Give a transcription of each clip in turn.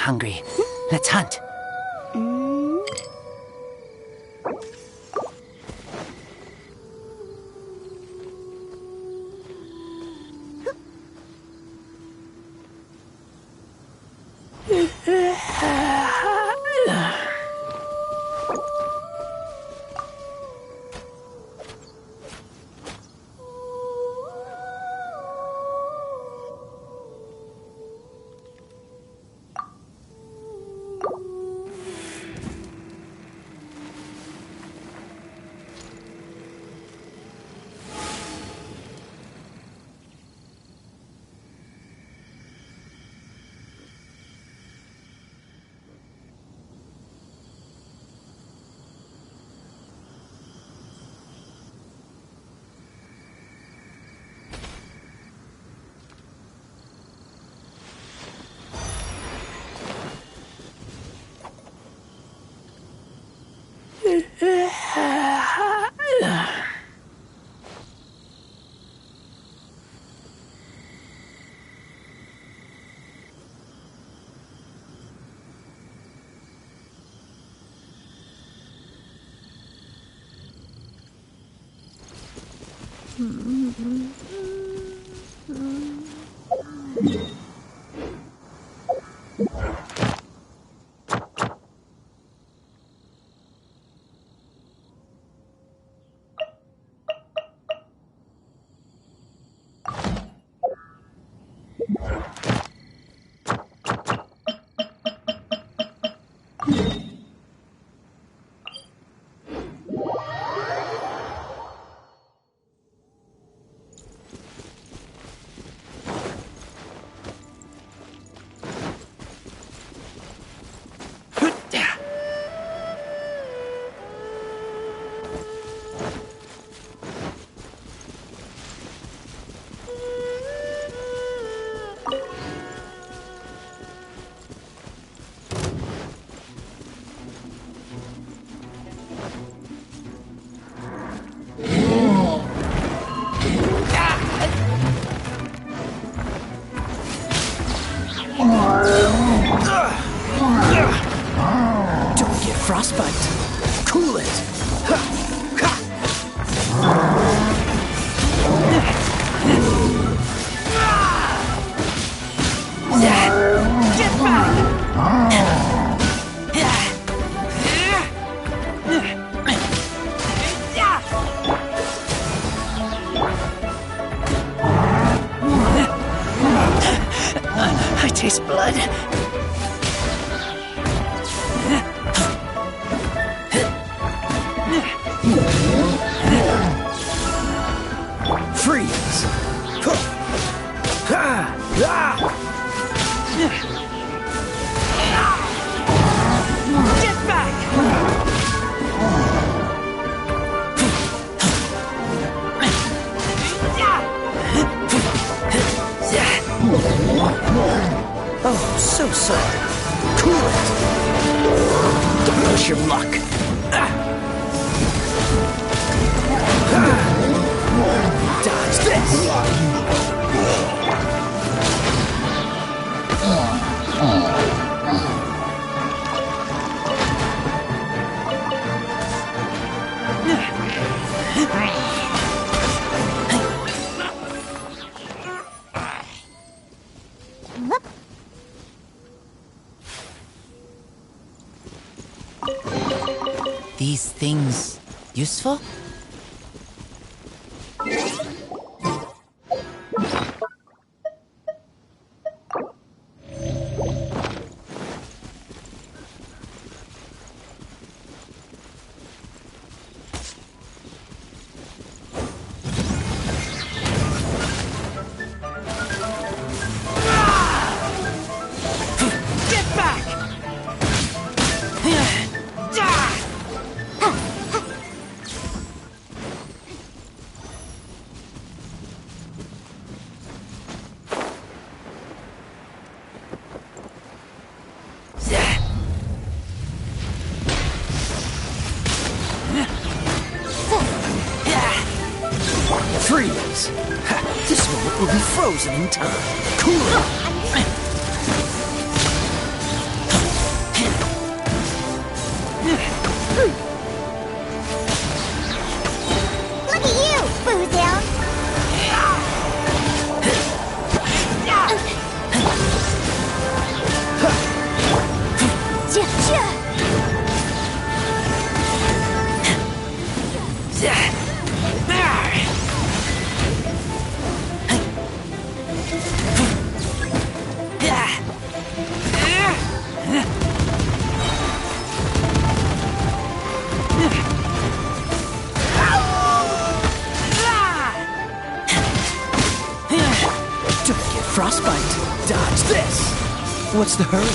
hungry. Let's hunt. Don't get frostbite. Cool it. Get back! I taste blood. Freeze! Get back! Oh, so sorry. Cool it. Don't push your luck. Dodge this. These things useful? Freeze! This moment will be frozen in time. Cool it. What's the hurry?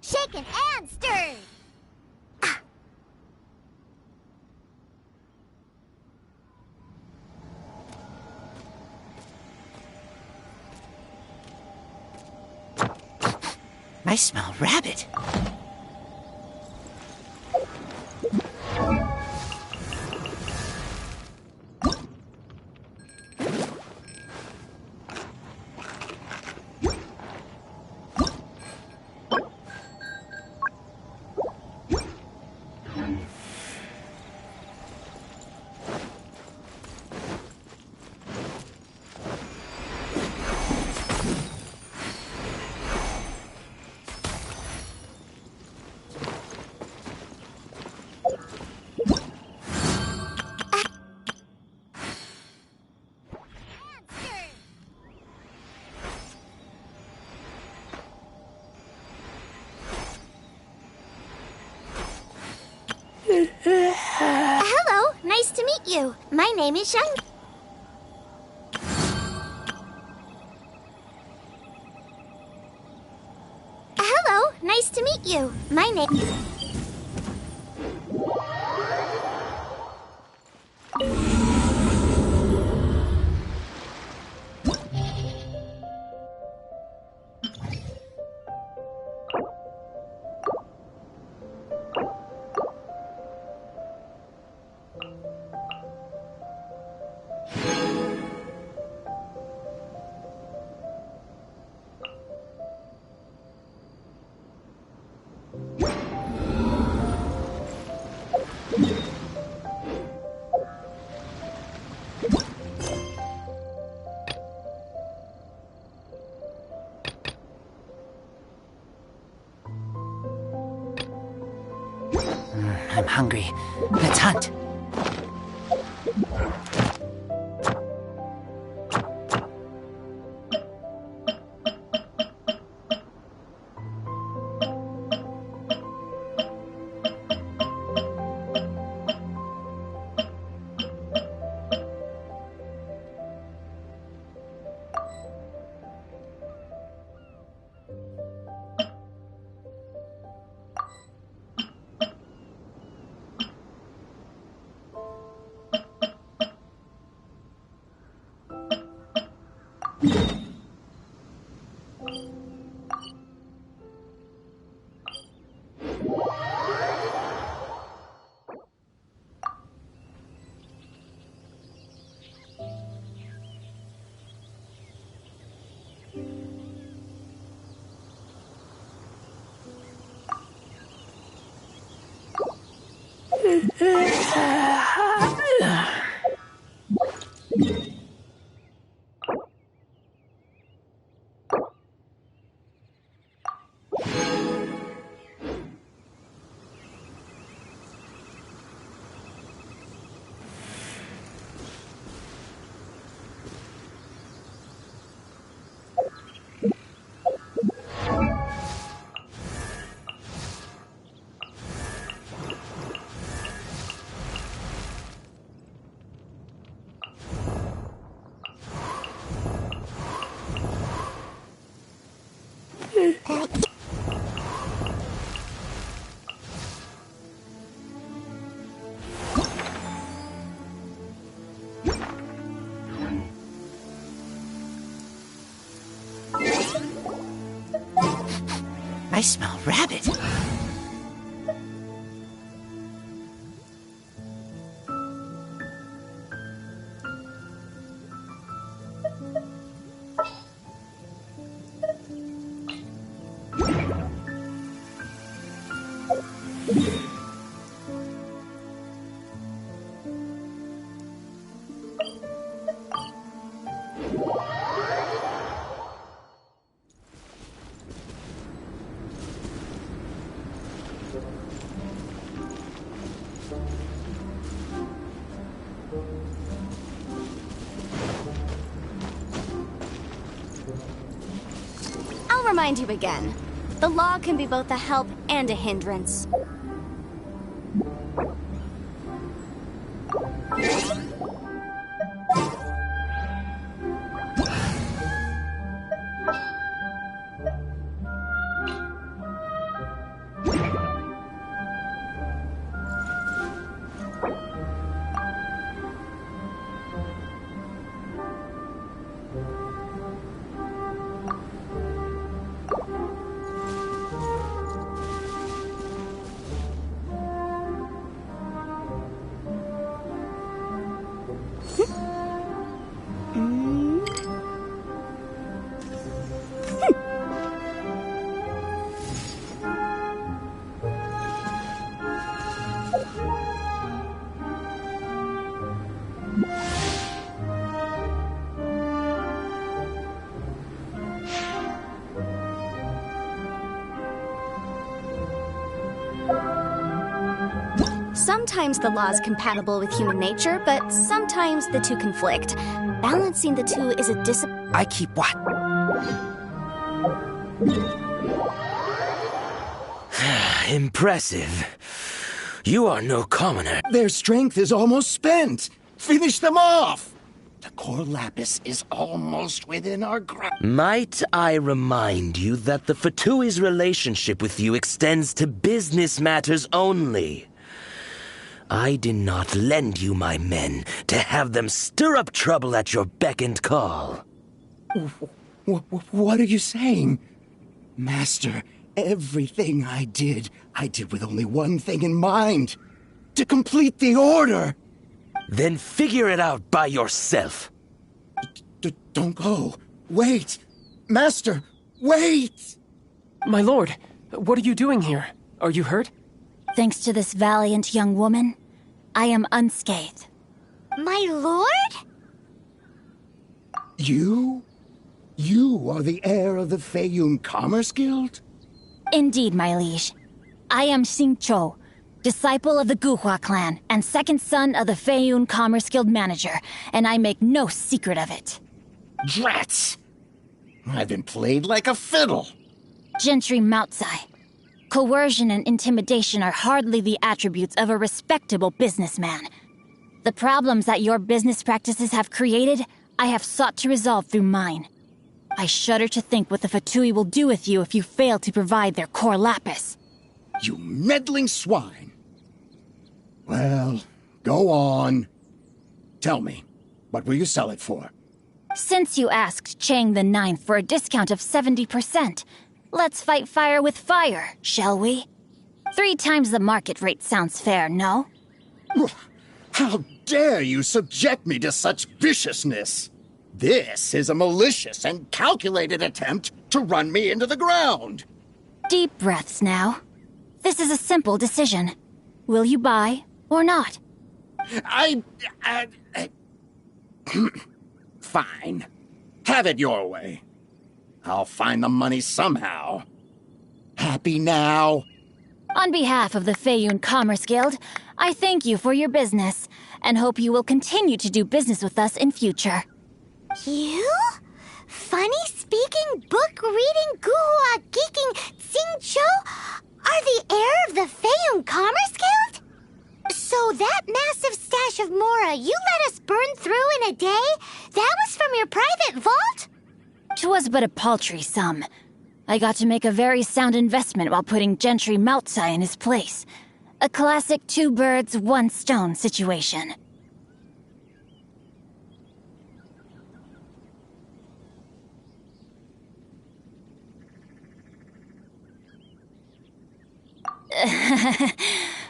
Shaken and stirred. I smell rabbit. Hello, nice to meet you. My name is Young. Hello, nice to meet you. My name. I'm hungry. Let's hunt. I smell rabbit. remind you again. The law can be both a help and a hindrance. Sometimes the law is compatible with human nature, but sometimes the two conflict. Balancing the two is a discipline. I keep what? Impressive. You are no commoner. Their strength is almost spent. Finish them off. The core lapis is almost within our grasp. Might I remind you that the Fatui's relationship with you extends to business matters only? I did not lend you my men to have them stir up trouble at your beck and call. What are you saying? Master, everything I did with only one thing in mind. To complete the order. Then figure it out by yourself. Don't go. Wait. Master, wait! My lord, what are you doing here? Are you hurt? Thanks to this valiant young woman, I am unscathed. My lord? You? You are the heir of the Feiyun Commerce Guild? Indeed, my liege. I am Xing Chou, disciple of the Guhua clan and second son of the Feiyun Commerce Guild manager, and I make no secret of it. Drats! I've been played like a fiddle. Gentry Moutsai. Coercion and intimidation are hardly the attributes of a respectable businessman. The problems that your business practices have created, I have sought to resolve through mine. I shudder to think what the Fatui will do with you if you fail to provide their core lapis. You meddling swine. Well, go on. Tell me, what will you sell it for? Since you asked Chang the Ninth for a discount of 70%, let's fight fire with fire, shall we? 3 times the market rate sounds fair, no? How dare you subject me to such viciousness? This is a malicious and calculated attempt to run me into the ground. Deep breaths now. This is a simple decision. Will you buy or not? Fine. Have it your way. I'll find the money somehow. Happy now? On behalf of the Feiyun Commerce Guild, I thank you for your business and hope you will continue to do business with us in future. You? Funny-speaking, book-reading, guhua geeking Xing Chou are the heir of the Feiyun Commerce Guild? So that massive stash of Mora you let us burn through in a day? That was from your private vault? 'Twas but a paltry sum. I got to make a very sound investment while putting Gentry Moutsai in his place. A classic 2 birds, 1 stone situation.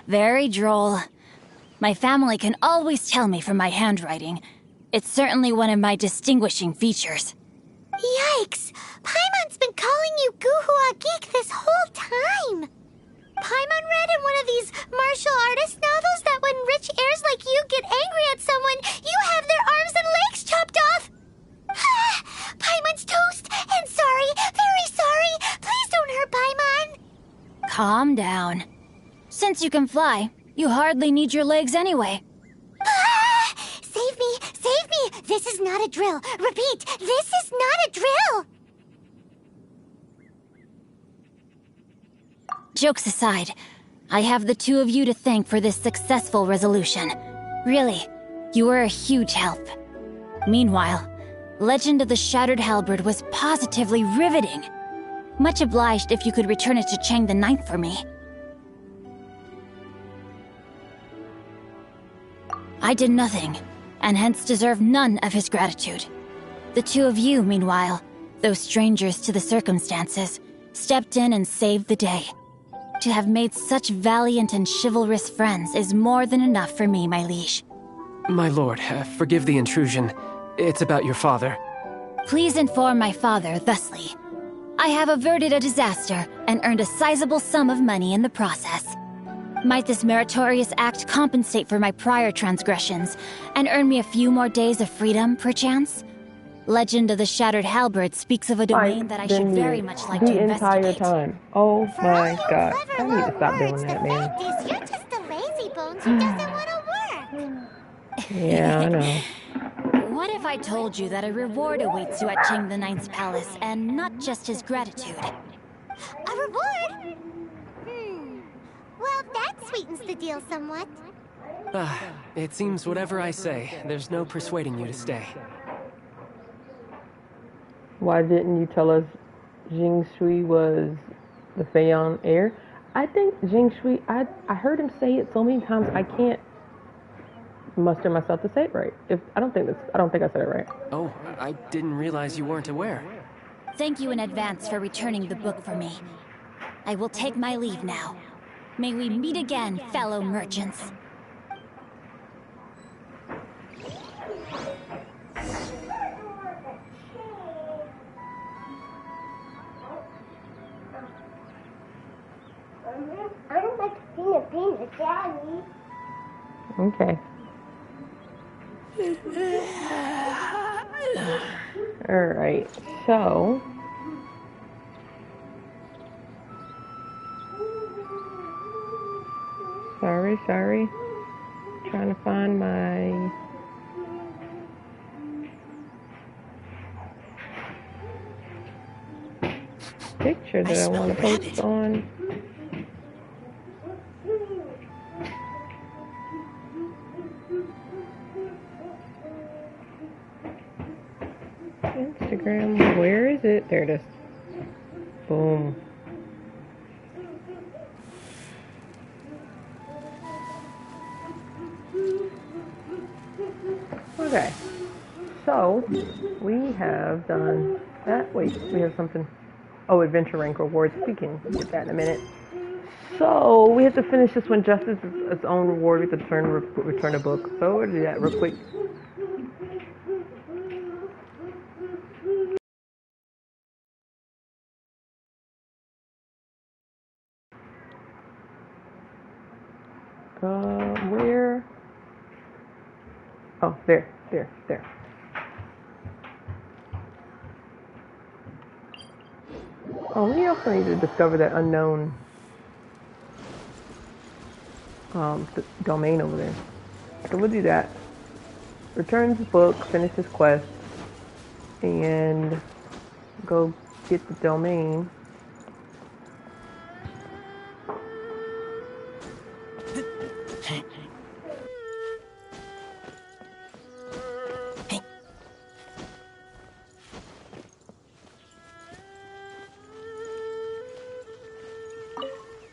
Very droll. My family can always tell me from my handwriting. It's certainly one of my distinguishing features. Yikes! Paimon's been calling you Guhua Geek this whole time! Paimon read in one of these martial artist novels that when rich heirs like you get angry at someone, you have their arms and legs chopped off! Paimon's toast! And sorry, very sorry! Please don't hurt Paimon! Calm down. Since you can fly, you hardly need your legs anyway. Save me! Save me! This is not a drill! Repeat, this is not a drill! Jokes aside, I have the two of you to thank for this successful resolution. Really, you were a huge help. Meanwhile, Legend of the Shattered Halberd was positively riveting. Much obliged if you could return it to Chang the Ninth for me. I did nothing, and hence deserve none of his gratitude. The two of you, meanwhile, though strangers to the circumstances, stepped in and saved the day. To have made such valiant and chivalrous friends is more than enough for me, my liege. My lord, forgive the intrusion. It's about your father. Please inform my father thusly. I have averted a disaster and earned a sizable sum of money in the process. Might this meritorious act compensate for my prior transgressions and earn me a few more days of freedom, perchance? Legend of the Shattered Halberd speaks of a domain that I should very much like to investigate. The entire time. Oh my god. I Clever need to stop little doing that, words, man. Lefties, you're just a lazy bones who doesn't want to work. Yeah, I know. What if I told you that a reward awaits you at Chang the Ninth's palace, and not just his gratitude? A reward? Well, that sweetens the deal somewhat. It seems whatever I say, there's no persuading you to stay. Why didn't you tell us Jing Shui was the Feion heir? I think Jing Shui, I heard him say it so many times I can't muster myself to say it right. I don't think I said it right. Oh, I didn't realize you weren't aware. Thank you in advance for returning the book for me. I will take my leave now. May we meet again, fellow merchants. I don't like peanut, Daddy. Okay. Alright, so... Sorry. Trying to find my... picture that I want to post on... Instagram, where is it? There it is. Boom. Okay. So, we have done that. Wait, we have something. Oh, adventure rank rewards. We can get that in a minute. So, we have to finish this one just as its own reward. We have to return a book. So, we'll do that real quick. Where? Oh, there. Oh, we also need to discover that unknown domain over there. So we'll do that. Return this book, finish this quest, and go get the domain.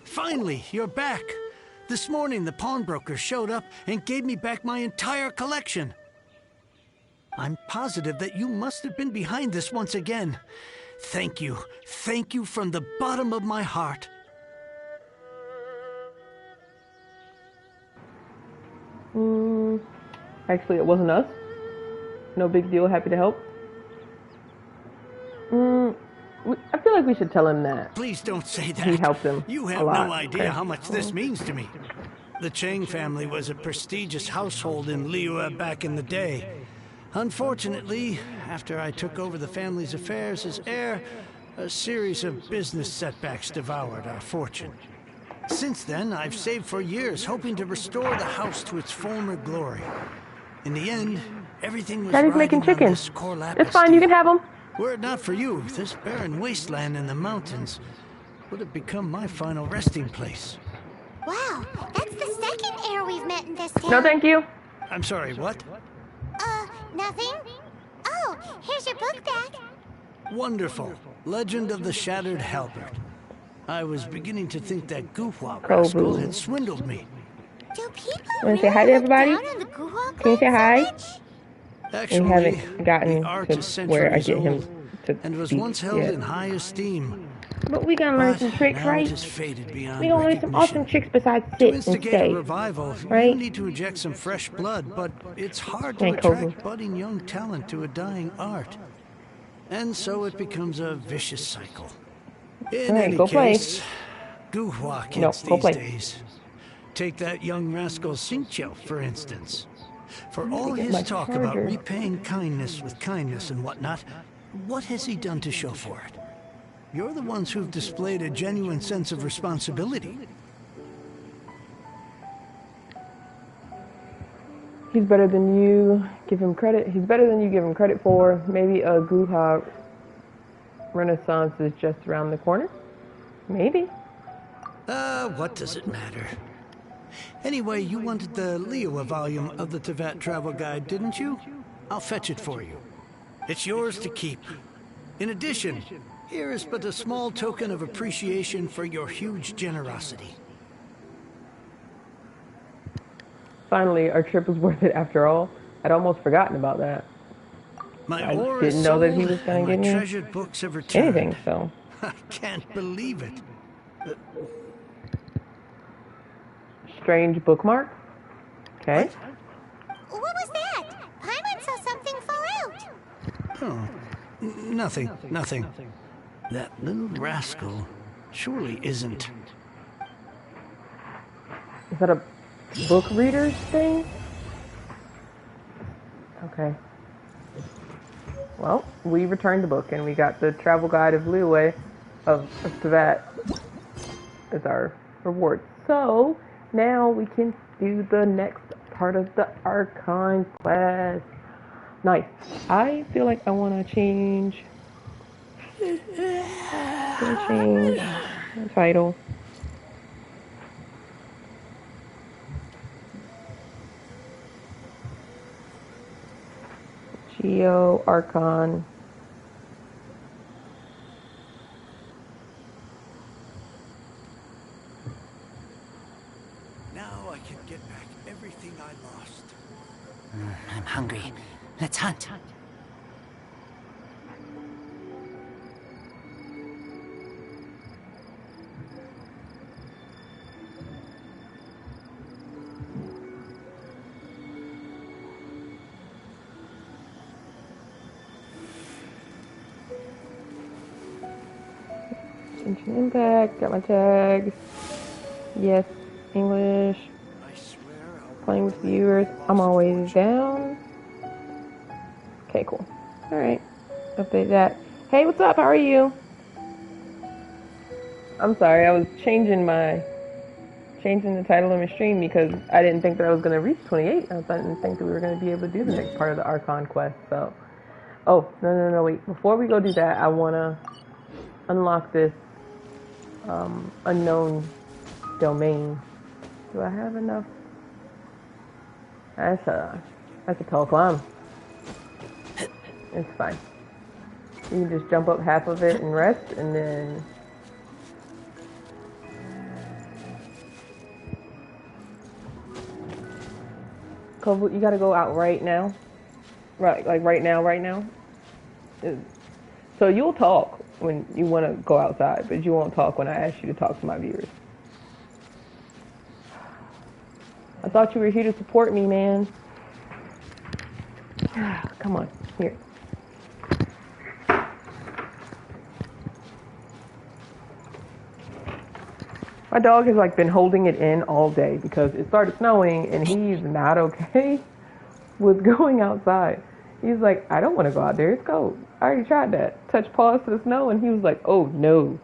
Finally, you're back. This morning, the pawnbroker showed up and gave me back my entire collection. I'm positive that you must have been behind this once again. Thank you. Thank you from the bottom of my heart. Actually, it wasn't us. No big deal. Happy to help. I feel like we should tell him that. Please don't say that. He helped him. You have no idea how much this means to me. The Chang family was a prestigious household in Liyue back in the day. Unfortunately, after I took over the family's affairs as heir, a series of business setbacks devoured our fortune. Since then, I've saved for years, hoping to restore the house to its former glory. In the end, everything was Daddy's making chicken. It's fine, you can have them. Were it not for you, this barren wasteland in the mountains would have become my final resting place. Wow, that's the second heir we've met in this town. No, thank you. I'm sorry, what? Nothing? Oh, here's your book back. Wonderful. Legend of the Shattered Halberd. I was beginning to think that Guhua Kobu. rascal had swindled me. Do people Wanna really say hi to look everybody? down on the Guhua Can you say clan so hi? much? Actually, We haven't gotten the art to is where I centuries get him old, to and was speak once held yet. in high esteem. But we gonna learn But some tricks, now right? it has faded beyond We gonna learn some awesome recognition. tricks besides To sit and instigate stay. a revival, right? you need to inject some fresh blood, but it's hard to Hey, attract Kobu. budding young talent to a dying art. And so it becomes a vicious cycle. In Alright, any go play. case, Guhua kids No, go these play. days. Take that young rascal Xingqiu, for instance. For all get his my talk about charger. repaying kindness with kindness and whatnot, what has he done to show for it? You're the ones who've displayed a genuine sense of responsibility. He's better than you give him credit. He's better than you give him credit for. Maybe a Guha Renaissance is just around the corner. Maybe. What does it matter? Anyway, you wanted the Liyue volume of the Teyvat travel guide, didn't you? I'll fetch it for you. It's yours to keep. In addition, here is but a small token of appreciation for your huge generosity. Finally, our trip was worth it after all. I'd almost forgotten about that. My I ore is didn't know that he sold, was gonna and my give me treasured books have returned. anything, so. I can't believe it. Strange bookmark. Okay. What was that? Paimon saw something fall out. Oh, nothing. That little rascal surely isn't. Is that a book reader's thing? Okay. Well, we returned the book and we got the travel guide of Liyue of Teyvat as our reward. So now we can do the next part of the Archon quest. Nice. I feel like I want to change. The title. Geo Archon. Now I can get back everything I lost. I'm hungry. Let's hunt. Genshin Impact, got my tags. Yes, English. I swear I'll Playing with viewers. I'm always down. Okay, cool. Alright. Update that. Hey, what's up? How are you? I'm sorry, I was changing the title of my stream because I didn't think that I was going to reach 28. I didn't think that we were going to be able to do the next part of the Archon quest, so. Oh, no, wait. Before we go do that, I want to unlock this unknown domain. Do I have enough? That's a tall climb. It's fine. You can just jump up half of it and rest, and then Kobu, you gotta go out right now. Right, like right now. So you'll talk when you want to go outside, but you won't talk when I ask you to talk to my viewers. I thought you were here to support me, man. Come on, here. My dog has like been holding it in all day because it started snowing and he's not okay with going outside. He's like, I don't want to go out there. It's cold. I already tried that. Touch paws to the snow and he was like, oh no,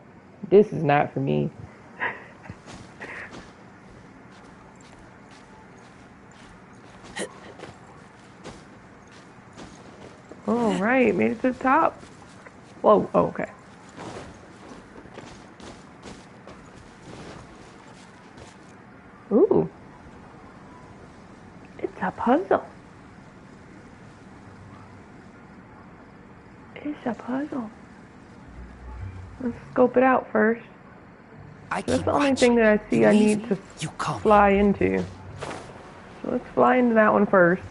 this is not for me. All right, made it to the top. Whoa, oh, okay. a puzzle. It's a puzzle. Let's scope it out first. That's the only thing that I see I need to fly into. So let's fly into that one first.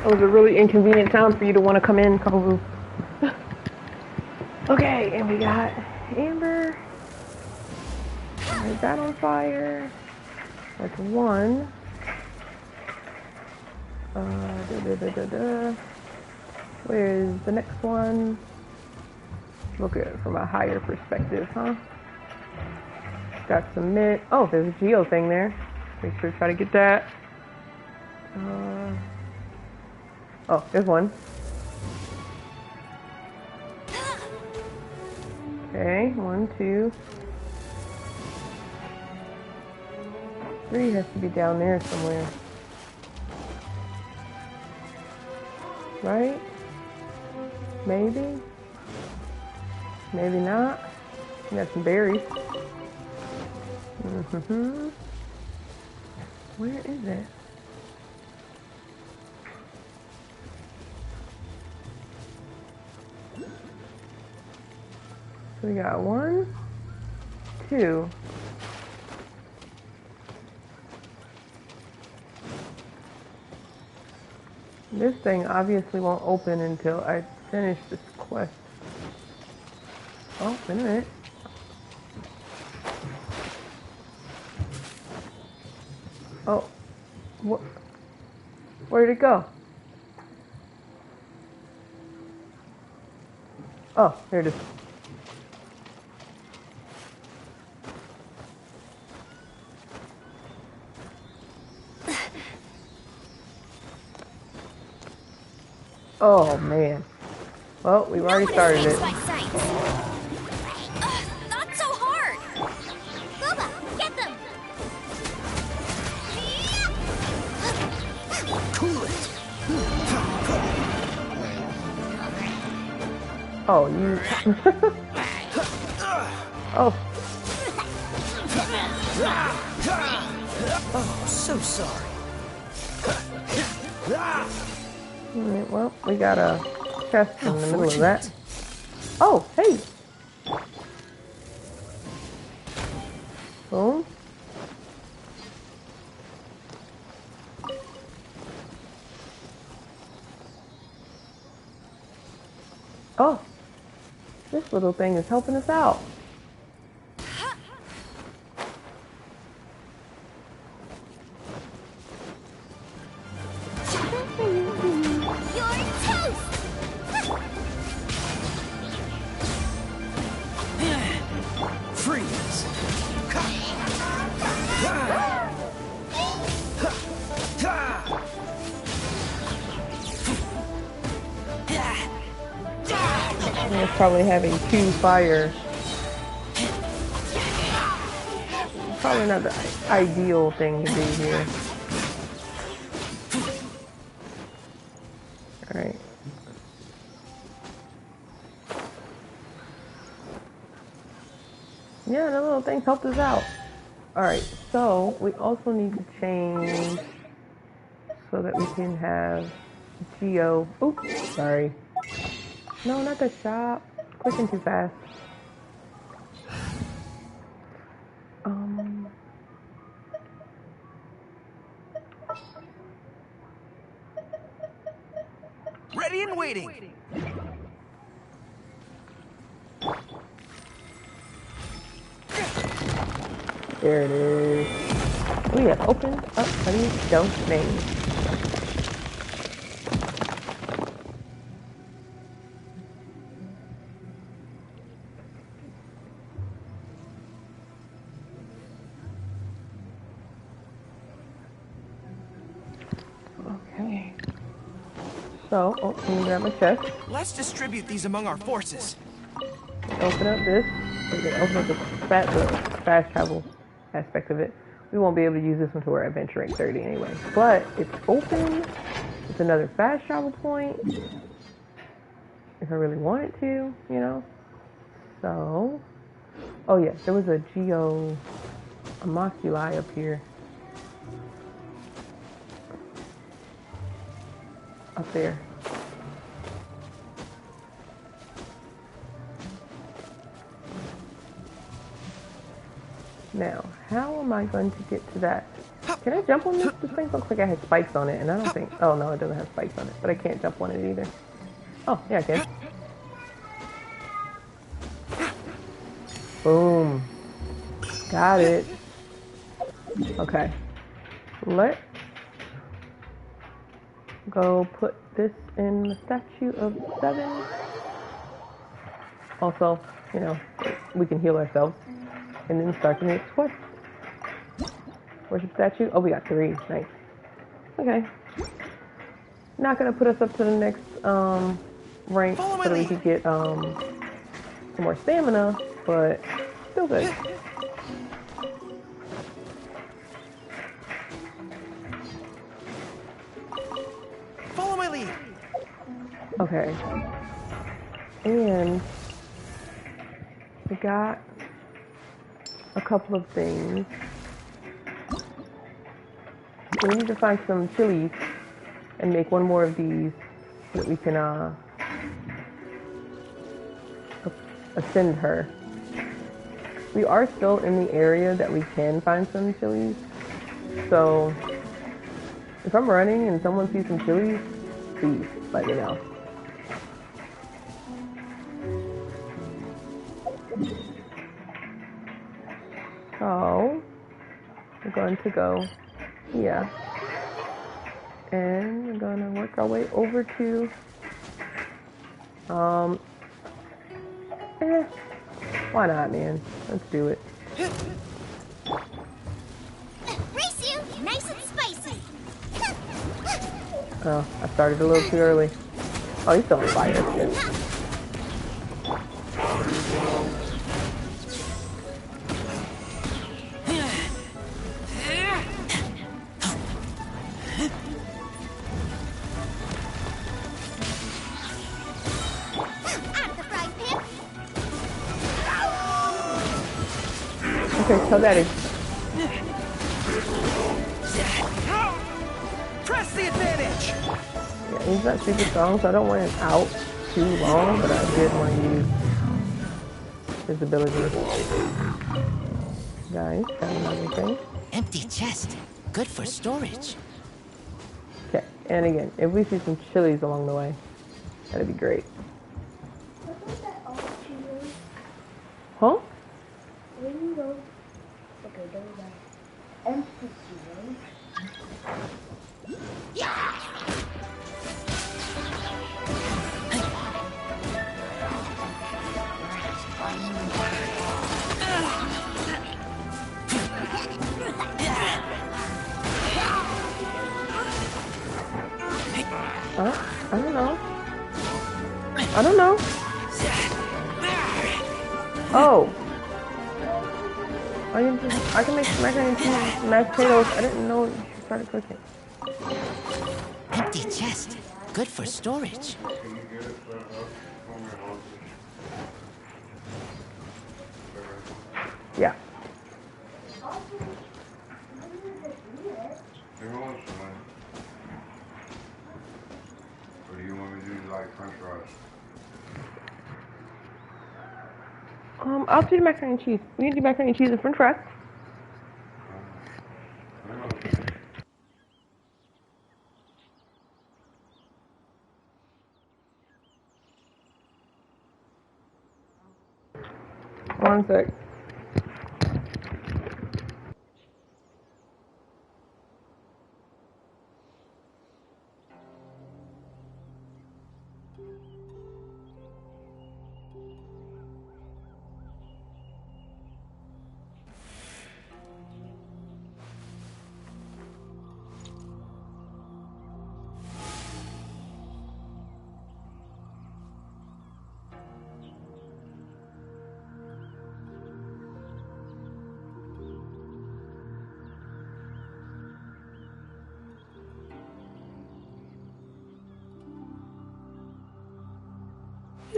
That was a really inconvenient sound for you to want to come in, Kabu. Okay, and we got Amber. Is that on fire? That's one. Where's the next one? Look at it from a higher perspective, huh? Got some mint. Oh, there's a geo thing there. Make sure to try to get that. Oh, there's one. Okay, 1, 2, 3 has to be down there somewhere. Right? Maybe? Maybe not. We got some berries. Where is it? So we got 1, 2. This thing obviously won't open until I finish this quest. Oh, wait a minute. Oh, what? Where'd it go? Oh, there it is. Oh man. Well, we've already started it. Not so hard. Booba, get them. Cool it. Oh, you. Oh. Oh, so sorry. Alright, well, we got a chest in the middle of that. Oh, hey! Boom. Oh! This little thing is helping us out. It's probably having 2 fire. Probably not the ideal thing to do here. Alright. Yeah, the little thing helped us out. Alright, so we also need to change so that we can have Geo. Oops, sorry. No, not the shop. Clicking too fast. Ready and waiting. There it is. We have opened up a new domain. Okay. So, oh, let me grab my chest. Let's distribute these among our forces. Open up this. Okay, open up the fast travel aspect of it. we won't be able to use this until we're at Adventure Rank 30 anyway. But it's open. It's another fast travel point. If I really wanted to, you know. So, oh yeah, there was a Amoculi up here. Up there. Now, how am I going to get to that? Can I jump on this? This thing looks like I had spikes on it, and I don't think... Oh, no, it doesn't have spikes on it, but I can't jump on it either. Oh, yeah, I can. Boom. Got it. Okay. Let's go put this in the Statue of 7. Also, you know, we can heal ourselves. And then start the next quest. Worship statue. Oh, we got 3. Nice. Okay. Not gonna put us up to the next rank so that we could get some more stamina, but still good. Follow my lead. Okay. And we got a couple of things. So we need to find some chilies and make one more of these so that we can ascend her. We are still in the area that we can find some chilies. So if I'm running and someone sees some chilies, please let me know. So we're going to go here, and we're going to work our way over to why not, man? Let's do it. Race you, nice and spicy. Oh, I started a little too early. Oh, he's still on fire. Okay, tell Daddy. Press the advantage. Yeah, he's not super strong, so I don't want him out too long, but I did want to use his ability. Guys, got another thing. Empty chest. Good for storage. Okay, and again, if we see some chilies along the way, that'd be great. Huh? I don't know. I don't know. Oh. I can make macaroni and cheese, mashed potatoes. I didn't know you started cooking. Empty chest. Good for storage. Yeah. Or do you want me to do like French fries? I'll do the macaroni and cheese. We can do macaroni and cheese and French fries. One sec.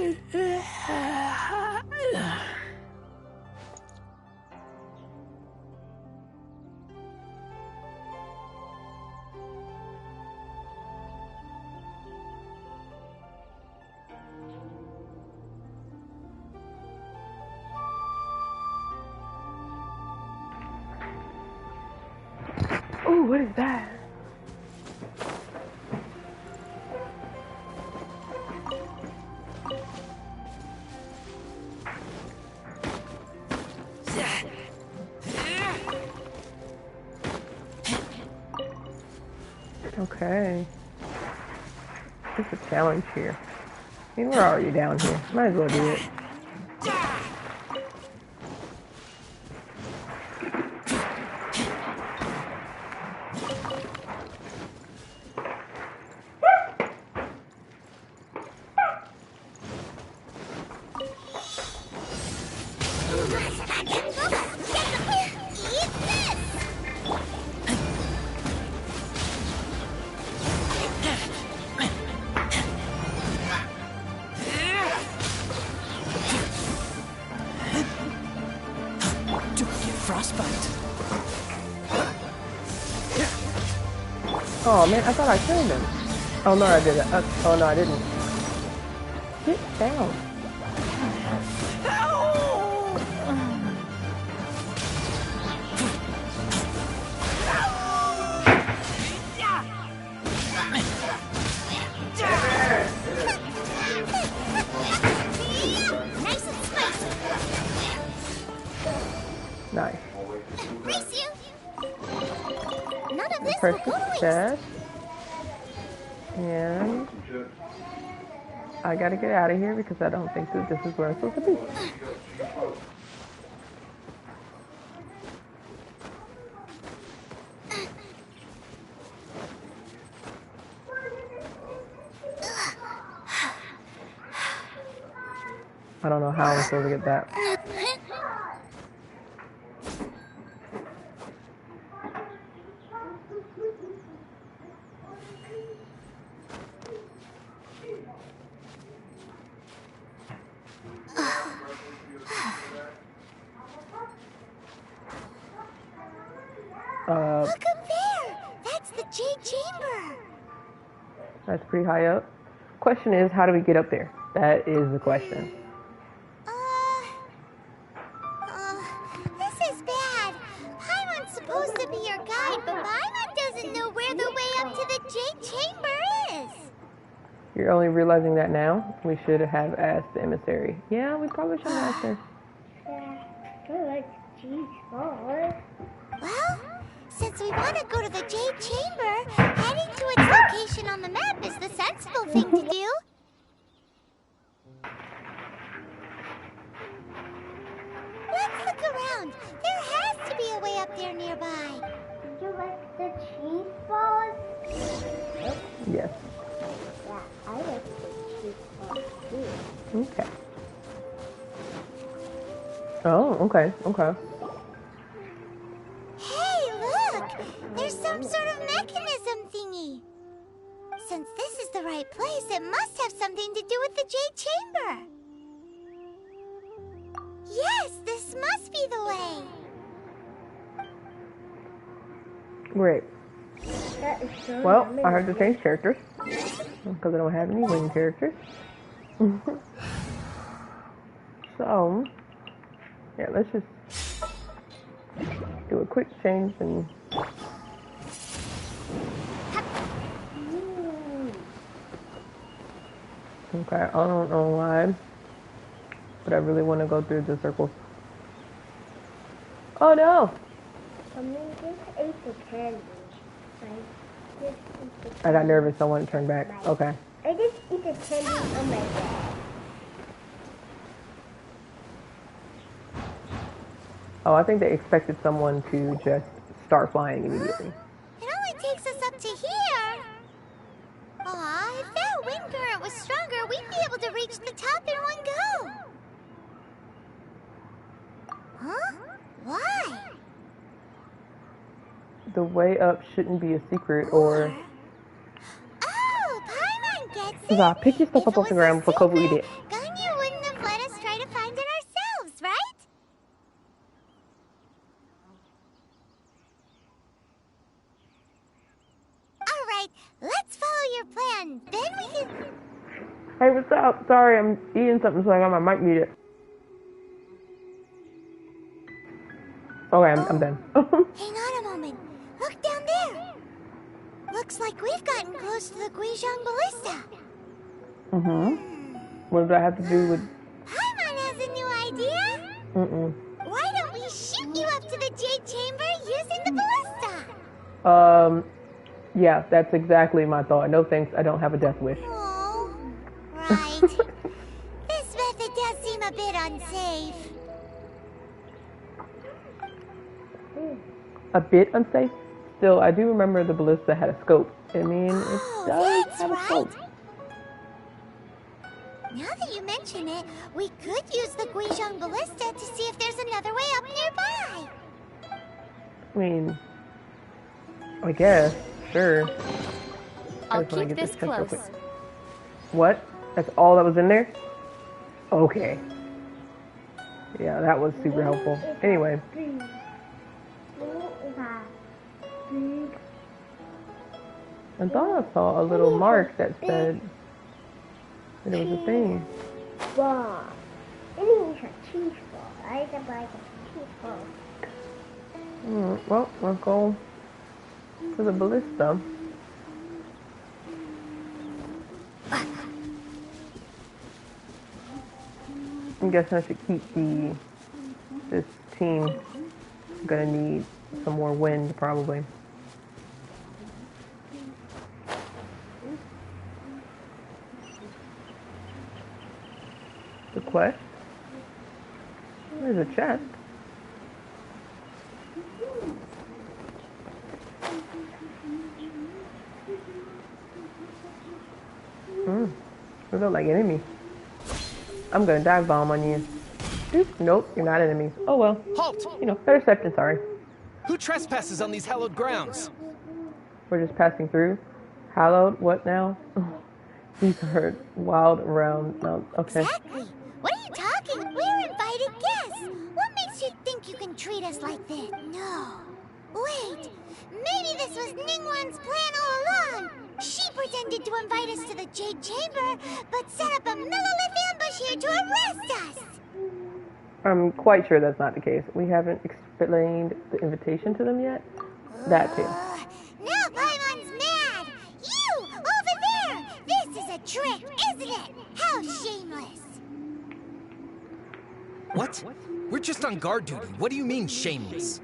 Oh, what is that? Okay. It's a challenge here. I mean, we're already down here. Might as well do it. Oh man, I thought I killed him. Oh no, I didn't. Oh no, I didn't. Get down. Nice. Press the chest. And I gotta get out of here because I don't think that this is where I'm supposed to be. I don't know how I'm supposed to get that. Look up there! That's the Jade Chamber! That's pretty high up. Question is, how do we get up there? That is the question. This is bad. Paimon's supposed to be your guide, but Paimon doesn't know where the way up to the Jade Chamber is. You're only realizing that now? We should have asked the emissary. Yeah, we probably should have asked her. Well, since we want to go to the Jade Chamber, heading to its location on the map is the sensible thing to do. Let's look around. There has to be a way up there nearby. Did you like the cheese balls? Yes. Yeah, I like the cheese balls too. Okay. Oh, okay, okay. Hey, look! There's some sort of mechanism thingy. Since this is the right place, it must have something to do with the Jade Chamber. Yes, this must be the way. Great. Well, I have to change characters because I don't have any wing characters. So, yeah, let's just do a quick change and okay, I don't know why, but I really want to go through the circles. Oh no! I got nervous, I want to turn back. Okay. I just eat a candy on my bed. Oh, I think they expected someone to just start flying immediately. It only takes us up to here. Aw, if that wind current was stronger, we'd be able to reach the top in one go. Huh? Why? The way up shouldn't be a secret, or... Oh, Paimon gets it. Pick your stuff up off the ground before Kovu eat it. Ganyu but let's follow your plan. Then we can... Hey, what's up? Sorry, I'm eating something, so I got my mic muted. Okay, I'm done. Hang on a moment. Look down there. Looks like we've gotten close to the Guizhong Ballista. What does that have to do with... Paimon has a new idea. Why don't we shoot you up to the Jade Chamber using the ballista? Yeah, that's exactly my thought. No thanks, I don't have a death wish. Oh, right. This method does seem a bit unsafe. A bit unsafe? Still, I do remember the ballista had a scope. I mean, it does have a scope. Now that you mention it, we could use the Guizhong Ballista to see if there's another way up nearby. I mean, I guess, sure. I'll keep this close. What? That's all that was in there? Okay. Yeah, that was super helpful. Anyway. I thought I saw a little mark that said that it was a thing. Well, we'll go to the ballista. I'm guessing I should keep this team. I'm gonna need some more wind probably. The quest? There's a chest. They look like enemies. I'm gonna dive bomb on you. Doop. Nope, you're not enemies. Oh well. Halt! You know, better safe than sorry. Who trespasses on these hallowed grounds? We're just passing through. Hallowed? What now? These are wild around. No, okay. Exactly. What are you talking? We're invited guests. What makes you think you can treat us like this? No. Wait. Maybe this was Ningguang's plan all along. She pretended to invite us to the Jade Chamber, but set up a Millilith ambush here to arrest us. I'm quite sure that's not the case. We haven't explained the invitation to them yet. That too. Now Paimon's mad. You, over there. This is a trick, isn't it? How shameless. What? We're just on guard duty. What do you mean, shameless?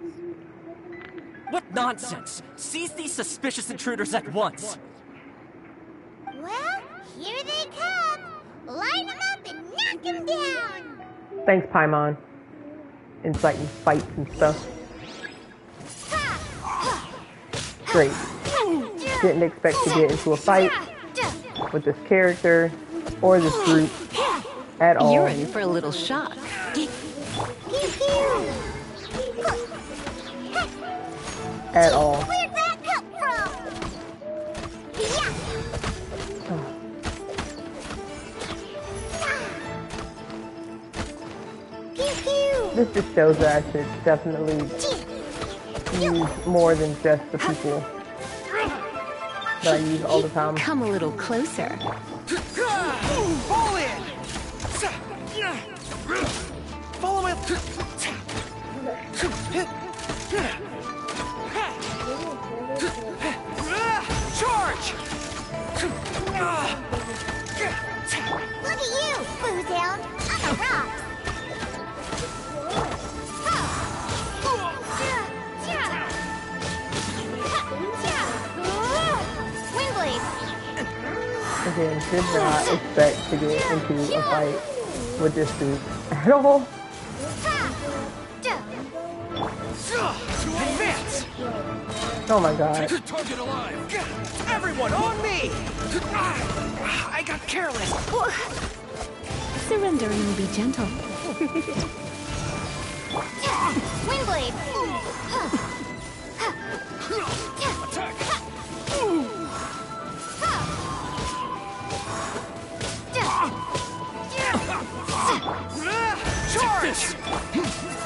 What nonsense! Seize these suspicious intruders at once! Well, here they come. Line them up and knock them down. Thanks, Paimon. Inciting fights and stuff. Great. Didn't expect to get into a fight with this character or this group at all. You're in for a little shock. At all. Where'd that come from? This just shows that I should definitely use more than just the people that I use all the time. Come a little closer. Fall in! Follow my... Charge! Look at you, boo down. I'm a rock. Again, did not expect to get into a fight with this dude at all. Advance! Oh my god. Target alive! Everyone on me! I got careless. Surrendering will be gentle. Windblade! Attack! Charge!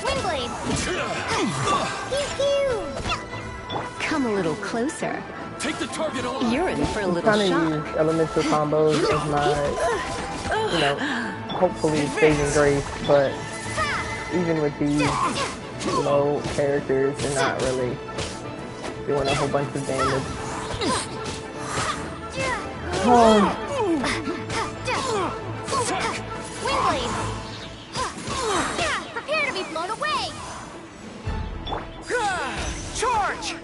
Windblade! Come a little closer. Take the target alive. You're in for a little Trying to shock. use elemental combos as my, hopefully saving grace, but even with these low characters, they're not really doing a whole bunch of damage. Oh. Windblade! Prepare to be blown away! Charge!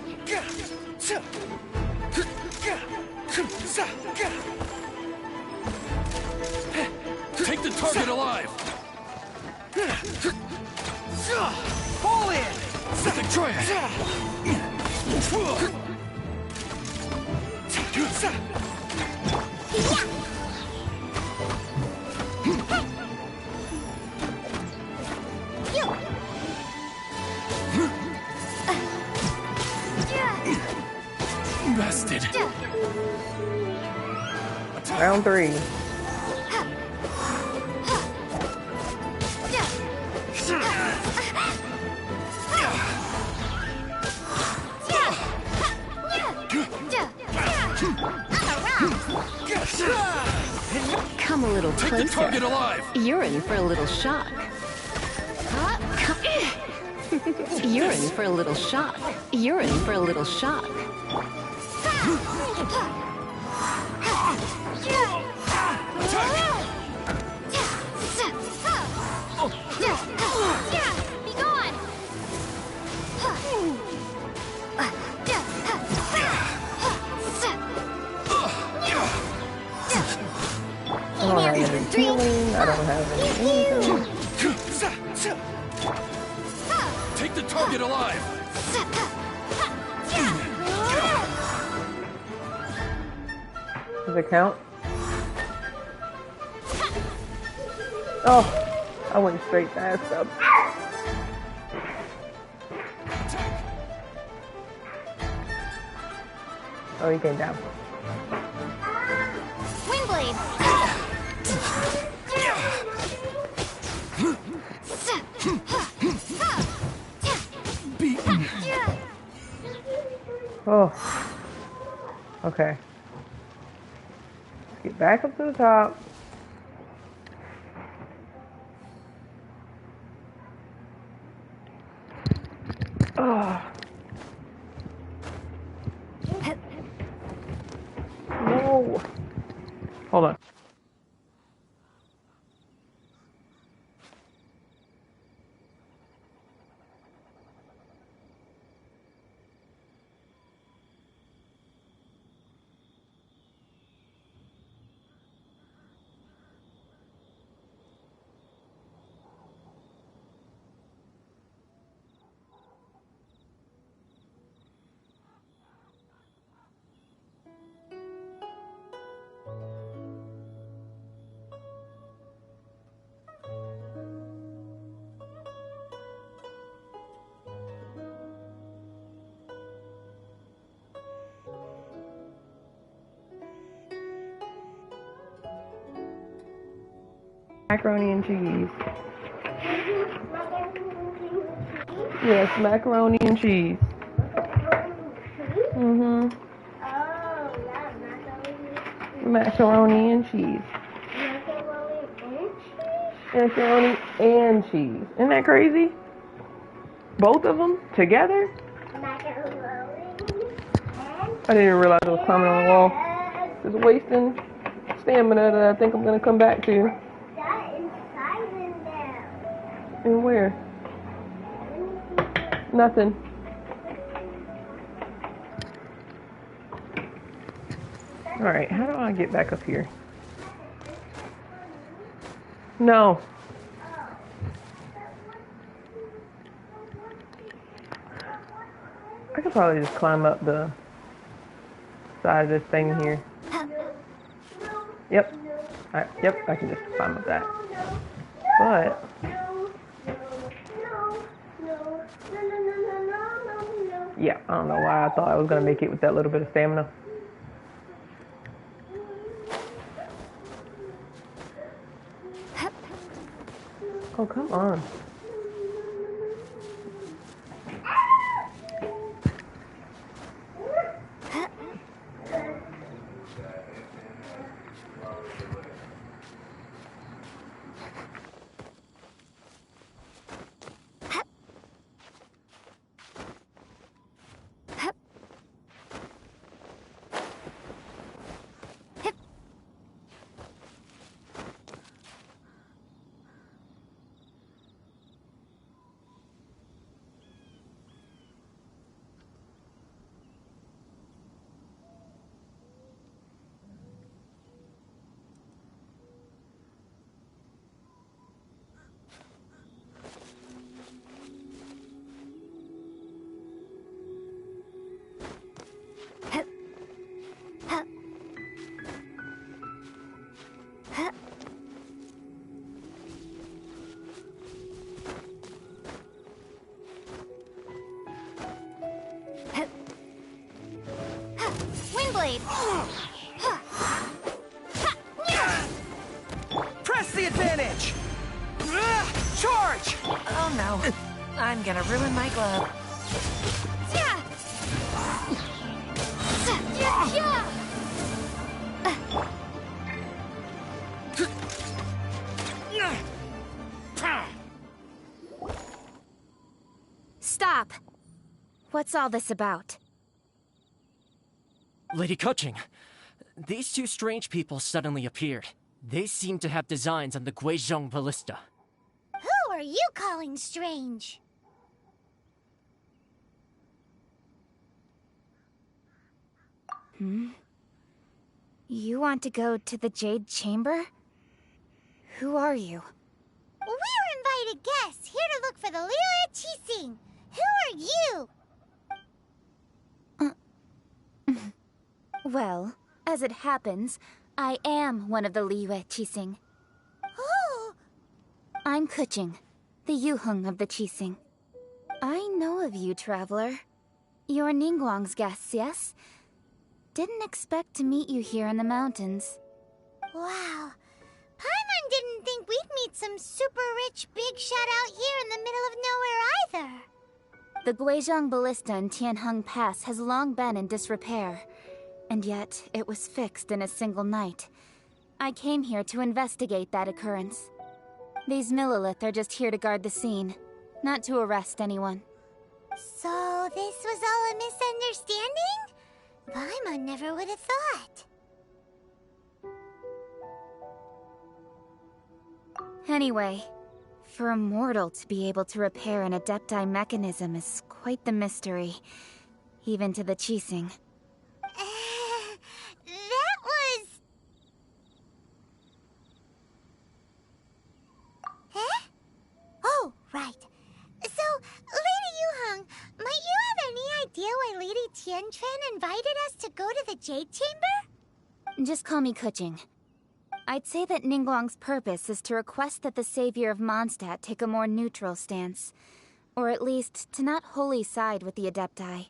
Take the target alive! Fall in! With the triad! Bested. Round 3. Come a little Take the target closer. alive! You're in for a little shock. You're in for a little shock. You're in for a little shock. Be gone! I don't have any healing, I don't have any anything. Take the target alive! Does it count? Oh, I went straight past up. Oh, he came down. Windblade! Oh. Okay. Let's get back up to the top. Oh. No. Hold on. Macaroni and cheese. Yes, macaroni and cheese. Mm-hmm. Macaroni and cheese. Macaroni and cheese. Isn't that crazy? Both of them together? I didn't even realize I was climbing on the wall. Just wasting stamina that I think I'm gonna come back to. And where? Nothing. Alright, how do I get back up here? No. I could probably just climb up the side of this thing here. Yep. Yep, I can just climb up that. But yeah, I don't know why I thought I was gonna make it with that little bit of stamina. Oh, come on. blade! Press the advantage! Charge! Oh no. I'm gonna ruin my glove. Stop! What's all this about? Lady Kuching, these two strange people suddenly appeared. They seem to have designs on the Guizhong Ballista. Who are you calling strange? You want to go to the Jade Chamber? Who are you? We're invited guests here to look for the Liu Qixing. Who are you? Well, as it happens, I am one of the Liu Qixing. Oh! I'm Kuching, the Yuheng of the Qixing. I know of you, traveler. You're Ningguang's guests, yes? Didn't expect to meet you here in the mountains. Wow. Paimon didn't think we'd meet some super rich big shot out here in the middle of nowhere either. The Guizhong Ballista in Tianheng Pass has long been in disrepair, and yet it was fixed in a single night. I came here to investigate that occurrence. These Millilith are just here to guard the scene, not to arrest anyone. So this was all a misunderstanding? Paimon never would have thought. Anyway, for a mortal to be able to repair an Adepti mechanism is quite the mystery, even to the Qixing. That was... Huh? Oh, right. So, Lady Yuheng, might you have any idea why Lady Tianquan invited us to go to the Jade Chamber? Just call me Kuching. I'd say that Ningguang's purpose is to request that the savior of Mondstadt take a more neutral stance. Or at least, to not wholly side with the Adepti.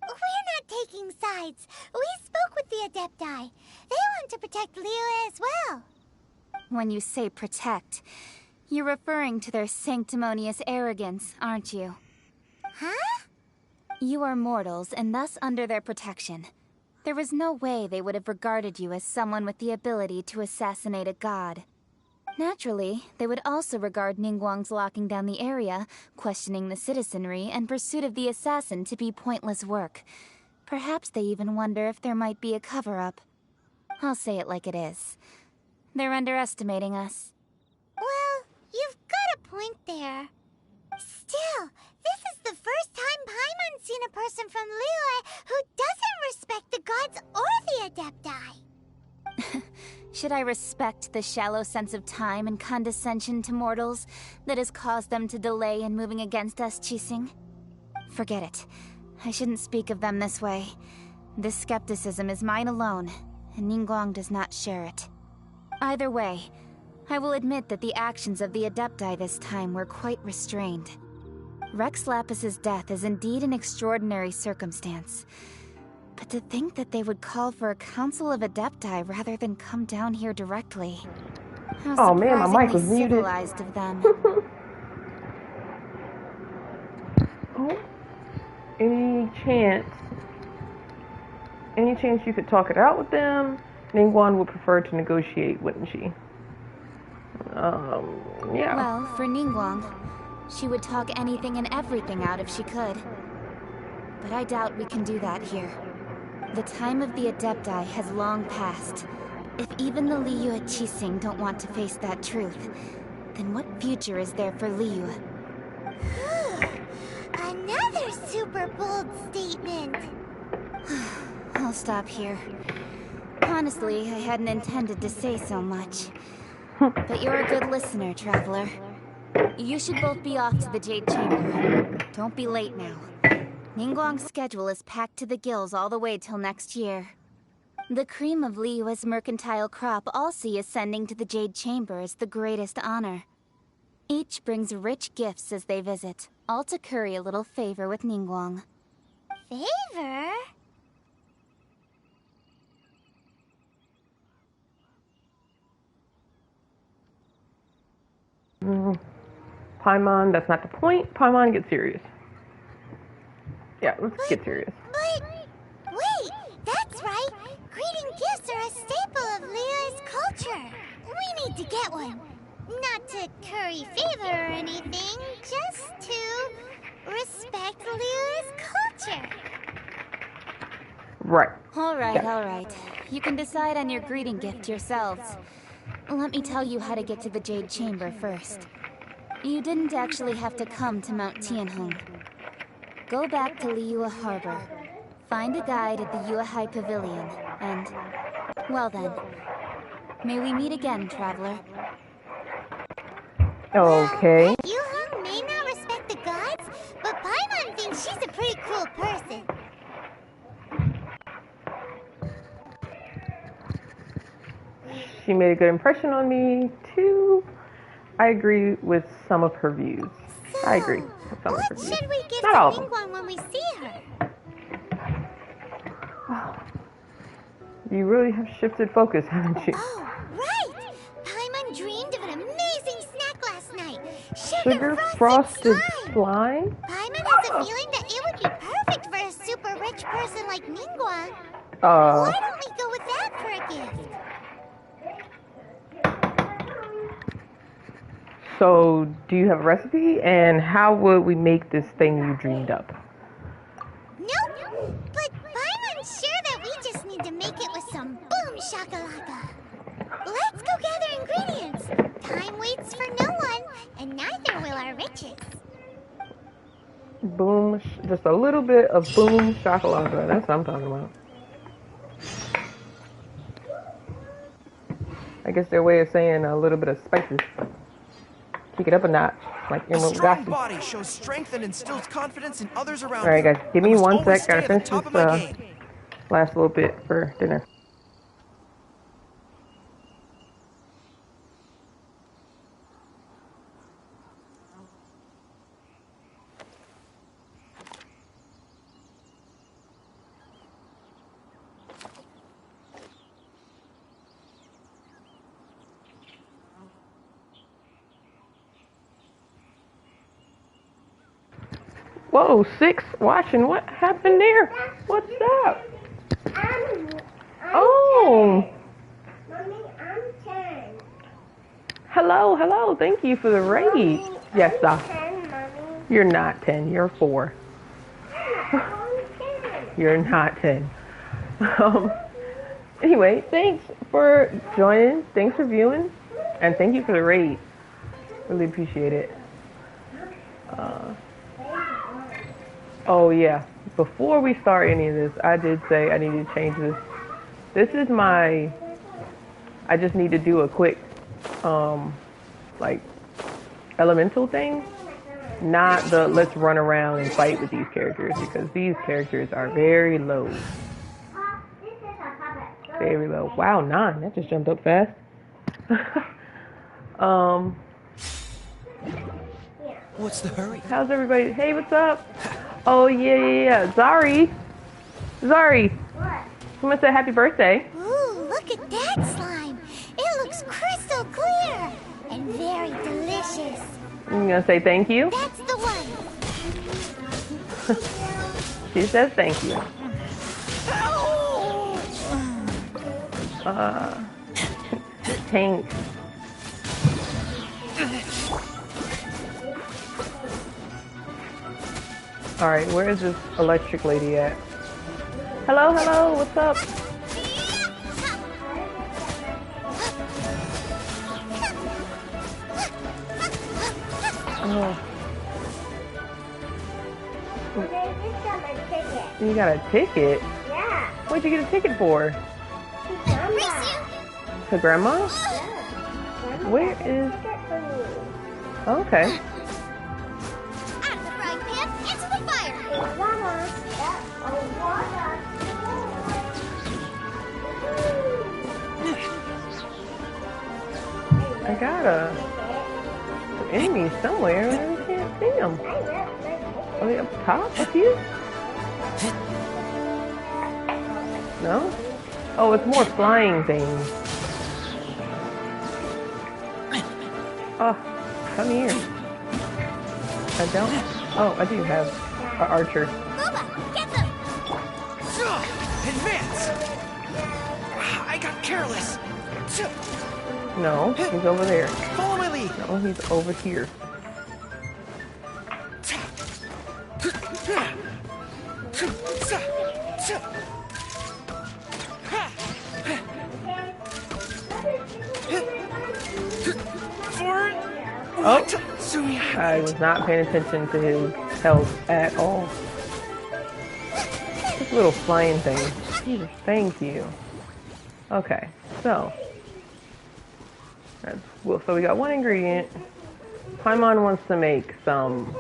We're not taking sides. We spoke with the Adepti. They want to protect Liyue as well. When you say protect, you're referring to their sanctimonious arrogance, aren't you? Huh? You are mortals, and thus under their protection. There was no way they would have regarded you as someone with the ability to assassinate a god. Naturally, they would also regard Ningguang's locking down the area, questioning the citizenry, and pursuit of the assassin to be pointless work. Perhaps they even wonder if there might be a cover-up. I'll say it like it is. They're underestimating us. Well, you've got a point there. Still, this is the first time Paimon's seen a person from Liyue who doesn't respect the gods or the Adepti. Should I respect the shallow sense of time and condescension to mortals that has caused them to delay in moving against us, Qixing? Forget it. I shouldn't speak of them this way. This skepticism is mine alone, and Ningguang does not share it. Either way, I will admit that the actions of the Adepti this time were quite restrained. Rex Lapis's death is indeed an extraordinary circumstance. But to think that they would call for a council of Adepti rather than come down here directly. How Oh man, my mic was surprisingly muted. civilized of them. Oh, any chance you could talk it out with them? Ningguang would prefer to negotiate, wouldn't she? Yeah. Well, for Ningguang, she would talk anything and everything out if she could. But I doubt we can do that here. The time of the Adepti has long passed. If even the Liyue Qixing don't want to face that truth, then what future is there for Liyue? Another super bold statement. I'll stop here. Honestly, I hadn't intended to say so much. But you're a good listener, traveler. You should both be off to the Jade Chamber. Don't be late now. Ningguang's schedule is packed to the gills all the way till next year. The cream of Liyue's mercantile crop all see ascending to the Jade Chamber as the greatest honor. Each brings rich gifts as they visit, all to curry a little favor with Ningguang. Favor? Paimon, that's not the point. Paimon, get serious. Yeah, let's get serious. But, wait, that's right. Greeting gifts are a staple of Leah's culture. We need to get one. Not to curry favor or anything, just to respect Leah's culture. Right. All right. You can decide on your greeting gift yourselves. Let me tell you how to get to the Jade Chamber first. You didn't actually have to come to Mount Tianheng. Go back to Liyue Harbor. Find a guide at the Yuehai Pavilion, and... well then. May we meet again, traveler. Okay. Yuehang may not respect the gods, but Paimon thinks she's a pretty cool person. She made a good impression on me, too. I agree with some of her views. So, I agree with some of her views. What should we give Not to all of them. Ningguang when we see her? You really have shifted focus, haven't you? Oh, right! Paimon dreamed of an amazing snack last night. Sugar frosted slime? Paimon has a feeling that it would be perfect for a super rich person like Ningguang. Why don't we go with that for a gift? So, do you have a recipe? And how would we make this thing you dreamed up? Nope, but Paimon's sure that we just need to make it with some boom shakalaka. Let's go gather ingredients. Time waits for no one, and neither will our riches. Boom, just a little bit of boom shakalaka. That's what I'm talking about. I guess their way of saying a little bit of spices. Kick it up a notch, like Emerald strong Gashi. body shows strength and instills confidence in others around. Alright guys, give me one sec, gotta stay at the finish top this of my game. last little bit for dinner. Whoa, 6 watching. What happened there? What's up? Oh. Mommy, I'm 10. Hello. Thank you for the raid. Yes, sir. 10, Mommy. You're not 10. You're 4. You're not 10. Anyway, thanks for joining. Thanks for viewing. And thank you for the raid. Really appreciate it. Oh yeah, before we start any of this, I did say I need to change this. This is my, I just need to do a quick, like, elemental thing. Not the let's run around and fight with these characters, because these characters are very low. Very low. Wow, 9, that just jumped up fast. What's the hurry? How's everybody? Hey, what's up? Oh, yeah. Zari. What? Someone said happy birthday. Ooh, look at that slime. It looks crystal clear and very delicious. I'm gonna say thank you. That's the one. She says thank you. Tank. Alright, where is this electric lady at? Hello, what's up? Oh. You got a ticket? Yeah. What'd you get a ticket for? To Grandma? Yeah. Where is... Okay. Out of the frying pan, into the fire. I got some enemies somewhere. I can't see them. Are they up top with you? No? Oh, it's more flying things. Oh, come here. I don't? Oh, I do have an archer. Booba, get them! Advance! I got careless. No, he's over there. Follow my lead. No, he's over here. Oh, I was not paying attention to his health at all. This little flying thing. Jesus, thank you. Okay, so that's well. So we got one ingredient. Paimon wants to make some.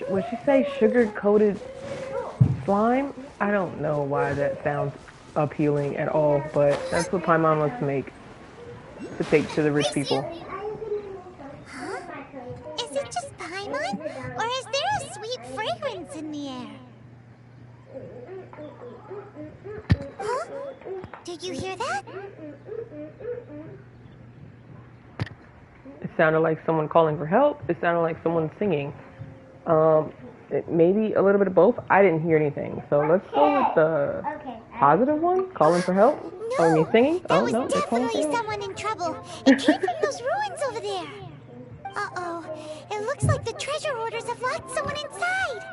Would she say sugar-coated slime? I don't know why that sounds appealing at all, but that's what Paimon wants to make to take to the rich people. Huh? Is it just Paimon? Or is there a sweet fragrance in the air? Huh? Did you hear that? It sounded like someone calling for help. It sounded like someone singing. Maybe a little bit of both. I didn't hear anything. So let's go with the positive one, calling for help. No, or me singing? That Oh, was no, they're calling for definitely help. someone in trouble. It came from those ruins over there. Uh-oh. It looks like the treasure hoarders have locked someone inside.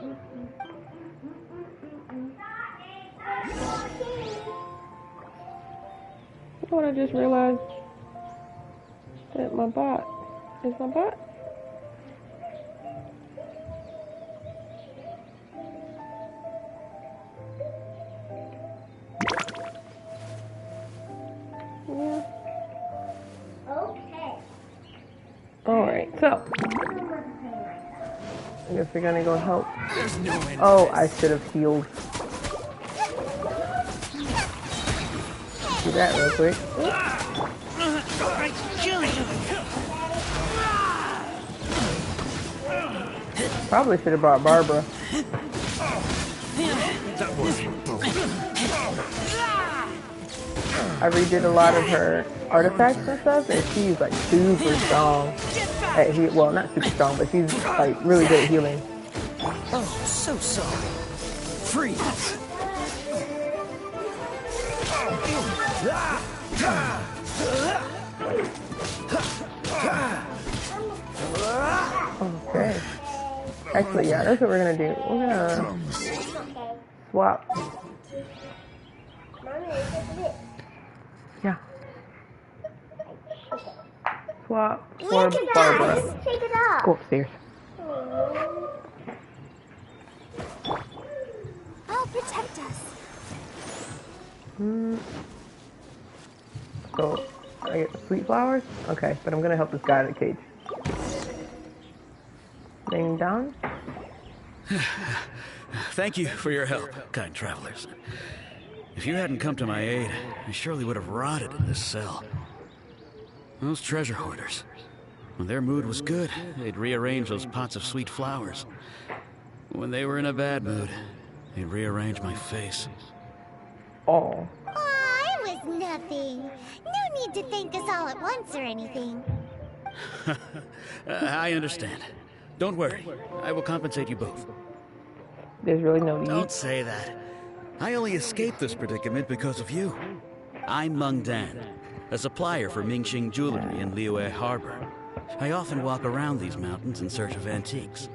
You know what I just realized? That my bot is my bot. Yeah. Okay. Alright, so I guess we're gonna go help. There's no end. Oh, I should have healed. Do that real quick. Probably should have brought Barbara. I redid a lot of her artifacts and stuff, and she's like super strong at well, not super strong, but she's like really good at healing. Oh, so sorry. Freeze. Okay. Actually, yeah, that's what we're gonna do. We're gonna swap. Yeah. Swap for Barbara. Take it off. Go upstairs. Oh, protect us. So, I get the sweet flowers? Okay, but I'm gonna help this guy in the cage. Laying down. Thank you for your help, kind travelers. If you hadn't come to my aid, I surely would have rotted in this cell. Those treasure hoarders. When their mood was good, they'd rearrange those pots of sweet flowers. When they were in a bad mood, they'd rearrange my face. Oh. Aw, it was nothing. No need to thank us all at once or anything. I understand. Don't worry. I will compensate you both. There's really no need. Don't say that. I only escaped this predicament because of you. I'm Meng Dan, a supplier for Mingxing jewelry in Liyue Harbor. I often walk around these mountains in search of antiques.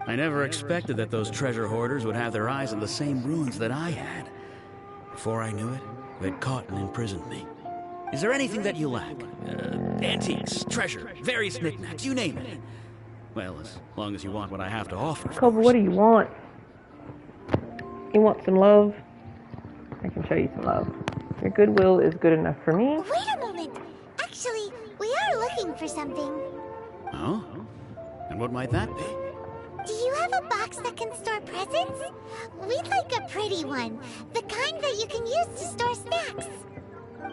I never expected that those treasure hoarders would have their eyes on the same ruins that I had. Before I knew it, they'd caught and imprisoned me. Is there anything that you lack? Antiques, treasure, various knickknacks, you name it. Well, as long as you want what I have to offer. Cobra, what do you want? You want some love? I can show you some love. Your goodwill is good enough for me. Wait a moment. Actually, we are looking for something. Oh? And what might that be? Do you have a box that can store presents? We'd like a pretty one. The kind that you can use to store snacks.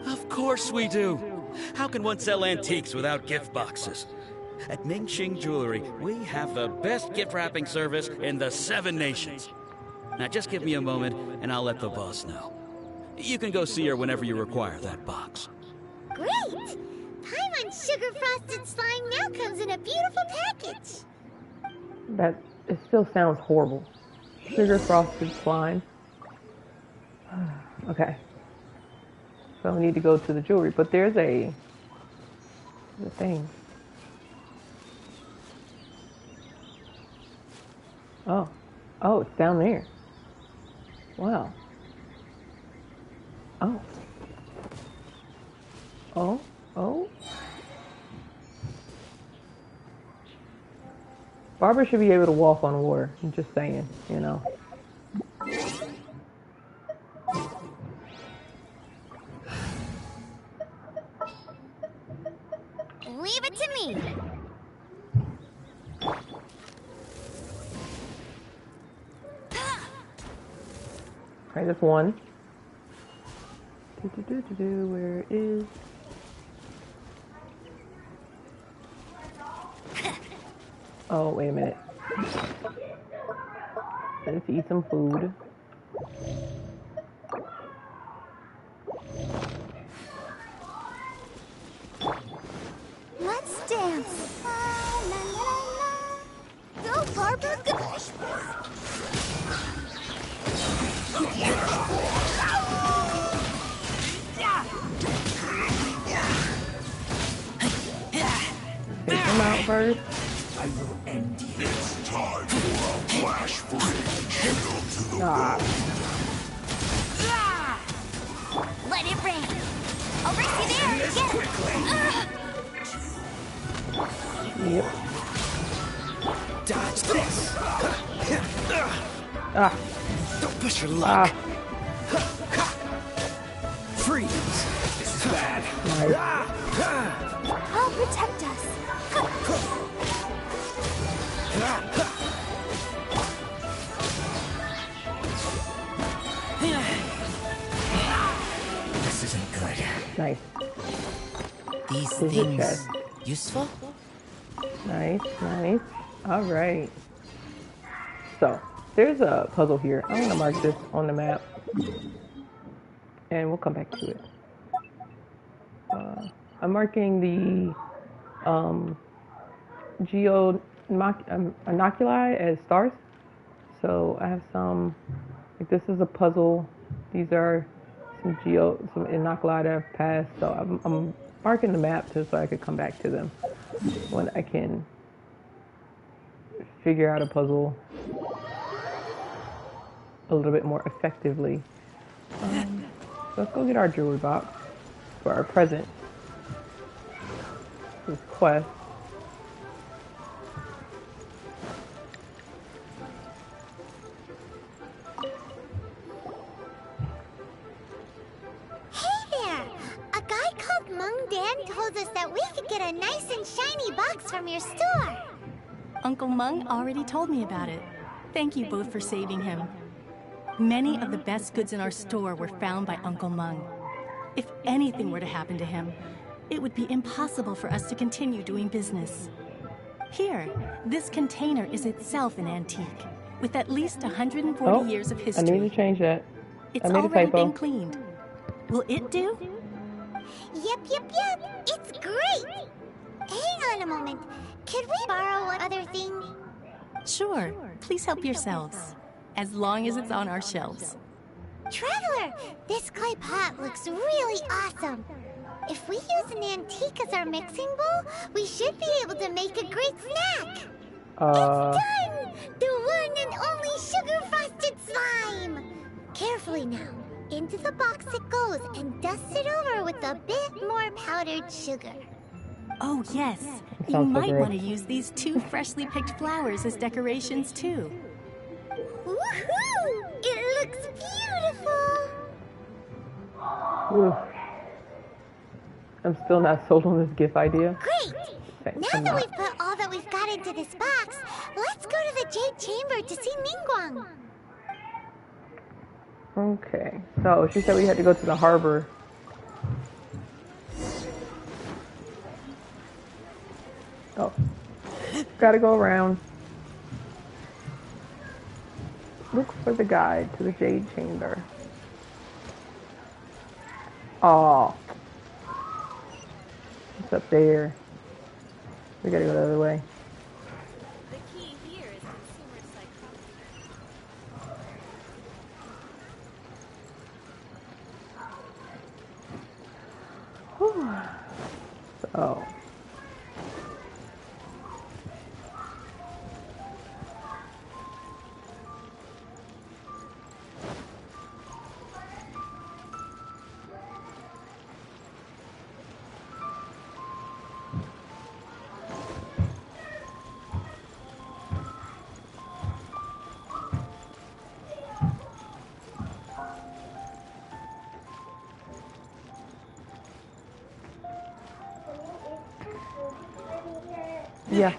Of course we do. How can one sell antiques without gift boxes? At Mingxing Jewelry, we have the best gift wrapping service in the 7 nations. Now just give me a moment, and I'll let the boss know. You can go see her whenever you require that box. Great! Paimon's sugar frosted slime now comes in a beautiful package. That it still sounds horrible. Sugar frosted slime. Okay. So we need to go to the jewelry, but there's the thing. Oh. Oh, it's down there. Wow. Oh. Oh. Oh. Barbara should be able to walk on water. I'm just saying, you know. Leave it to me. Alright, that's one. Where it is? Oh, wait a minute. Let's eat some food. Let's dance. La, la, la, la. Go, Barbara. Go. Take them out first. I will end you. It's time for a flash freeze. Shield to the Ah. Let it rain. I'll race you there. This Get quickly. Yep. Dodge this. Ah. Don't push your luck. Ah. Freeze. This is bad. Nice. I'll protect us. This isn't good. Nice. These This is things chest. useful? Nice, nice. Alright. So, there's a puzzle here. I'm going to mark this on the map. And we'll come back to it. I'm marking the inoculi as stars. So I have some, like this is a puzzle. These are some inoculi that I've passed. So I'm marking the map so I could come back to them when I can figure out a puzzle a little bit more effectively. Let's go get our jewelry box for our present. This quest. Hey there! A guy called Mung Dan told us that we could get a nice and shiny box from your store. Uncle Mung already told me about it. Thank you both for saving him. Many of the best goods in our store were found by Uncle Mung. If anything were to happen to him, it would be impossible for us to continue doing business. Here, this container is itself an antique, with at least 140 years of history. I need to change that. It's I made a already typo. been cleaned. Will it do? Yep. It's great! Hang on a moment. Could we borrow one other thing? Sure. Please help yourselves, as long as it's on our shelves. Traveler, this clay pot looks really awesome. If we use an antique as our mixing bowl, we should be able to make a great snack. It's done! The one and only sugar-frosted slime! Carefully now. Into the box it goes and dust it over with a bit more powdered sugar. Oh, yes. You Sounds so might great. want to use these 2 freshly picked flowers as decorations, too. Woohoo! It looks beautiful! Ooh. I'm still not sold on this gift idea. Great! Okay, Now I'm that not. we've put all that we've got into this box, let's go to the Jade Chamber to see Ningguang. Okay, so she said we had to go to the harbor. Oh, gotta go around. Look for the guide to the Jade Chamber. Oh, it's up there. We gotta go the other way. The key here is So. Yeah.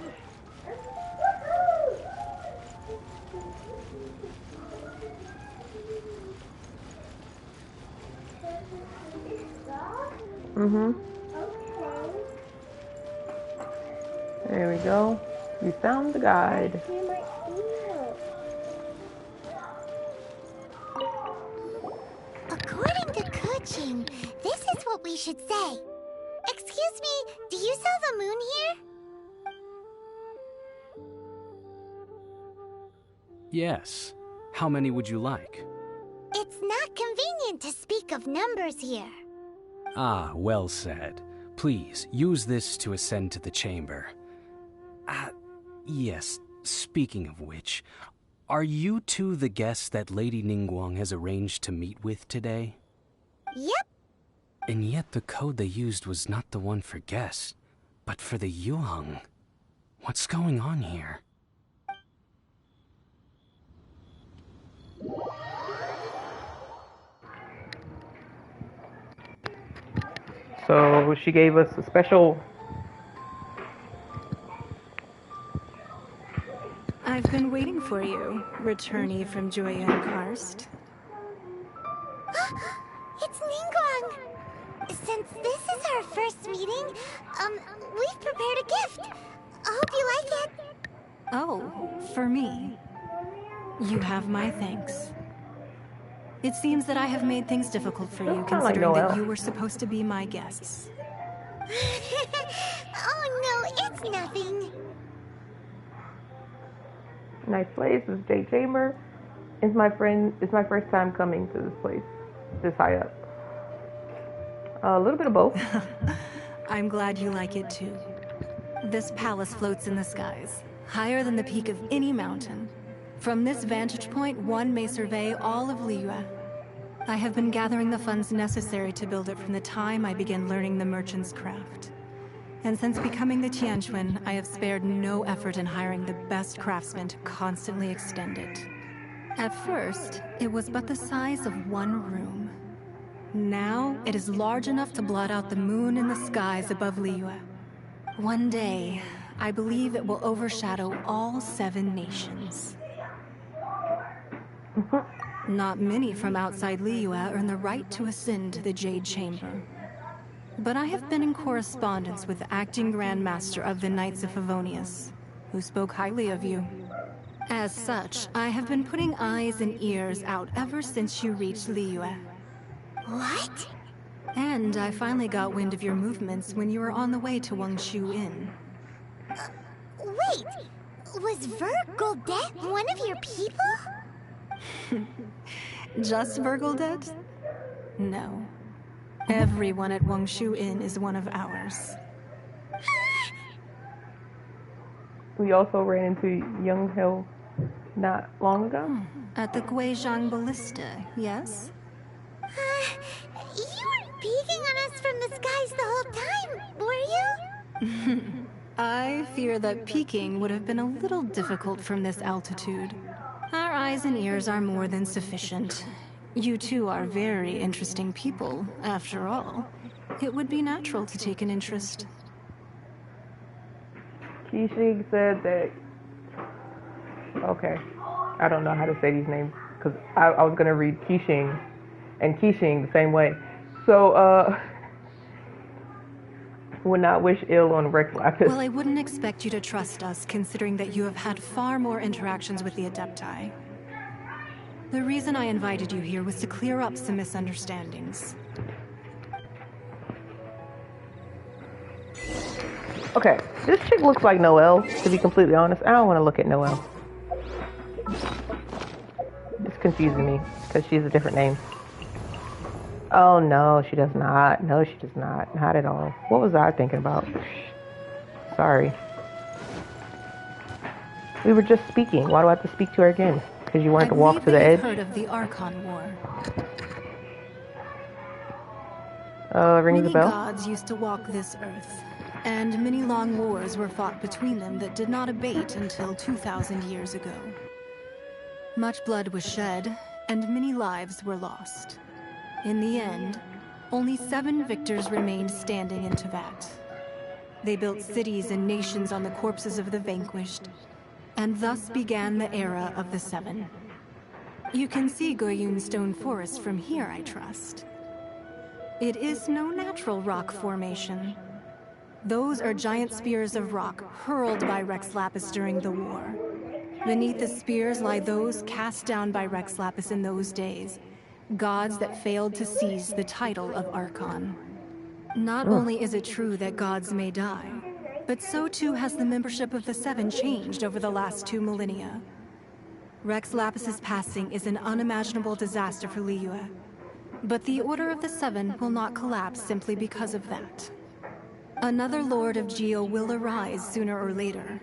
There we go. We found the guide. According to Kuching, this is what we should say. Excuse me, do you sell the moon here? Yes. How many would you like? It's not convenient to speak of numbers here. Ah, well said. Please, use this to ascend to the chamber. Yes, speaking of which, are you two the guests that Lady Ningguang has arranged to meet with today? Yep. And yet the code they used was not the one for guests, but for the Yuheng. What's going on here? So she gave us a special. I've been waiting for you, returnee from Joyun Karst. It's Ningguang! Since this is our first meeting, we've prepared a gift. I hope you like it. Oh, for me. You have my thanks. It seems that I have made things difficult for you, considering that you were supposed to be my guests. Oh no, it's nothing. Nice place. This is Jade Chamber. It's my first time coming to this place, this high up. A little bit of both. I'm glad you like it too. This palace floats in the skies, higher than the peak of any mountain. From this vantage point, one may survey all of Liyue. I have been gathering the funds necessary to build it from the time I began learning the merchant's craft. And since becoming the Tianquan, I have spared no effort in hiring the best craftsmen to constantly extend it. At first, it was but the size of one room. Now, it is large enough to blot out the moon in the skies above Liyue. One day, I believe it will overshadow all 7 nations. Not many from outside Liyue earn the right to ascend to the Jade Chamber. But I have been in correspondence with the acting Grand Master of the Knights of Favonius, who spoke highly of you. As such, I have been putting eyes and ears out ever since you reached Liyue. What? And I finally got wind of your movements when you were on the way to Wangshu Inn. Wait! Was Vergoldet one of your people? Just Vergoldet? No. Everyone at Wangshu Inn is one of ours. We also ran into Young Hill not long ago. At the Guizhang Ballista, yes? You weren't peeking on us from the skies the whole time, were you? I fear that peeking would have been a little difficult from this altitude. Our eyes and ears are more than sufficient. You two are very interesting people, after all. It would be natural to take an interest. Kishig said that... Okay. I don't know how to say these names, because I was going to read Kishing and Kishing the same way. So, would not wish ill on Rex Lapis. Well, I wouldn't expect you to trust us, considering that you have had far more interactions with the Adepti. The reason I invited you here was to clear up some misunderstandings. Okay, this chick looks like Noelle, to be completely honest. I don't want to look at Noelle. It's confusing me, because she has a different name. Oh, no, she does not. No, she does not. Not at all. What was I thinking about? Sorry. We were just speaking. Why do I have to speak to her again? Because you wanted to walk to the edge? I've heard of the Archon War. Rings a bell? Many gods used to walk this earth, and many long wars were fought between them that did not abate until 2,000 years ago. Much blood was shed, and many lives were lost. In the end, only 7 victors remained standing in Tevat. They built cities and nations on the corpses of the vanquished, and thus began the era of the 7. You can see Goyun Stone Forest from here, I trust. It is no natural rock formation. Those are giant spears of rock hurled by Rex Lapis during the war. Beneath the spears lie those cast down by Rex Lapis in those days, gods that failed to seize the title of Archon. Not only is it true that gods may die, but so too has the membership of the 7 changed over the last 2 millennia. Rex Lapis's passing is an unimaginable disaster for Liyue, but the Order of the 7 will not collapse simply because of that. Another Lord of Geo will arise sooner or later.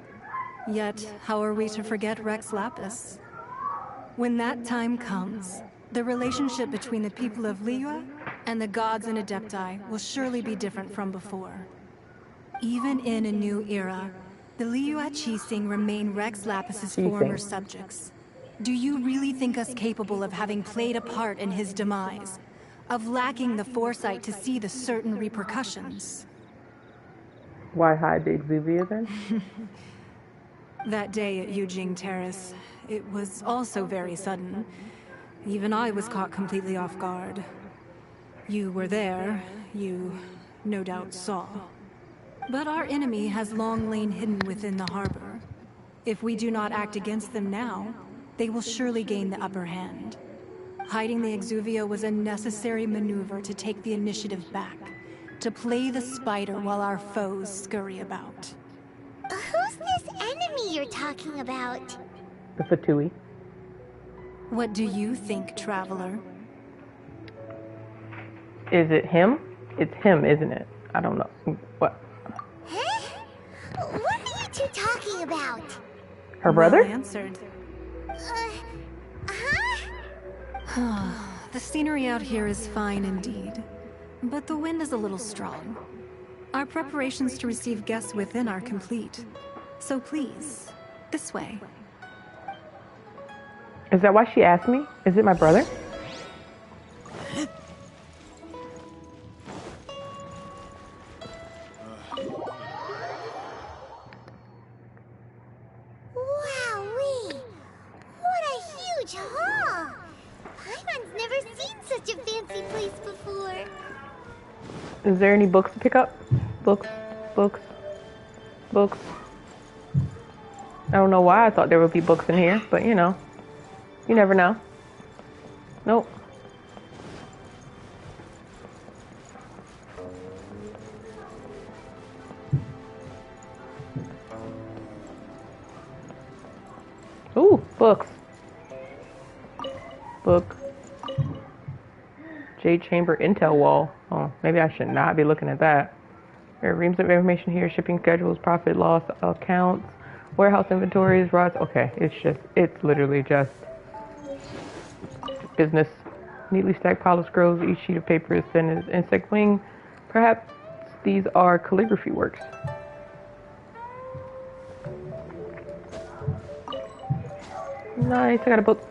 Yet, how are we to forget Rex Lapis? When that time comes, the relationship between the people of Liyue and the gods and Adepti will surely be different from before. Even in a new era, the Liyue Qixing remain Rex Lapis's former subjects. Do you really think us capable of having played a part in his demise? Of lacking the foresight to see the certain repercussions? Why hide the Exuvia then? That day at Yujing Terrace, it was also very sudden. Even I was caught completely off guard. You were there, you no doubt saw. But our enemy has long lain hidden within the harbor. If we do not act against them now, they will surely gain the upper hand. Hiding the Exuvia was a necessary maneuver to take the initiative back, to play the spider while our foes scurry about. Who's this enemy you're talking about? The Fatui. What do you think, Traveler? Is it him? It's him, isn't it? I don't know. What? Huh? What are you two talking about? Her brother? Well answered. The scenery out here is fine indeed, but the wind is a little strong. Our preparations to receive guests within are complete. So please, this way. Is that why she asked me? Is it my brother? Wowee! What a huge hall! Paimon's never seen such a fancy place before. Is there any books to pick up? Books. I don't know why I thought there would be books in here, but you know. You never know. Nope. Ooh, books. Book. Jade Chamber Intel Wall. Oh, maybe I should not be looking at that. There are reams of information here. Shipping schedules, profit loss accounts, warehouse inventories, rods. Okay, it's literally just business. Neatly stacked pile of scrolls. Each sheet of paper is thin as insect wing. Perhaps these are calligraphy works. Nice, I got a book.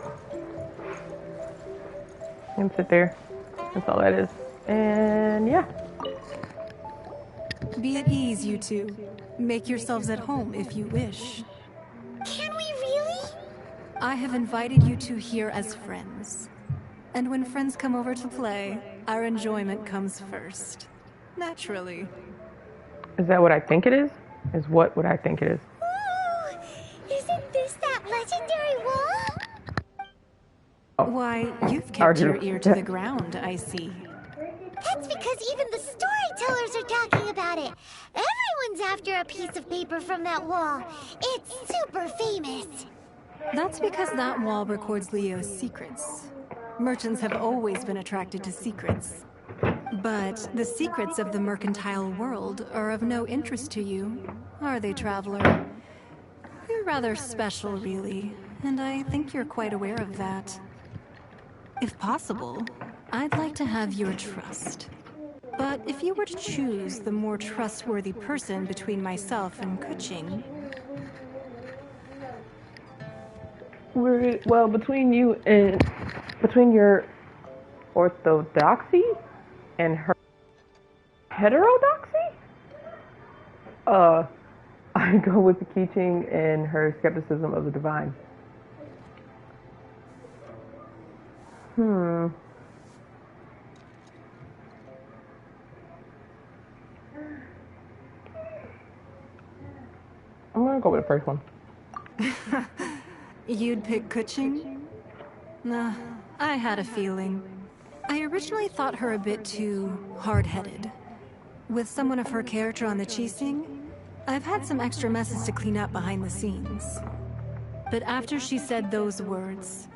You can sit there. That's all that is. And yeah. Be at ease, you two. Make yourselves at home if you wish. Can we really? I have invited you two here as friends. And when friends come over to play, our enjoyment comes first. Naturally. Is that what I think it is? Is what I think it is? Ooh, isn't this that legendary wall? Oh. Why, you've kept your ear to the ground, I see. That's because even the storytellers are talking about it. Everyone's after a piece of paper from that wall. It's super famous. That's because that wall records Leo's secrets. Merchants have always been attracted to secrets. But the secrets of the mercantile world are of no interest to you, are they, traveler? You're rather special, really, and I think you're quite aware of that. If possible, I'd like to have your trust. But if you were to choose the more trustworthy person between myself and Kuching... Well, between you and... Between your orthodoxy and her heterodoxy? I go with the Kuching and her skepticism of the divine. I'm gonna go with the first one. You'd pick Kuching? Nah, I had a feeling. I originally thought her a bit too hard-headed. With someone of her character on the Qixing, I've had some extra messes to clean up behind the scenes. But after she said those words,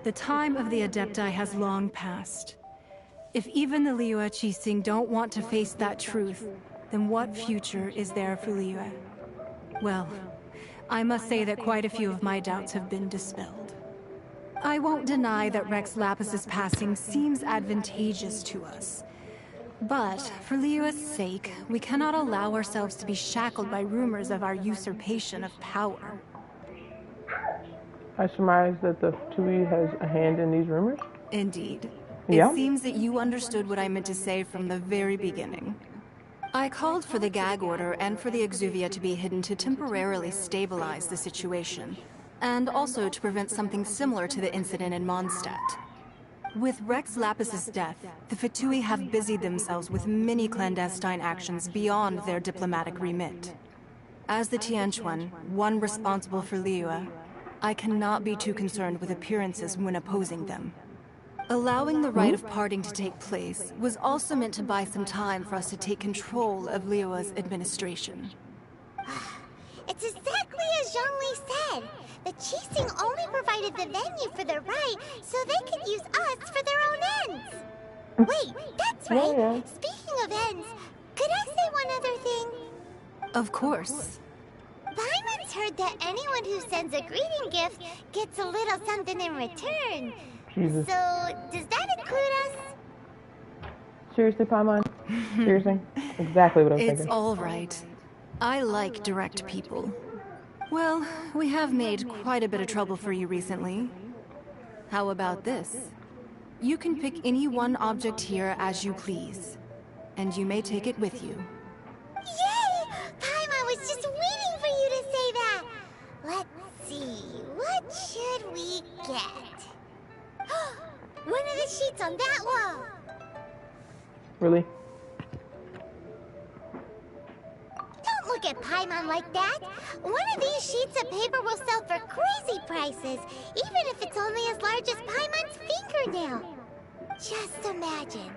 the time of the Adepti has long passed. If even the Liyue Qixing don't want to face that truth, then what future is there for Liyue? Well, I must say that quite a few of my doubts have been dispelled. I won't deny that Rex Lapis's passing seems advantageous to us. But, for Liyue's sake, we cannot allow ourselves to be shackled by rumors of our usurpation of power. I surmise that the Fatui has a hand in these rumors? Indeed. Yeah? It seems that you understood what I meant to say from the very beginning. I called for the gag order and for the Exuvia to be hidden to temporarily stabilize the situation, and also to prevent something similar to the incident in Mondstadt. With Rex Lapis's death, the Fatui have busied themselves with many clandestine actions beyond their diplomatic remit. As the Tianquan, one responsible for Liyue, I cannot be too concerned with appearances when opposing them. Allowing the rite of parting to take place was also meant to buy some time for us to take control of Liyue's administration. It's exactly as Zhongli said. The Qixing only provided the venue for the rite so they could use us for their own ends. Wait, that's right. Yeah. Speaking of ends, could I say one other thing? Of course. Paimon's heard that anyone who sends a greeting gift gets a little something in return. Jesus. So, does that include us? Seriously, Paimon? Seriously? Exactly what I was It's thinking. all right. I like direct people. Well, we have made quite a bit of trouble for you recently. How about this? You can pick any one object here as you please, and you may take it with you. Yay! Paimon was just waiting for you to say that. Let's see, what should we get? One of the sheets on that wall. Really? Don't look at Paimon like that. One of these sheets of paper will sell for crazy prices, even if it's only as large as Paimon's fingernail. Just imagine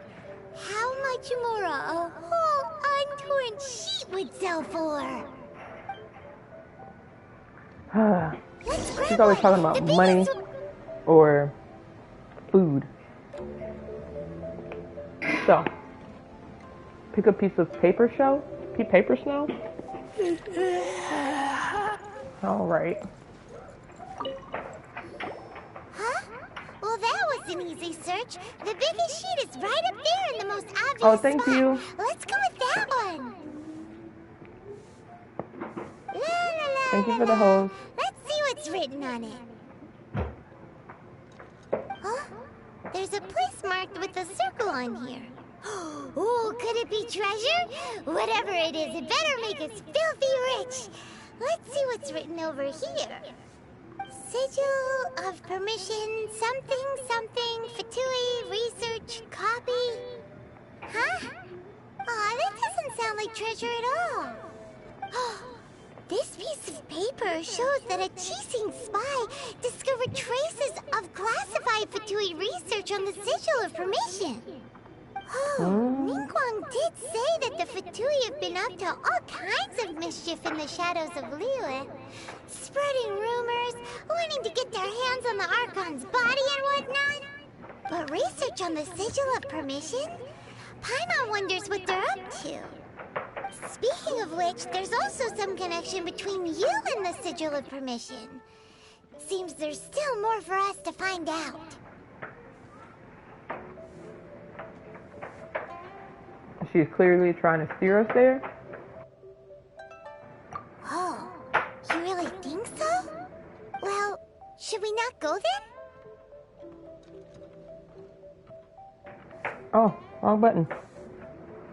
how much more a whole untorn sheet would sell for. She's always talking about money or food. So, pick a piece of paper snow? Paper snow? Alright. Huh? Well, that was an easy search. The biggest sheet is right up there in the most obvious Oh, thank spot. you. Let's go with that one. La, la, la, Thank you la, for the la. hose. Let's see what's written on it. Huh? There's a place marked with a circle on here. Oh, could it be treasure? Whatever it is, it better make us filthy rich. Let's see what's written over here. Sigil of permission, something, Fatui, research, copy. Huh? Aw, that doesn't sound like treasure at all. This piece of paper shows that a Qixing spy discovered traces of classified Fatui research on the Sigil of Permission. Ningguang did say that the Fatui have been up to all kinds of mischief in the shadows of Liyue, spreading rumors, wanting to get their hands on the Archon's body and whatnot. But research on the Sigil of Permission? Paimon wonders what they're up to. Speaking of which, there's also some connection between you and the Sigil of Permission. Seems there's still more for us to find out. She's clearly trying to steer us there. Oh, you really think so? Well, should we not go then? Oh, wrong button.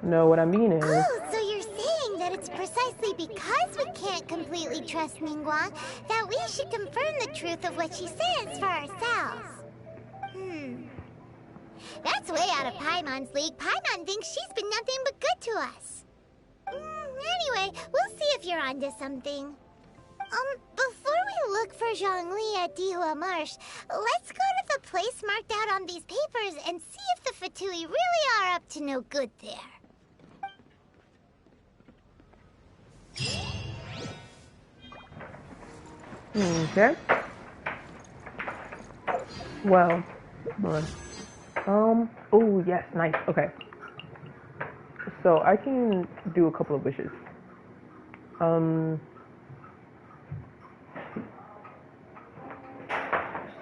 No, what I mean is... Oh, so you're saying that it's precisely because we can't completely trust Ningguang that we should confirm the truth of what she says for ourselves. That's way out of Paimon's league. Paimon thinks she's been nothing but good to us. Anyway, we'll see if you're onto something. Before we look for Zhongli at Dihua Marsh, let's go to the place marked out on these papers and see if the Fatui really are up to no good there. Okay. Well, hold on. Oh, yes, nice. Okay. So I can do a couple of wishes.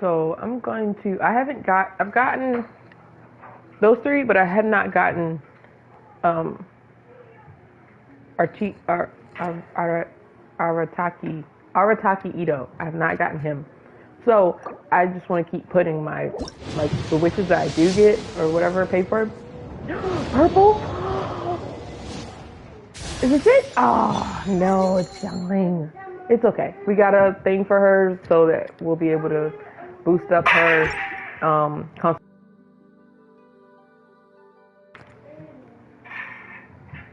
So I'm going to, I've gotten those three, but I have not gotten, Arataki Ito. I have not gotten him. So I just want to keep putting my, like, the wishes that I do get, or whatever, pay for. Purple? Is this it? Oh, no, it's Xiangling. It's okay. We got a thing for her so that we'll be able to boost up her,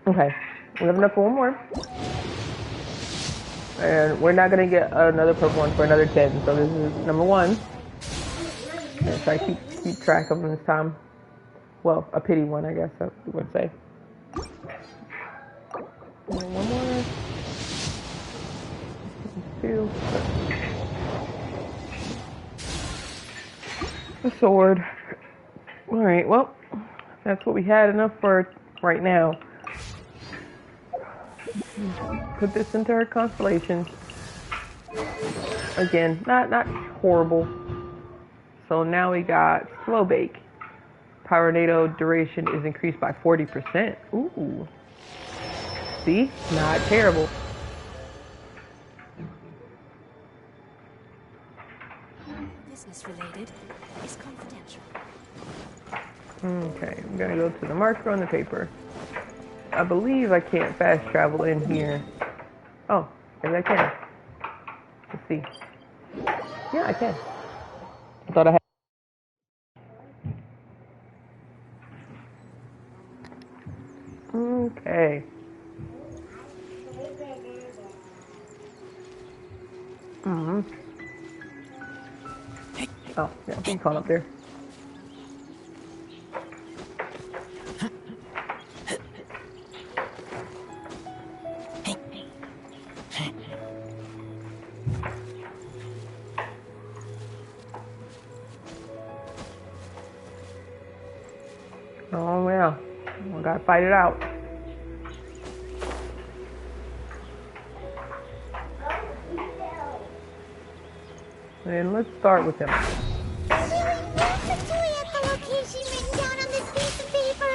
Okay, we have enough for one more. And we're not going to get another purple one for another 10. So this is number 1. And try to keep track of them this time. Well, a pity one, I guess I would say. And one more. 2. A sword. Alright, well, that's what we had enough for right now. Put this into her constellation. Again, not horrible. So now we got slow bake. Tornado duration is increased by 40%. Ooh. See? Not terrible. Business related is confidential. Okay, I'm gonna go to the marker on the paper. I believe I can't fast travel in here. Oh, maybe I can. Let's see. Yeah, I can. I thought I had. Okay. Oh, yeah, I can call up there. Oh, well, we gotta fight it out. And let's start with him. Really, where's the toy at the location written down on this piece of paper?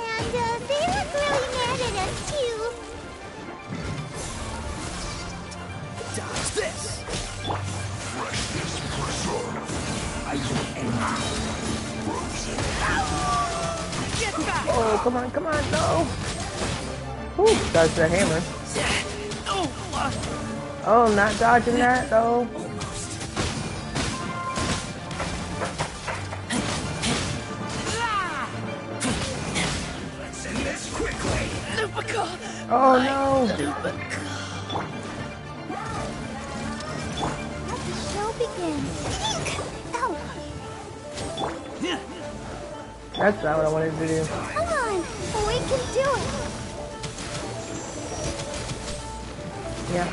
And, they look really mad at us, too. Dodge this! Freshness preserved. Ice and frozen. Get back! Oh, come on, no! Whew, dodge the hammer. Oh, not dodging that, though. Let's end this quickly! Lupica! Oh, no! Let the show begin. Oh, That's not what I wanted to do. come on, we can do it. Yeah.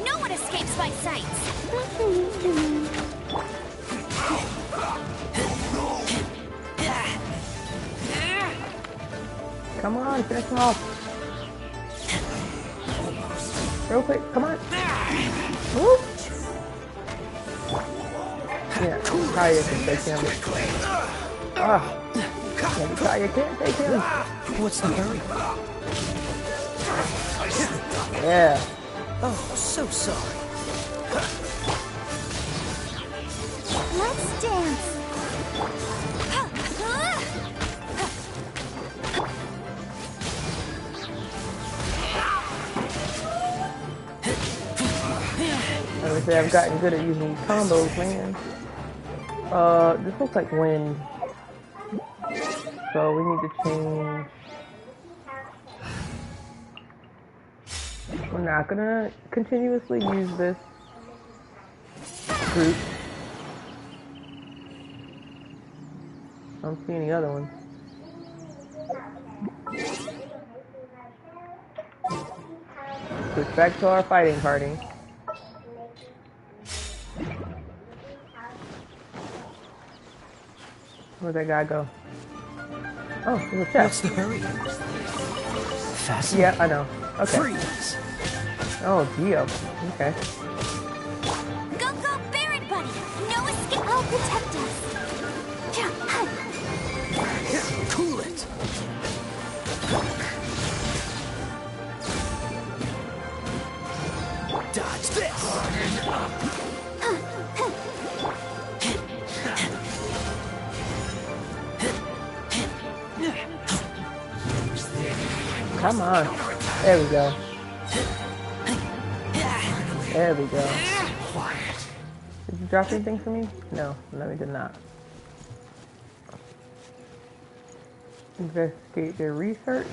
No one escapes my sights. Come on, finish him off. Real quick, come on. Woo. Yeah, Kaya can take him. Maybe Kaya can't take him. What's the hurry? Yeah. Oh, so sorry. Let's dance. I would say I've gotten good at using combos, man. This looks like wind. So we need to change. We're not gonna continuously use this group. I don't see any other ones. Switch back to our fighting party. Where'd that guy go? Oh, there's a chest. What's the hurry? Fast. Yeah, I know. Okay. Freeze. Oh, Geo. Okay. Go, go, Barret Buddy! No escape! I'll protect us! Cool it. Dodge this. Come on. There we go. There we go. Did you drop anything for me? No, we did not. Investigate their research.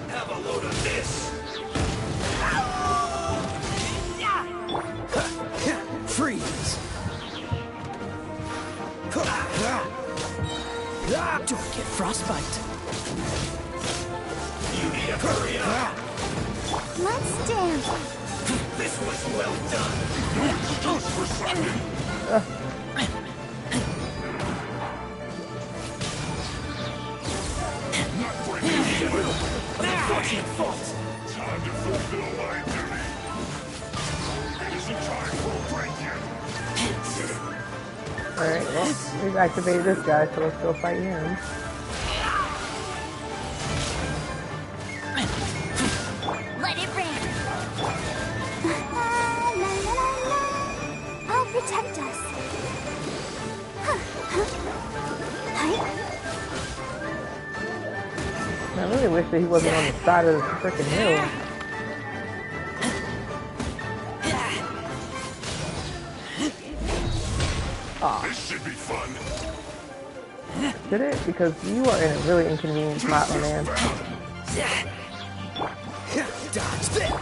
Have a load of this. Freeze. Don't get frostbite. You need to hurry up. Let's dance. This was well done. Just for something. Not for me. Unfortunate fault. Time to fulfill my duty. It isn't time for a break yet. Alright, well, we've activated this guy, so let's go fight him. Let it rain. La, la, la, la. I'll protect us. I really wish that he wasn't on the side of the freaking hill. This should be fun. Did it? Because you are in a really inconvenient spot, my man. Dodge this.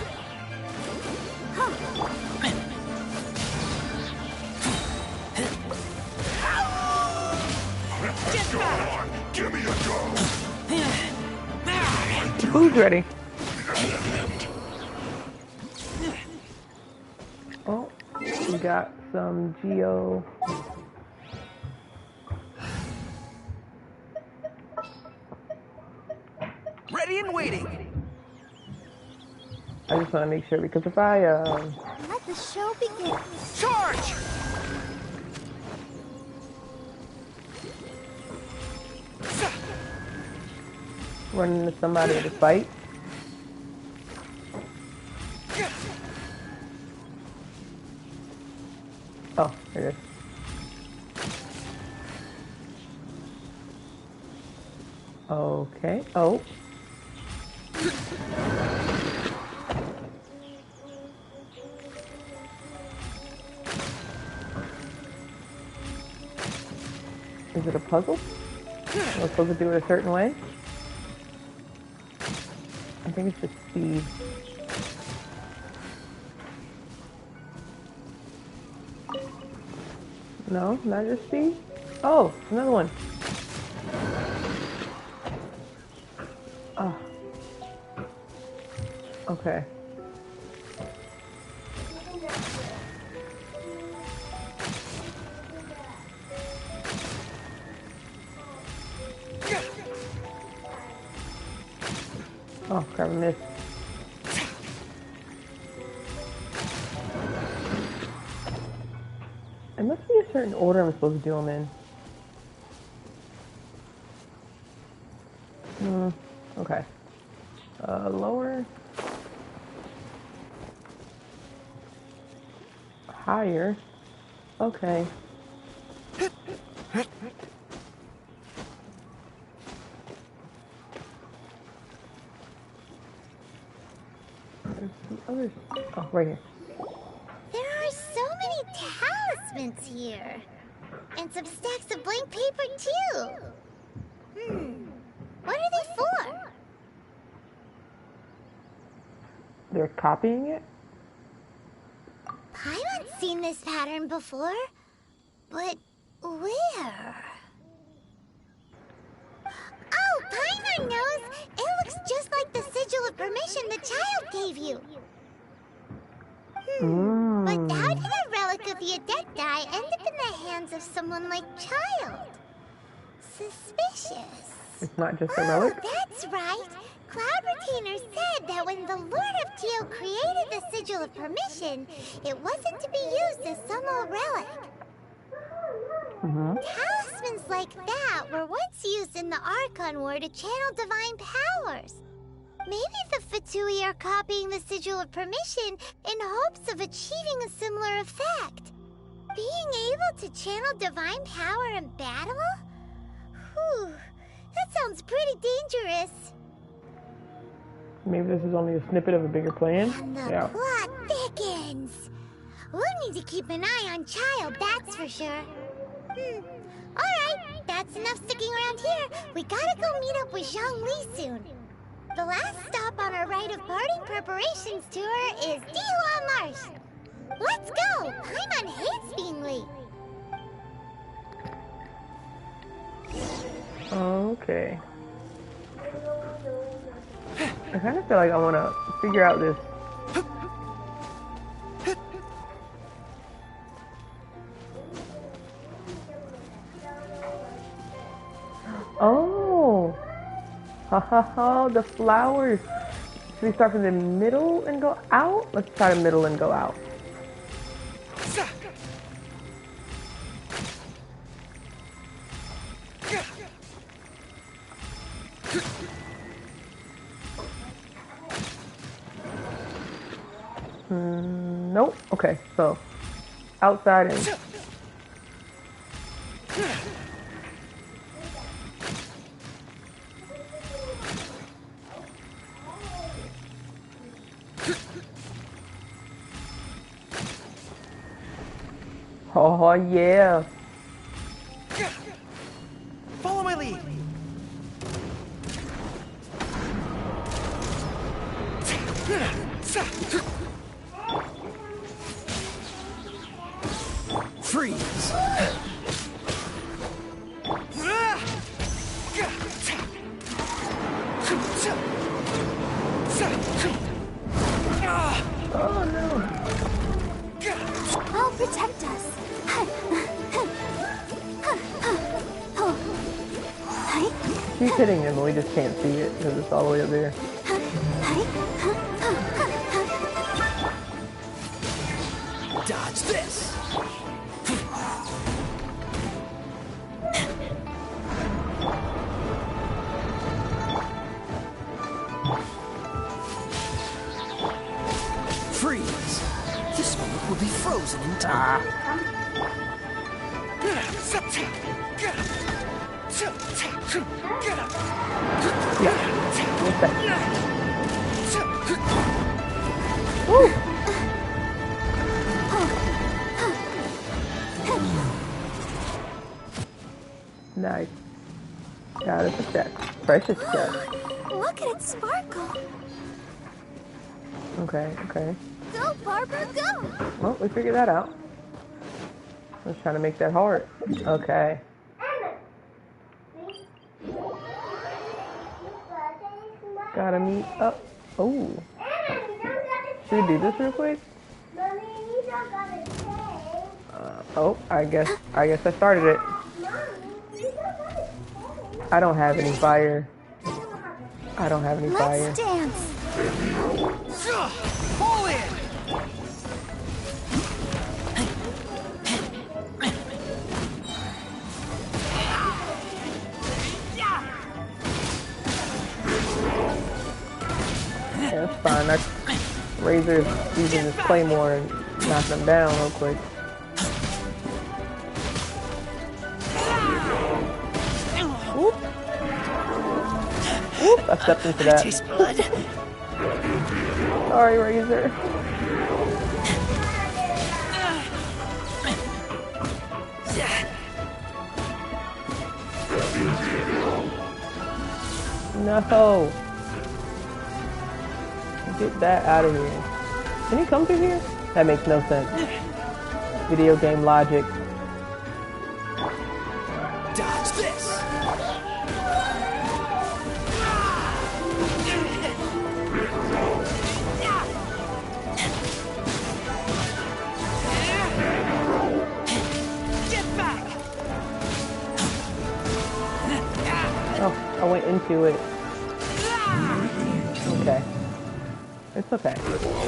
Let's go on. Give me a go. Who's ready? Oh, we got some Geo. Ready and waiting. I just want to make sure because if I Let the show begin. Charge! run into somebody to fight. Oh, there it is. Okay. Oh. Is it a puzzle? Am I supposed to do it a certain way? I think it's just speed. No, not just speed? Oh, another one. Oh. Okay. Oh, crap, I missed. It must be a certain order I'm supposed to do them in. Okay. Lower. Higher. Okay. There's some others. Oh, right here. There are so many talismans here. And some stacks of blank paper, too. What are they for? They're copying it? Paimon's seen this pattern before. But where? Oh, Paimon knows! It looks just like the sigil of permission the child gave you. But how did a relic of the Adepti end up in the hands of someone like Child? Suspicious. It's not just a relic? That's right. Cloud Retainer said that when the Lord of Teal created the Sigil of Permission, it wasn't to be used as some old relic. Talismans like that were once used in the Archon War to channel divine powers. Maybe the Fatui are copying the Sigil of Permission in hopes of achieving a similar effect. Being able to channel divine power in battle? Whew, that sounds pretty dangerous. Maybe this is only a snippet of a bigger plan? And the plot thickens. We'll need to keep an eye on Child, that's for sure. Alright, that's enough sticking around here. We gotta go meet up with Zhongli soon. The last stop on our rite of parting preparations tour is Dihua Marsh. Let's go! Paimon hates being late. Okay. I kind of feel like I want to figure out this. Oh! Ha ha ha, the flowers. Should we start from the middle and go out? Let's try the middle and go out. Nope. Okay, so outside and oh yeah. Follow my lead. Freeze. Oh no. I'll protect us. She's hitting him, but we just can't see it because it's all the way up there. Dodge this. Freeze. This moment will be frozen in time. Woo! Nice. Got it, a check. Precious check. Look at it sparkle. Okay, okay. Go, Barbara, go! Well, we figured that out. I was trying to make that hard. Okay. Gotta meet up. Oh. Should we do this real quick? Oh, I guess I started it. I don't have any fire. I don't have any fire. Let's dance. Pull in! Yeah, that's fine. Razor's using his claymore and knock them down real quick. Whoop. Whoop, I stepped into that. I taste blood. Sorry, Razor. No. Get that out of here. Can he come through here? That makes no sense. Video game logic. Dodge this! Get back! Oh, I went into it. Okay. It's okay.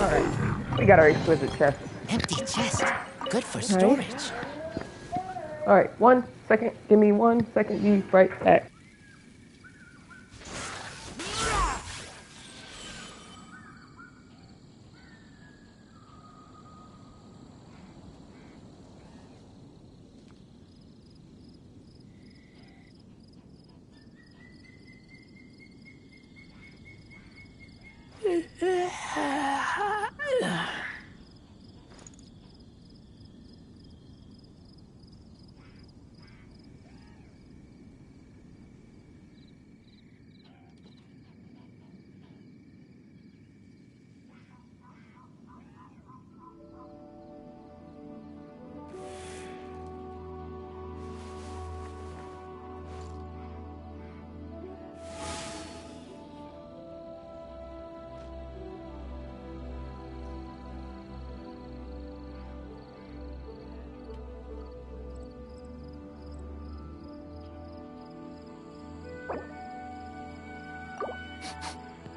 Alright. We got our exquisite chest. Empty chest. Good for storage. Alright, 1 second. Give me 1 second. Be right back.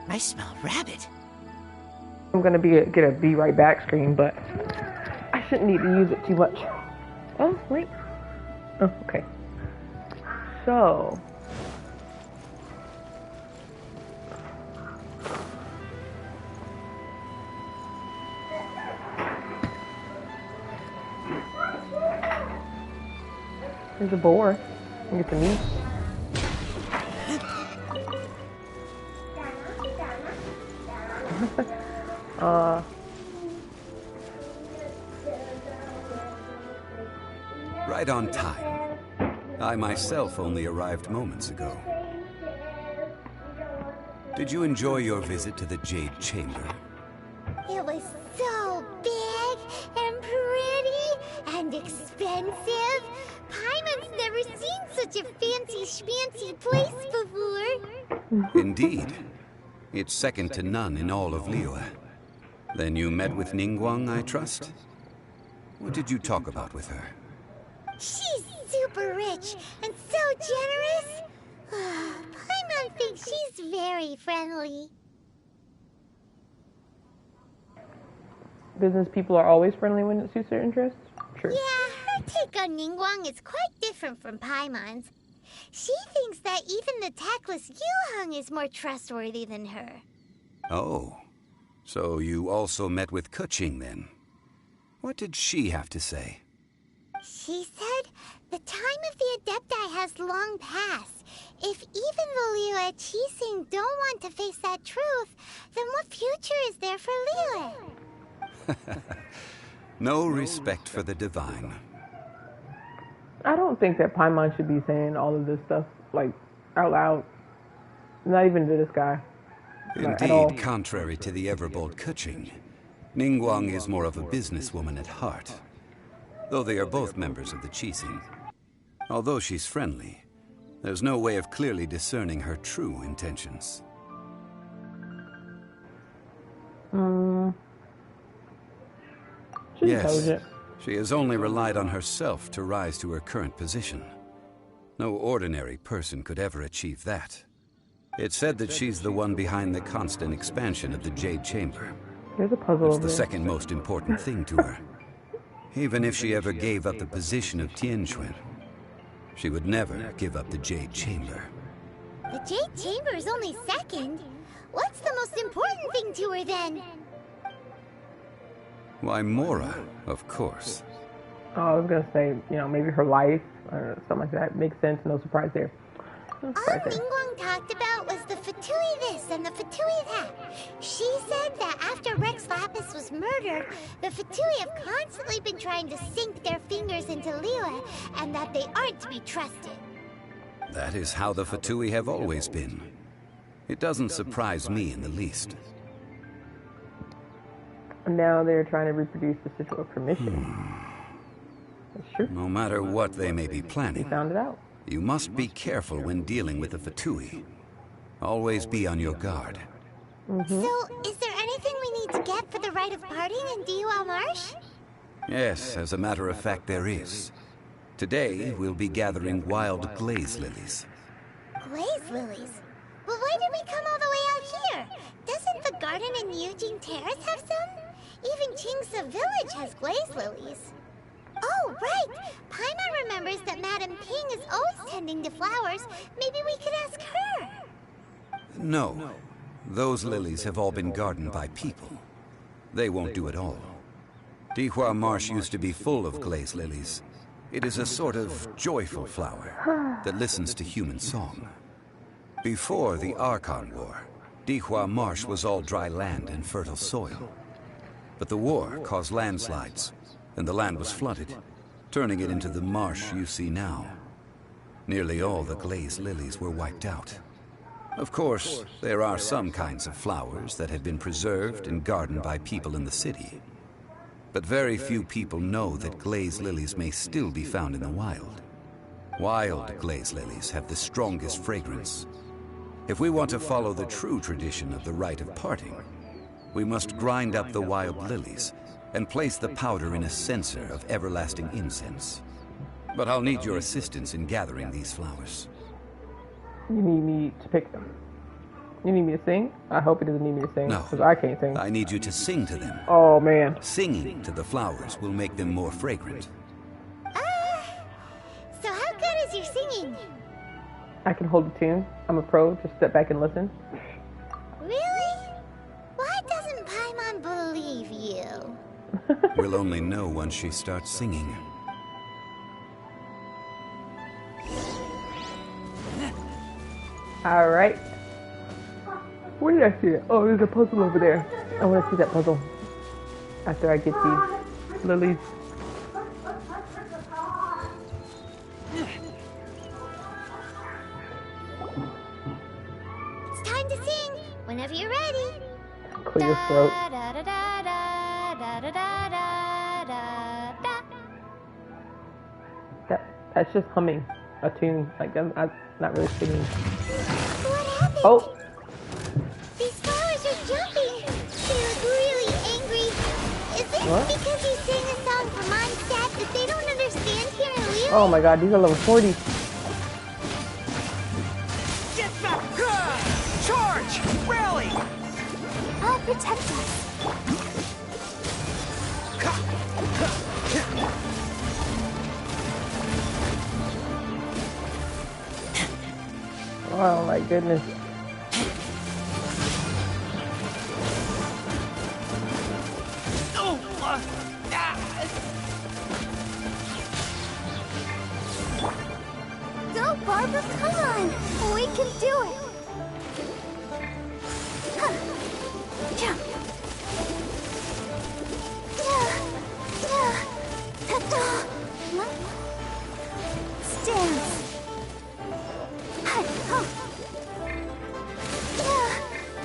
I smell rabbit. I'm gonna get a be right back screen, but I shouldn't need to use it too much. Oh, wait. Oh, okay. So. There's a boar. I get the meat. Right on time. I myself only arrived moments ago. Did you enjoy your visit to the Jade Chamber? It was so big and pretty and expensive. Paimon's never seen such a fancy schmancy place before. Indeed. It's second to none in all of Liyue. Then you met with Ningguang, I trust? What did you talk about with her? She's super rich and so generous. Paimon thinks she's very friendly. Business people are always friendly when it suits their interests? True. Yeah, her take on Ningguang is quite different from Paimon's. She thinks that even the tactless Yuheng is more trustworthy than her. Oh, so you also met with Keqing then? What did she have to say? She said the time of the Adepti has long passed. If even the Liyue Qixing don't want to face that truth, then what future is there for Liyue? No respect for the divine. I don't think that Paimon should be saying all of this stuff, like, out loud. Not even to this guy. Like, at all. Indeed, contrary to the ever-bold Keqing, Ningguang is more of a businesswoman at heart. Though they are both members of the Qixing. Although she's friendly, there's no way of clearly discerning her true intentions. She's Yes, intelligent. she has only relied on herself to rise to her current position. No ordinary person could ever achieve that. It's said that she's the one behind the constant expansion of the Jade Chamber. There's a puzzle It's over the there. second most important thing to her. Even if she ever gave up the position of Tianquan, she would never give up the Jade Chamber. The Jade Chamber is only second. What's the most important thing to her then? Why, Mora, of course. Oh, I was gonna say, you know, maybe her life or something like that. Makes sense. No surprise there. No All surprise there. Ningguang talked about was the Fatui this and the Fatui that. She said that after Rex Lapis was murdered, the Fatui have constantly been trying to sink their fingers into Liyue, and that they aren't to be trusted. That is how the Fatui have always been. It doesn't surprise me in the least. Now they're trying to reproduce the Sigil of Permission. That's true. No matter what they may be We planning, found it out. you must be careful when dealing with the Fatui. Always be on your guard. So, is there anything we need to get for the rite of parting in Dihua Marsh? Yes, as a matter of fact, there is. Today, we'll be gathering wild glaze lilies. Glaze lilies? But why did we come all the way out here? Doesn't the garden in Yujing Terrace have some? Even Qingse Village has glaze lilies. Oh, right! Paimon remembers that Madame Ping is always tending to flowers. Maybe we could ask her. No, those lilies have all been gardened by people. They won't do it all. Dihua Marsh used to be full of glaze lilies. It is a sort of joyful flower that listens to human song. Before the Archon War, Dihua Marsh was all dry land and fertile soil. But the war caused landslides, and the land was flooded, turning it into the marsh you see now. Nearly all the glaze lilies were wiped out. Of course, there are some kinds of flowers that have been preserved and gardened by people in the city. But very few people know that glaze lilies may still be found in the wild. Wild glaze lilies have the strongest fragrance. If we want to follow the true tradition of the rite of parting, we must grind up the wild lilies and place the powder in a censer of everlasting incense. But I'll need your assistance in gathering these flowers. You need me to pick them. You need me to sing? I hope he doesn't need me to sing, No. because I can't sing. I need you to sing to them. Oh, man. Singing to the flowers will make them more fragrant. So how good is your singing? I can hold a tune. I'm a pro. Just step back and listen. Really? Why doesn't Paimon believe you? We'll only know once she starts singing. All right. Where did I see it? Oh, there's a puzzle over there. I want to see that puzzle after I get these lilies. It's time to sing. Whenever you're ready. Clear your throat. That's just humming a tune. Like I'm not really singing. What happened? Oh, These flowers are jumping. They look really angry. Is it What? because you sang a song for Mondstadt that they don't understand here in Liyue? oh my God! These are level 40. Get back! Charge! Rally! I'll protect us. Oh my goodness. Go, Barbara, come on. We can do it. Huh. Yeah. Stance.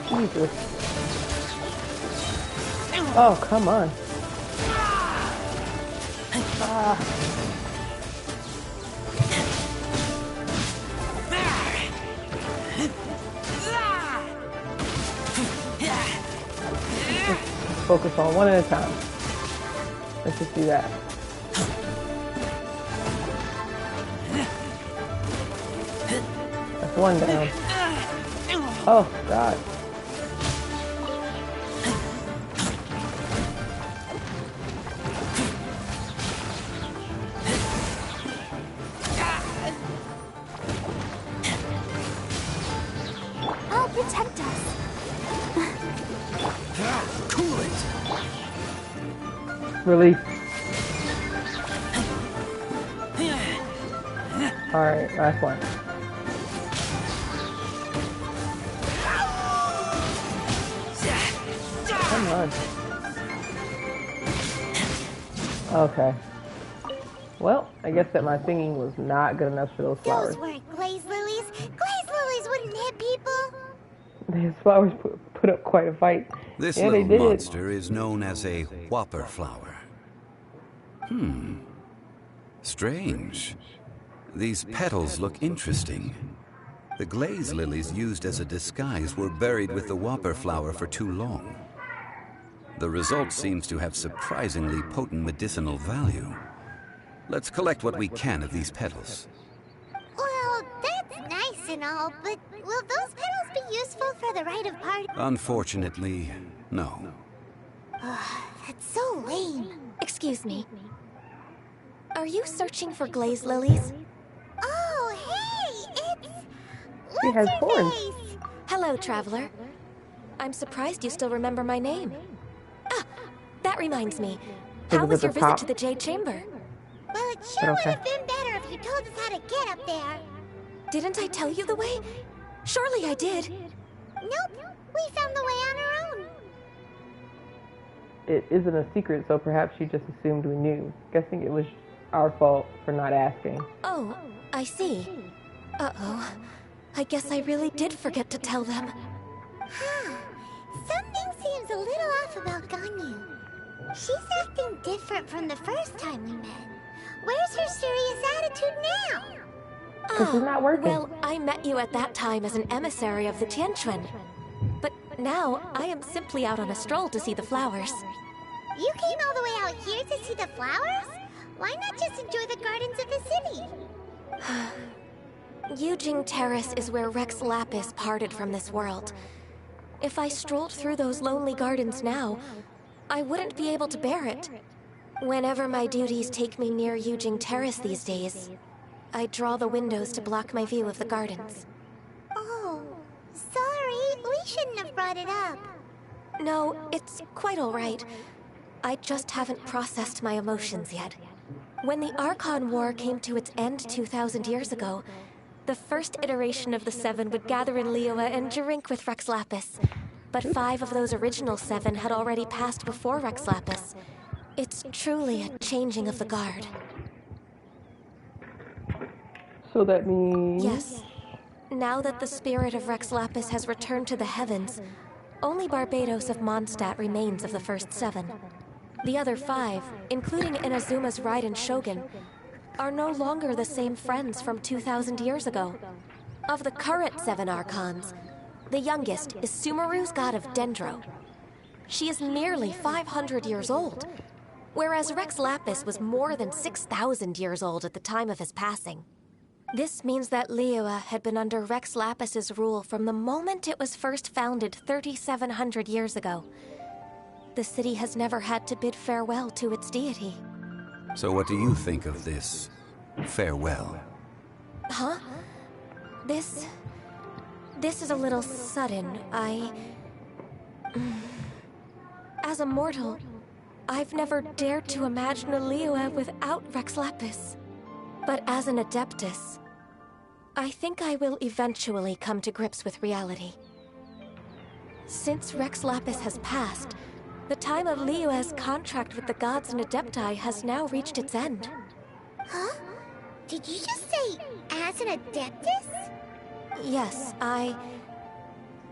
Jesus. Oh, come on. Ah. Focus on one at a time. Let's just do that. That's one down. Oh, God. I'll protect us. Cool it. Release. Alright, last one. Come on. Okay. Well, I guess that my singing was not good enough for those flowers. Those weren't glaze lilies. Glaze lilies wouldn't hit people. These flowers put up quite a fight. This yeah, little they did. monster is known as a whopper flower. Strange. These petals look interesting. The glaze lilies used as a disguise were buried with the whopper flower for too long. The result seems to have surprisingly potent medicinal value. Let's collect what we can of these petals. Well, that's nice and all, but will those petals be useful for the rite of party? Unfortunately, no. That's so lame. Excuse me. Are you searching for glaze lilies? Oh, hey! It's... She has horns. Hello, traveler. I'm surprised you still remember my name. Ah, that reminds me. How was your visit to the Jade Chamber? Well, it sure would have been better if you told us how to get up there. Didn't I tell you the way? Surely I did. Nope, we found the way on our own. It isn't a secret, so perhaps she just assumed we knew. Guessing it was our fault for not asking. Oh, I see. Uh-oh. I guess I really did forget to tell them. Something seems a little off about Ganyu. She's acting different from the first time we met. Where's her serious attitude now? Because she's not working. Well, I met you at that time as an emissary of the Tianquan. But now, I am simply out on a stroll to see the flowers. You came all the way out here to see the flowers? Why not just enjoy the gardens of the city? Yujing Terrace is where Rex Lapis parted from this world. If I strolled through those lonely gardens now, I wouldn't be able to bear it. Whenever my duties take me near Yujing Terrace these days, I draw the windows to block my view of the gardens. Oh, sorry. We shouldn't have brought it up. No, it's quite all right. I just haven't processed my emotions yet. When the Archon War came to its end 2,000 years ago, the first iteration of the Seven would gather in Liyue and drink with Rex Lapis. But 5 of those original 7 had already passed before Rex Lapis. It's truly a changing of the guard. So that means... Yes. Now that the spirit of Rex Lapis has returned to the heavens, only Barbados of Mondstadt remains of the first 7. The other 5, including Inazuma's Raiden Shogun, are no longer the same friends from 2,000 years ago. Of the current 7 Archons, the youngest is Sumeru's god of Dendro. She is merely 500 years old, whereas Rex Lapis was more than 6,000 years old at the time of his passing. This means that Liyue had been under Rex Lapis's rule from the moment it was first founded 3,700 years ago. The city has never had to bid farewell to its deity. So what do you think of this farewell? Huh? This is a little sudden. As a mortal, I've never dared to imagine a Liyue without Rex Lapis. But as an Adeptus, I think I will eventually come to grips with reality. Since Rex Lapis has passed, the time of Liyue's contract with the gods and Adepti has now reached its end. Huh? Did you just say, as an Adeptus? Yes, I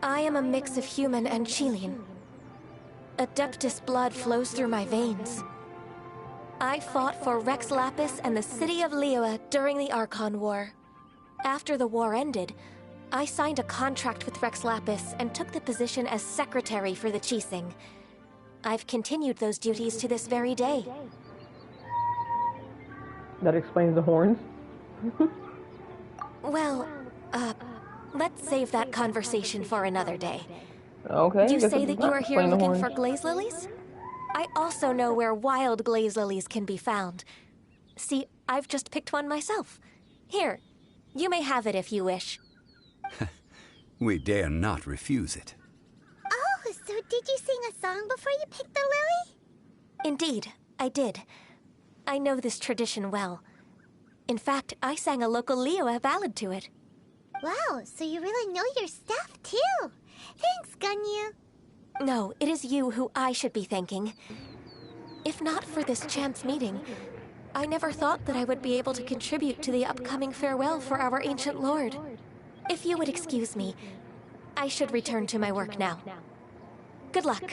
am a mix of human and Chilean. Adeptus blood flows through my veins. I fought for Rex Lapis and the city of Liyue during the Archon War. After the war ended, I signed a contract with Rex Lapis and took the position as secretary for the Qixing. I've continued those duties to this very day. That explains the horns. Well, Let's save that conversation for another day. Okay. You guess say it that does you not are here explain the looking horn. for glaze lilies? I also know where wild glaze lilies can be found. See, I've just picked one myself. Here, you may have it if you wish. We dare not refuse it. Oh, so did you sing a song before you picked the lily? Indeed, I did. I know this tradition well. In fact, I sang a local Liyue ballad to it. Wow, so you really know your stuff, too. Thanks, Gunyu. No, it is you who I should be thanking. If not for this chance meeting, I never thought that I would be able to contribute to the upcoming farewell for our ancient lord. If you would excuse me, I should return to my work now. Good luck.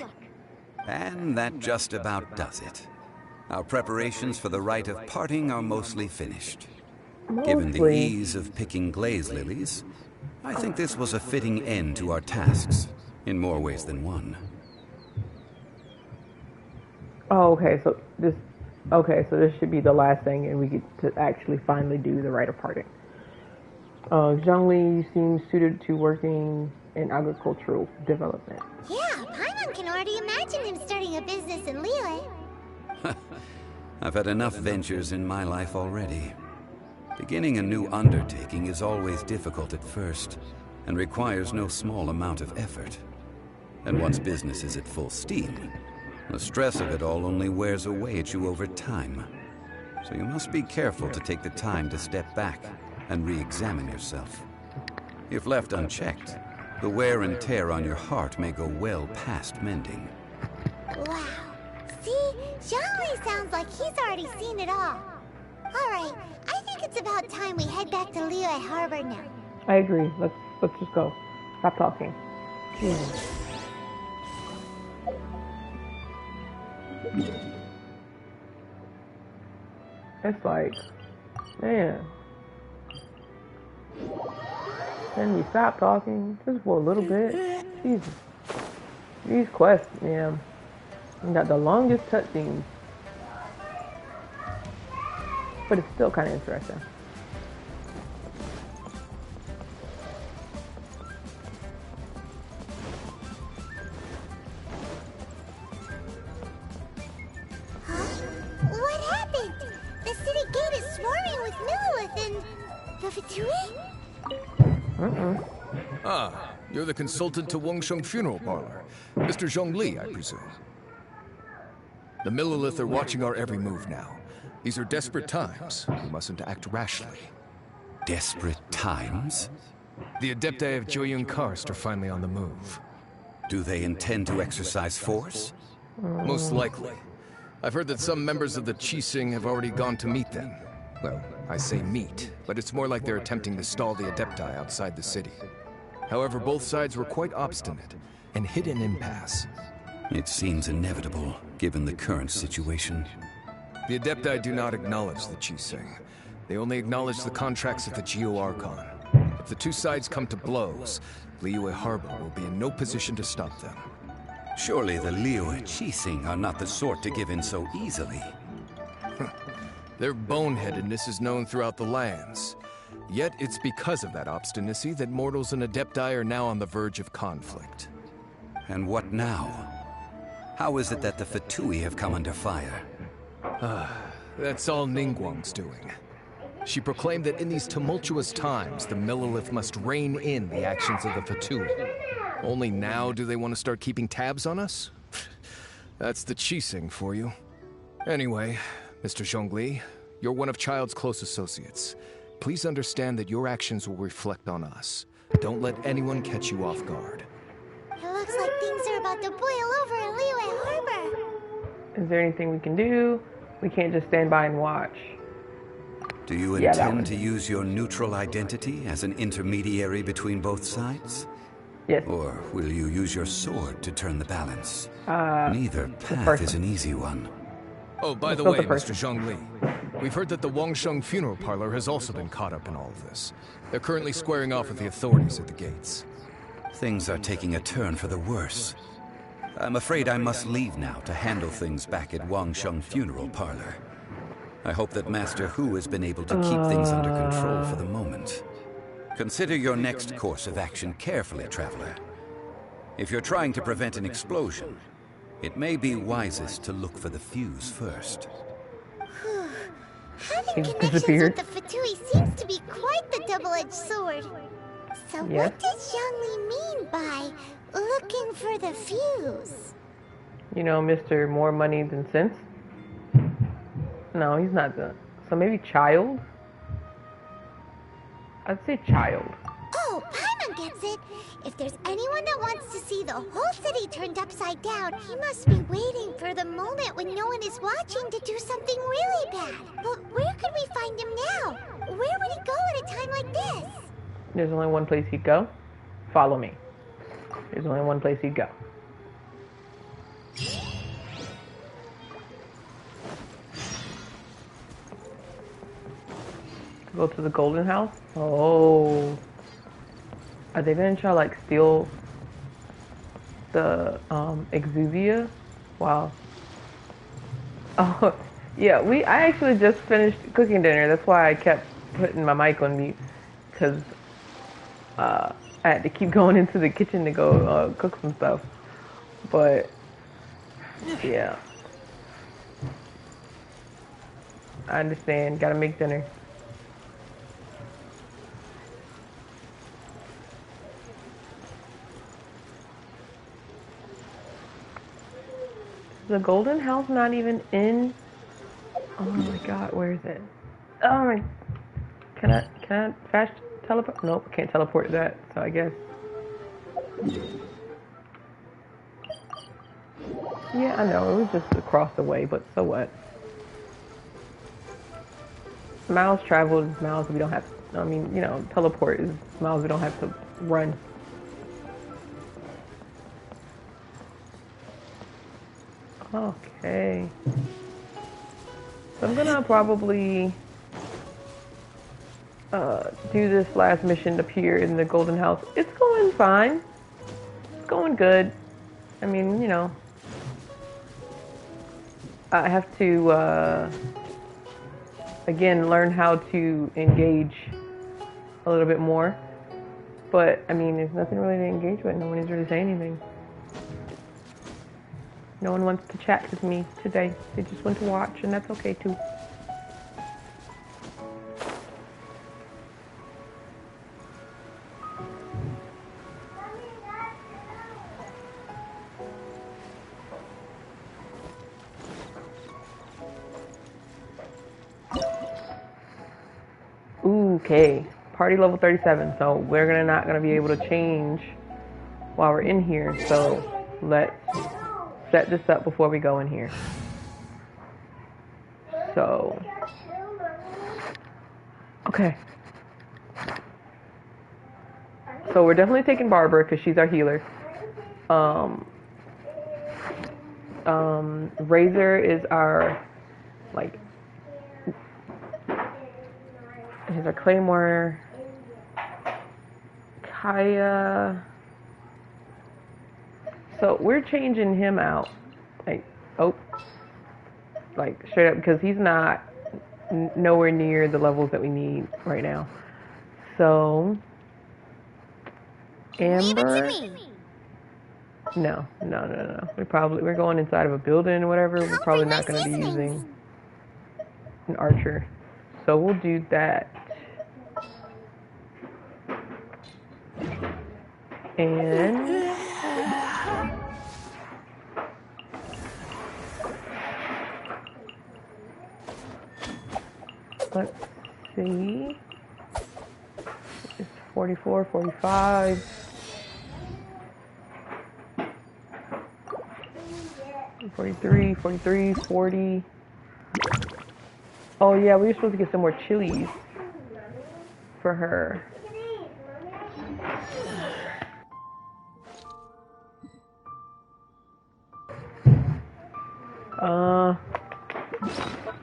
And that just about does it. Our preparations for the rite of parting are mostly finished. Given the ease of picking glaze lilies, I think this was a fitting end to our tasks, in more ways than one. Oh, okay. So this should be the last thing, and we get to actually finally do the rite of parting. Zhongli seems suited to working in agricultural development. Yeah, Paimon can already imagine him starting a business in Liyue. I've had enough ventures in my life already. Beginning a new undertaking is always difficult at first, and requires no small amount of effort. And once business is at full steam, the stress of it all only wears away at you over time. So you must be careful to take the time to step back and re-examine yourself. If left unchecked, the wear and tear on your heart may go well past mending. Wow. See? Zhongli sounds like he's already seen it all. Alright, I think it's about time we head back to Liyue Harbor now. I agree. Let's just go. Stop talking. It's like, man. Can we stop talking just for a little bit? Jesus. These quests, man. We got the longest cutscenes. But it's still kind of interesting. What happened? The city gate is swarming with Millilith and the Fatui? Ah, you're the consultant to Wangsheng Funeral Parlor. Mr. Zhongli, I presume. The Millilith are watching our every move now. These are desperate times. We mustn't act rashly. Desperate times? The Adepti of Joyun Karst are finally on the move. Do they intend to exercise force? Most likely. I've heard that some members of the Qixing have already gone to meet them. Well, I say meet, but it's more like they're attempting to stall the Adepti outside the city. However, both sides were quite obstinate and hit an impasse. It seems inevitable, given the current situation. The Adepti do not acknowledge the Qixing. They only acknowledge the contracts of the Geo-Archon. If the two sides come to blows, Liyue Harbor will be in no position to stop them. Surely the Liyue Qixing are not the sort to give in so easily. Their boneheadedness is known throughout the lands. Yet it's because of that obstinacy that mortals and Adepti are now on the verge of conflict. And what now? How is it that the Fatui have come under fire? That's all Ningguang's doing. She proclaimed that in these tumultuous times, the Millilith must rein in the actions of the Fatui. Only now do they want to start keeping tabs on us? That's the Qixing for you. Anyway, Mr. Zhongli, you're one of Child's close associates. Please understand that your actions will reflect on us. Don't let anyone catch you off guard. It looks like things are about to boil over in Liyue Harbor. Is there anything we can do? We can't just stand by and watch. Do you intend to use your neutral identity as an intermediary between both sides? Yes. Or will you use your sword to turn the balance? Neither path is an easy one. Oh, by the way, Mr. Zhongli, we've heard that the Wangsheng Funeral Parlor has also been caught up in all of this. They're currently squaring off with the authorities at the gates. Things are taking a turn for the worse. I'm afraid I must leave now to handle things back at Wangsheng Funeral Parlor. I hope that Master Hu has been able to keep things under control for the moment. Consider your next course of action carefully, Traveler. If you're trying to prevent an explosion, it may be wisest to look for the fuse first. Having connections with the Fatui seems to be quite the double-edged sword. So what does Zhongli mean by looking for the fuse? You know, Mr. More Money Than Sense? No, he's not the... So maybe child? I'd say child. Oh, Paimon gets it. If there's anyone that wants to see the whole city turned upside down, he must be waiting for the moment when no one is watching to do something really bad. But where could we find him now? Where would he go at a time like this? There's only one place he'd go. Follow me. There's only one place he'd go. Go to the Golden House? Oh. Are they gonna try like steal the Exuvia? Wow. Oh yeah, I actually just finished cooking dinner. That's why I kept putting my mic on mute, because I had to keep going into the kitchen to go cook some stuff. But yeah, I understand. Gotta make dinner. The Golden House not even in? Oh my god, where is it? Oh my, can I fast teleport? Nope, I can't teleport that, so I guess. Yeah, I know, it was just across the way, but so what? Miles traveled is miles we don't have to, I mean, you know, teleport is miles we don't have to run. Okay. So I'm gonna probably do this last mission up here in the Golden House. It's going fine. It's going good. I mean, you know, I have to again learn how to engage a little bit more. But I mean, there's nothing really to engage with. No one is really saying anything. No one wants to chat with me today. They just want to watch, and that's okay too. Okay, party level 37. So we're not gonna be able to change while we're in here. So let's set this up before we go in here. So, okay. So we're definitely taking Barbara because she's our healer. Razor is our, like, he's our Claymore. Kaya. So we're changing him out, like, like straight up, because he's not nowhere near the levels that we need right now. So, Amber, no. We're going inside of a building or whatever. We're probably not going to be using an archer. So we'll do that. And let's see. It's 44, 45. 43, 43, 40. Oh yeah, we were supposed to get some more chilies for her.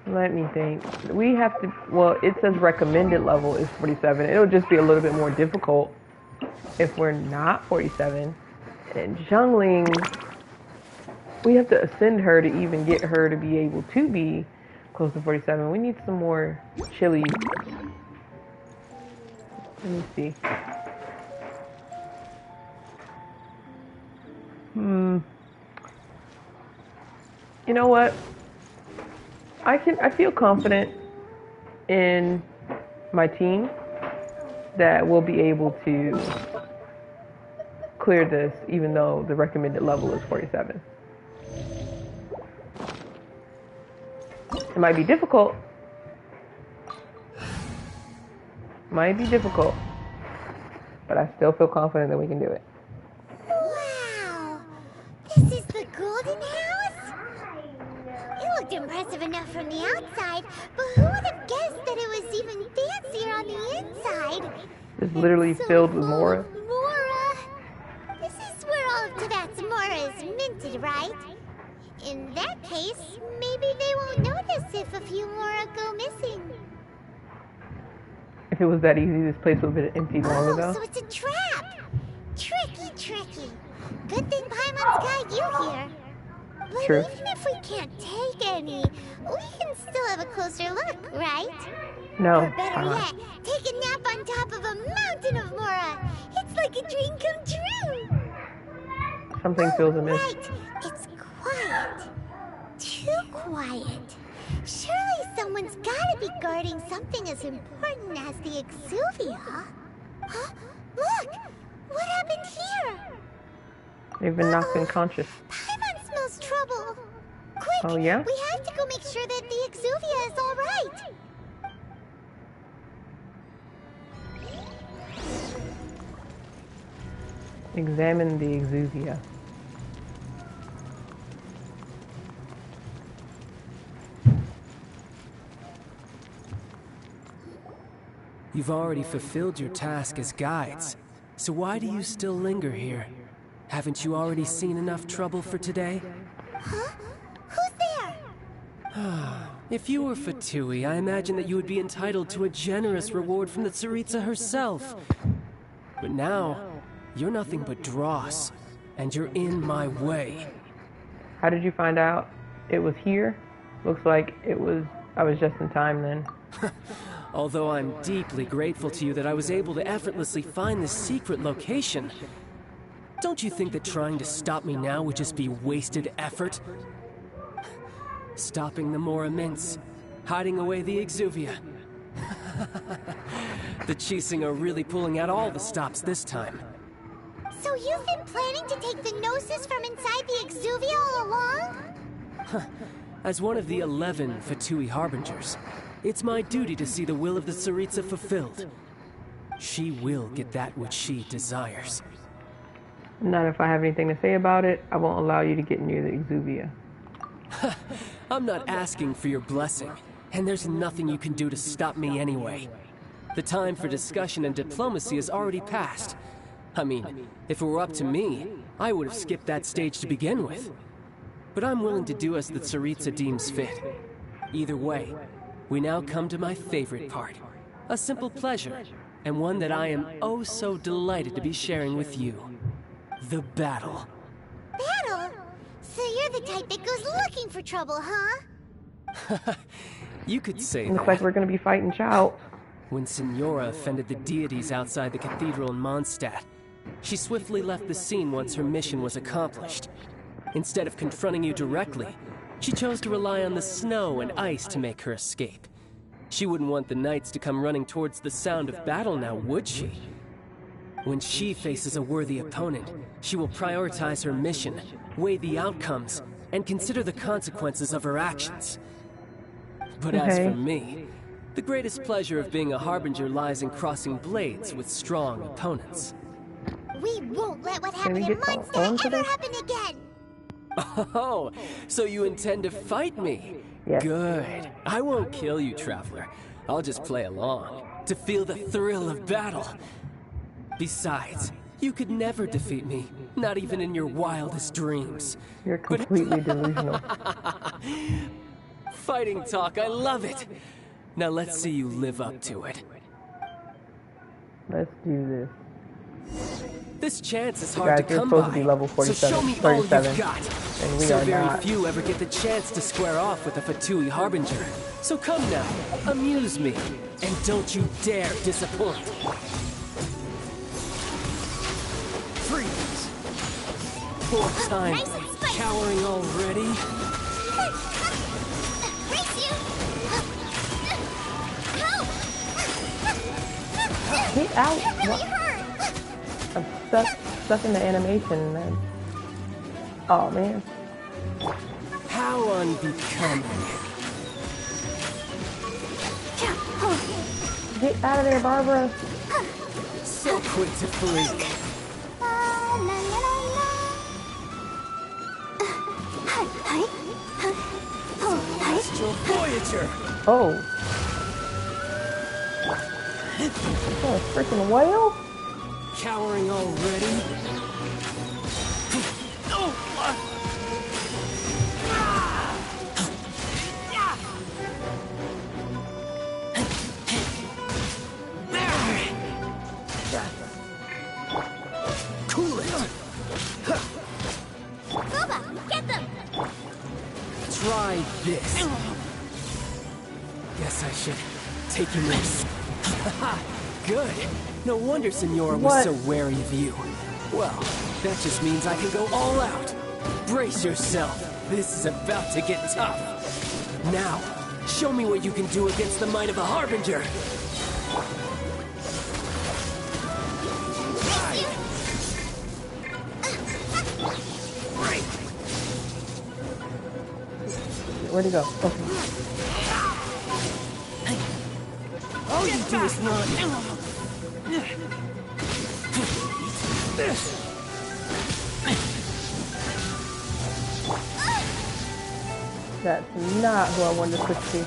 Let me think. We have to, well, it says recommended level is 47. It'll just be a little bit more difficult if we're not 47. And Zhongling, we have to ascend her to even get her to be able to be close to 47. We need some more chilies. Let me see. You know what? I feel confident in my team that we'll be able to clear this, even though the recommended level is 47. It might be difficult. But I still feel confident that we can do it. Wow! This is the Golden House? It looked impressive enough from the outside, but who would have guessed that it was even fancier on the inside? It's literally filled with Mora. Mora! This is where all of Tibet's Mora is minted, right? In that case, maybe they won't notice if a few Mora go missing. If it was that easy, this place would have been empty long ago. So it's a trap! Tricky. Good thing Paimon's got you here. But True. even if we can't take any, we can still have a closer look, right? No. Or better yet, take a nap on top of a mountain of Mora. It's like a dream come true. Something feels amiss. Right, it's quiet. Too quiet. Surely someone's gotta be guarding something as important as the Exuvia. Huh? Look! What happened here? They've been knocked unconscious. Paimon smells trouble. Quick! Oh, yeah? We have to go make sure that the Exuvia is all right. Examine the Exuvia. You've already fulfilled your task as guides, so why do you still linger here? Haven't you already seen enough trouble for today? Huh? Who's there? If you were Fatui, I imagine that you would be entitled to a generous reward from the Tsaritsa herself. But now, you're nothing but dross, and you're in my way. How did you find out it was here? Looks like I was just in time then. Although I'm deeply grateful to you that I was able to effortlessly find this secret location, don't you think that trying to stop me now would just be wasted effort? Stopping the Mora Mints, hiding away the Exuvia. The Chising are really pulling out all the stops this time. So you've been planning to take the Gnosis from inside the Exuvia all along? As one of the 11 Fatui Harbingers, it's my duty to see the will of the Tsaritsa fulfilled. She will get that which she desires. Not if I have anything to say about it. I won't allow you to get near the Exuvia. I'm not asking for your blessing, and there's nothing you can do to stop me anyway. The time for discussion and diplomacy has already passed. I mean, if it were up to me, I would have skipped that stage to begin with. But I'm willing to do as the Tsaritsa deems fit. Either way, we now come to my favorite part. A simple pleasure, and one that I am oh so delighted to be sharing with you. The battle. Battle? So you're the type that goes looking for trouble, huh? You could say that. Looks like we're gonna be fighting Chow. When Signora offended the deities outside the cathedral in Mondstadt, she swiftly left the scene once her mission was accomplished. Instead of confronting you directly, she chose to rely on the snow and ice to make her escape. She wouldn't want the knights to come running towards the sound of battle now, would she? When she faces a worthy opponent, she will prioritize her mission, weigh the outcomes, and consider the consequences of her actions. But as for me, the greatest pleasure of being a Harbinger lies in crossing blades with strong opponents. We won't let what happened in Mondstadt ever happen again! Oh, so you intend to fight me? Yes. Good. I won't kill you, Traveler. I'll just play along, to feel the thrill of battle. Besides, you could never defeat me, not even in your wildest dreams. You're completely delusional. Fighting talk, I love it! Now let's see you live up to it. Let's do this. This chance is hard to come supposed by, to be level 47, so show me all 37, you've got. and we So are very not. few ever get the chance to square off with a Fatui Harbinger. So come now, amuse me, and don't you dare disappoint. poor time. Cowering already? Get out! What? I'm stuck in the animation, man. Oh man. How unbecoming. Get out of there, Barbara. So quick to freak. Celestial Voyager! Oh. Oh, a freaking whale? Cowering already? Cool it! Boba, get them! Try this. Guess I should take him in. Haha, good. No wonder Senora was so wary of you. Well, that just means I can go all out. Brace yourself. This is about to get tough. Now, show me what you can do against the might of a Harbinger. Where'd he go? Okay. All you do is run. That's not who I wanted to switch to.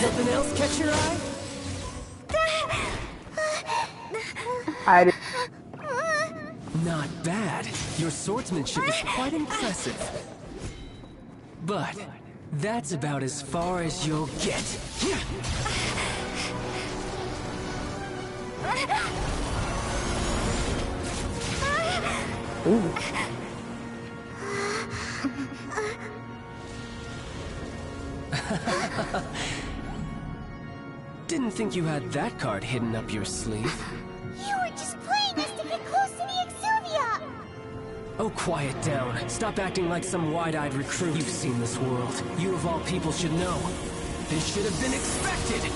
Something else catch your eye? I did. Not bad. Your swordsmanship is quite impressive. But that's about as far as you'll get. Ooh. Didn't think you had that card hidden up your sleeve. You were just playing us to get close to the Exuvia! Oh, quiet down. Stop acting like some wide-eyed recruit. You've seen this world. You of all people should know. This should have been expected!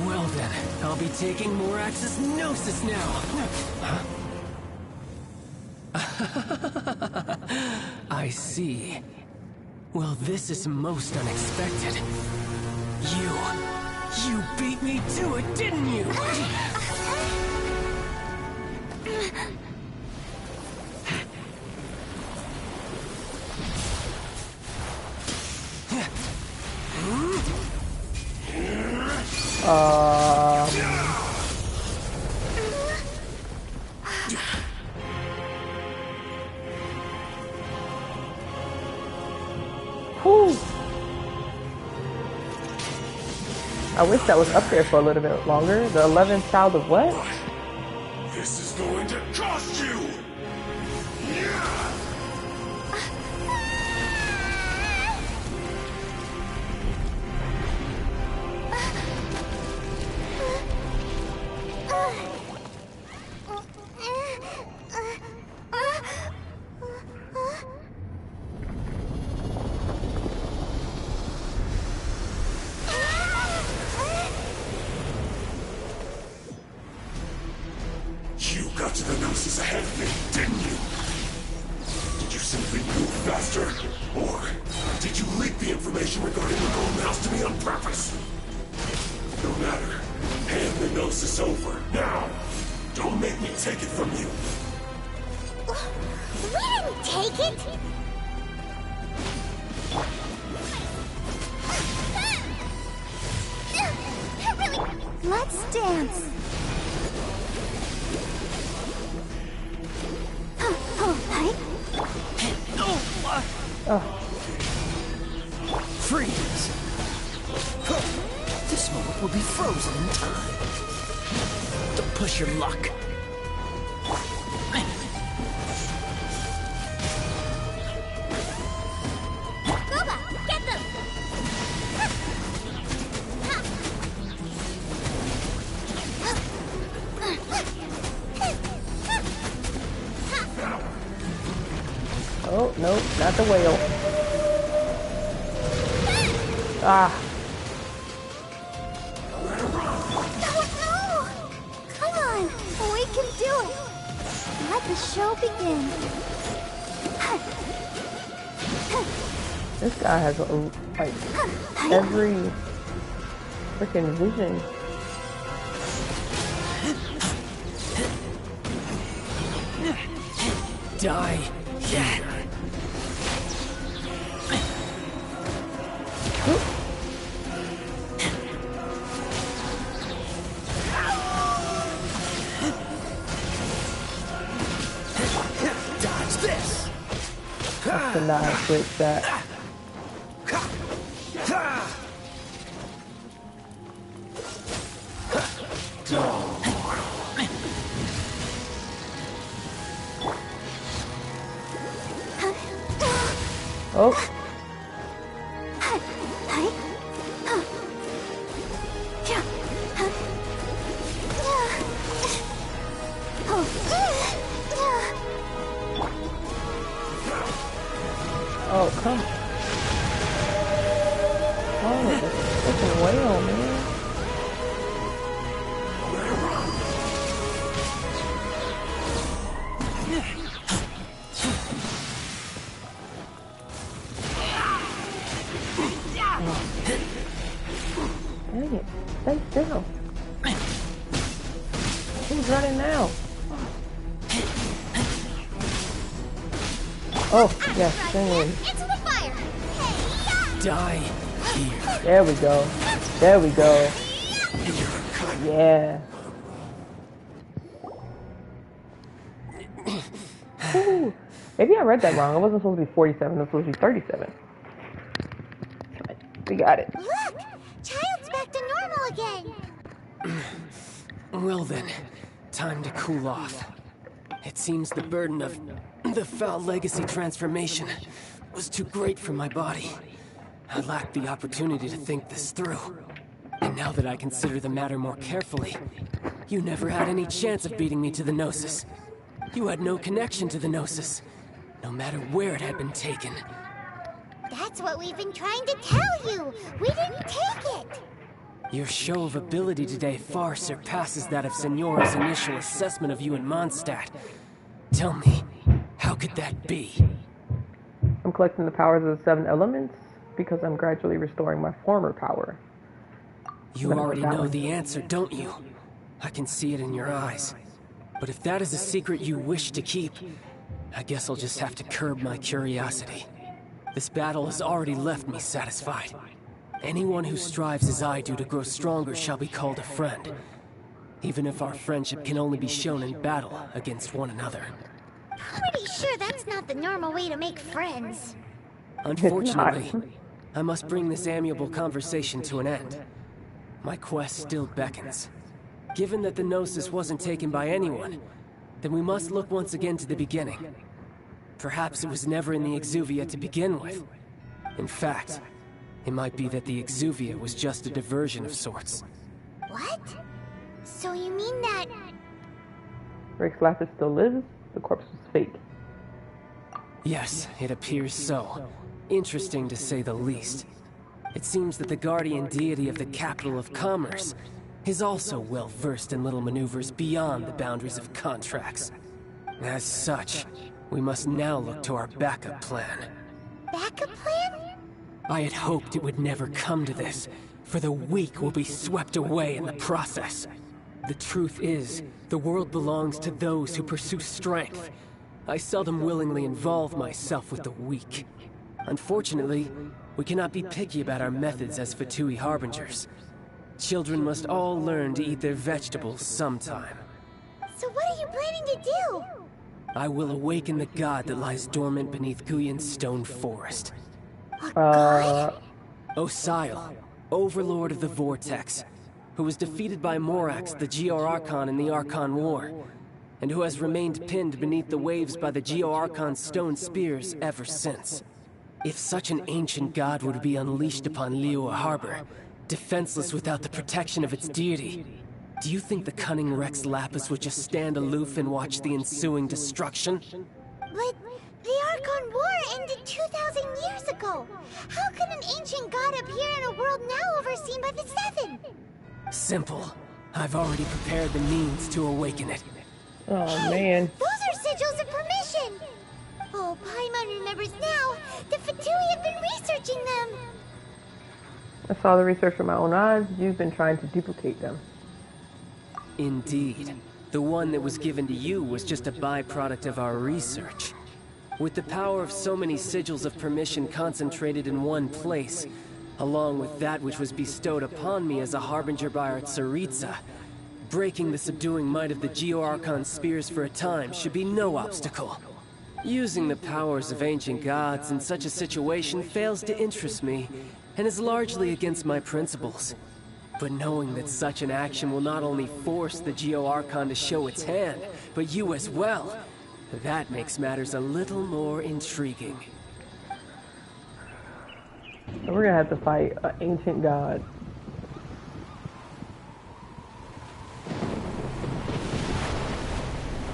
Well then, I'll be taking more Axis Gnosis now. I see. Well, this is most unexpected. You beat me to it, didn't you? Whew. I wish that was up there for a little bit longer. The 11th child of what? This is going to cost you! You got to the Gnosis ahead of me, didn't you? Did you simply move faster? Or did you leak the information regarding the Golden House to me on purpose? No matter. Hand the Gnosis over, now! Don't make me take it from you! We didn't take it! Let's dance! Freeze! This moment will be frozen in time. Don't push your luck. Not the whale. Ah. No! Come on! We can do it! Let the show begin. This guy has like every freaking vision. Die here. Dodge this. I cannot switch that. Oh. Oh, come on. Oh, this freaking whale, man. Dang it. Stay still. Who's running now? Oh, yes, singing. Into the fire! Die here. There we go. There we go. Yeah. Ooh. Maybe I read that wrong. It wasn't supposed to be 47. It was supposed to be 37. We got it. Look! Child's back to normal again! Well then, time to cool off. It seems the burden of the foul legacy transformation was too great for my body. I lacked the opportunity to think this through. And now that I consider the matter more carefully, you never had any chance of beating me to the Gnosis. You had no connection to the Gnosis, no matter where it had been taken. That's what we've been trying to tell you! We didn't take it! Your show of ability today far surpasses that of Signora's initial assessment of you in Mondstadt. Tell me, how could that be? I'm collecting the powers of the 7 elements because I'm gradually restoring my former power. You already know the answer, don't you? I can see it in your eyes. But if that is a secret you wish to keep, I guess I'll just have to curb my curiosity. This battle has already left me satisfied. Anyone who strives as I do to grow stronger shall be called a friend. Even if our friendship can only be shown in battle against one another. Pretty sure that's not the normal way to make friends. Unfortunately, I must bring this amiable conversation to an end. My quest still beckons. Given that the Gnosis wasn't taken by anyone, then we must look once again to the beginning. Perhaps it was never in the Exuvia to begin with. In fact, it might be that the Exuvia was just a diversion of sorts. What? So you mean that... Rex Lapis still lives? The corpse was fake. Yes, it appears so. Interesting to say the least. It seems that the guardian deity of the capital of commerce is also well versed in little maneuvers beyond the boundaries of contracts. As such, we must now look to our backup plan. Backup plan? I had hoped it would never come to this, for the weak will be swept away in the process. The truth is, the world belongs to those who pursue strength. I seldom willingly involve myself with the weak. Unfortunately, we cannot be picky about our methods as Fatui Harbingers. Children must all learn to eat their vegetables sometime. So what are you planning to do? I will awaken the god that lies dormant beneath Guyon's stone forest. Osile, overlord of the Vortex, who was defeated by Morax, the Geo-Archon in the Archon War, and who has remained pinned beneath the waves by the Geo-Archon's stone spears ever since. If such an ancient god were to be unleashed upon Liyue Harbor, defenseless without the protection of its deity, do you think the cunning Rex Lapis would just stand aloof and watch the ensuing destruction? But the Archon War ended ago. How could an ancient god appear in a world now overseen by the Seven? Simple. I've already prepared the means to awaken it. Oh, man. Those are sigils of permission! Oh, Paimon remembers now. The Fatui have been researching them. I saw the research with my own eyes. You've been trying to duplicate them. Indeed. The one that was given to you was just a byproduct of our research. With the power of so many sigils of permission concentrated in one place, along with that which was bestowed upon me as a harbinger by our Tsaritsa, breaking the subduing might of the Geo-Archon spears for a time should be no obstacle. Using the powers of ancient gods in such a situation fails to interest me, and is largely against my principles. But knowing that such an action will not only force the Geo-Archon to show its hand, but you as well, that makes matters a little more intriguing. So we're gonna have to fight an ancient god.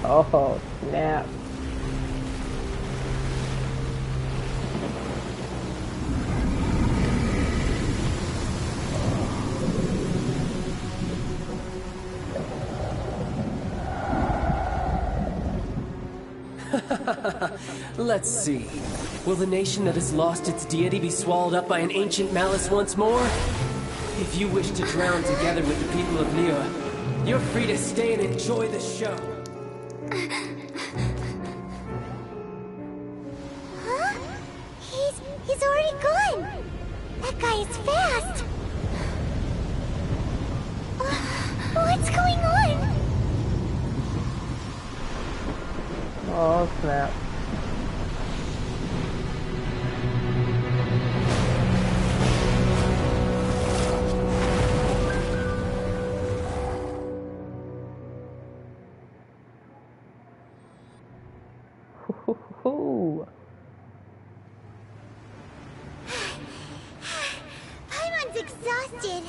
Oh, snap. Let's see. Will the nation that has lost its deity be swallowed up by an ancient malice once more? If you wish to drown together with the people of Liyue, you're free to stay and enjoy the show. Huh? He's already gone. That guy is fast. What's going on? Oh, snap. Paimon's exhausted.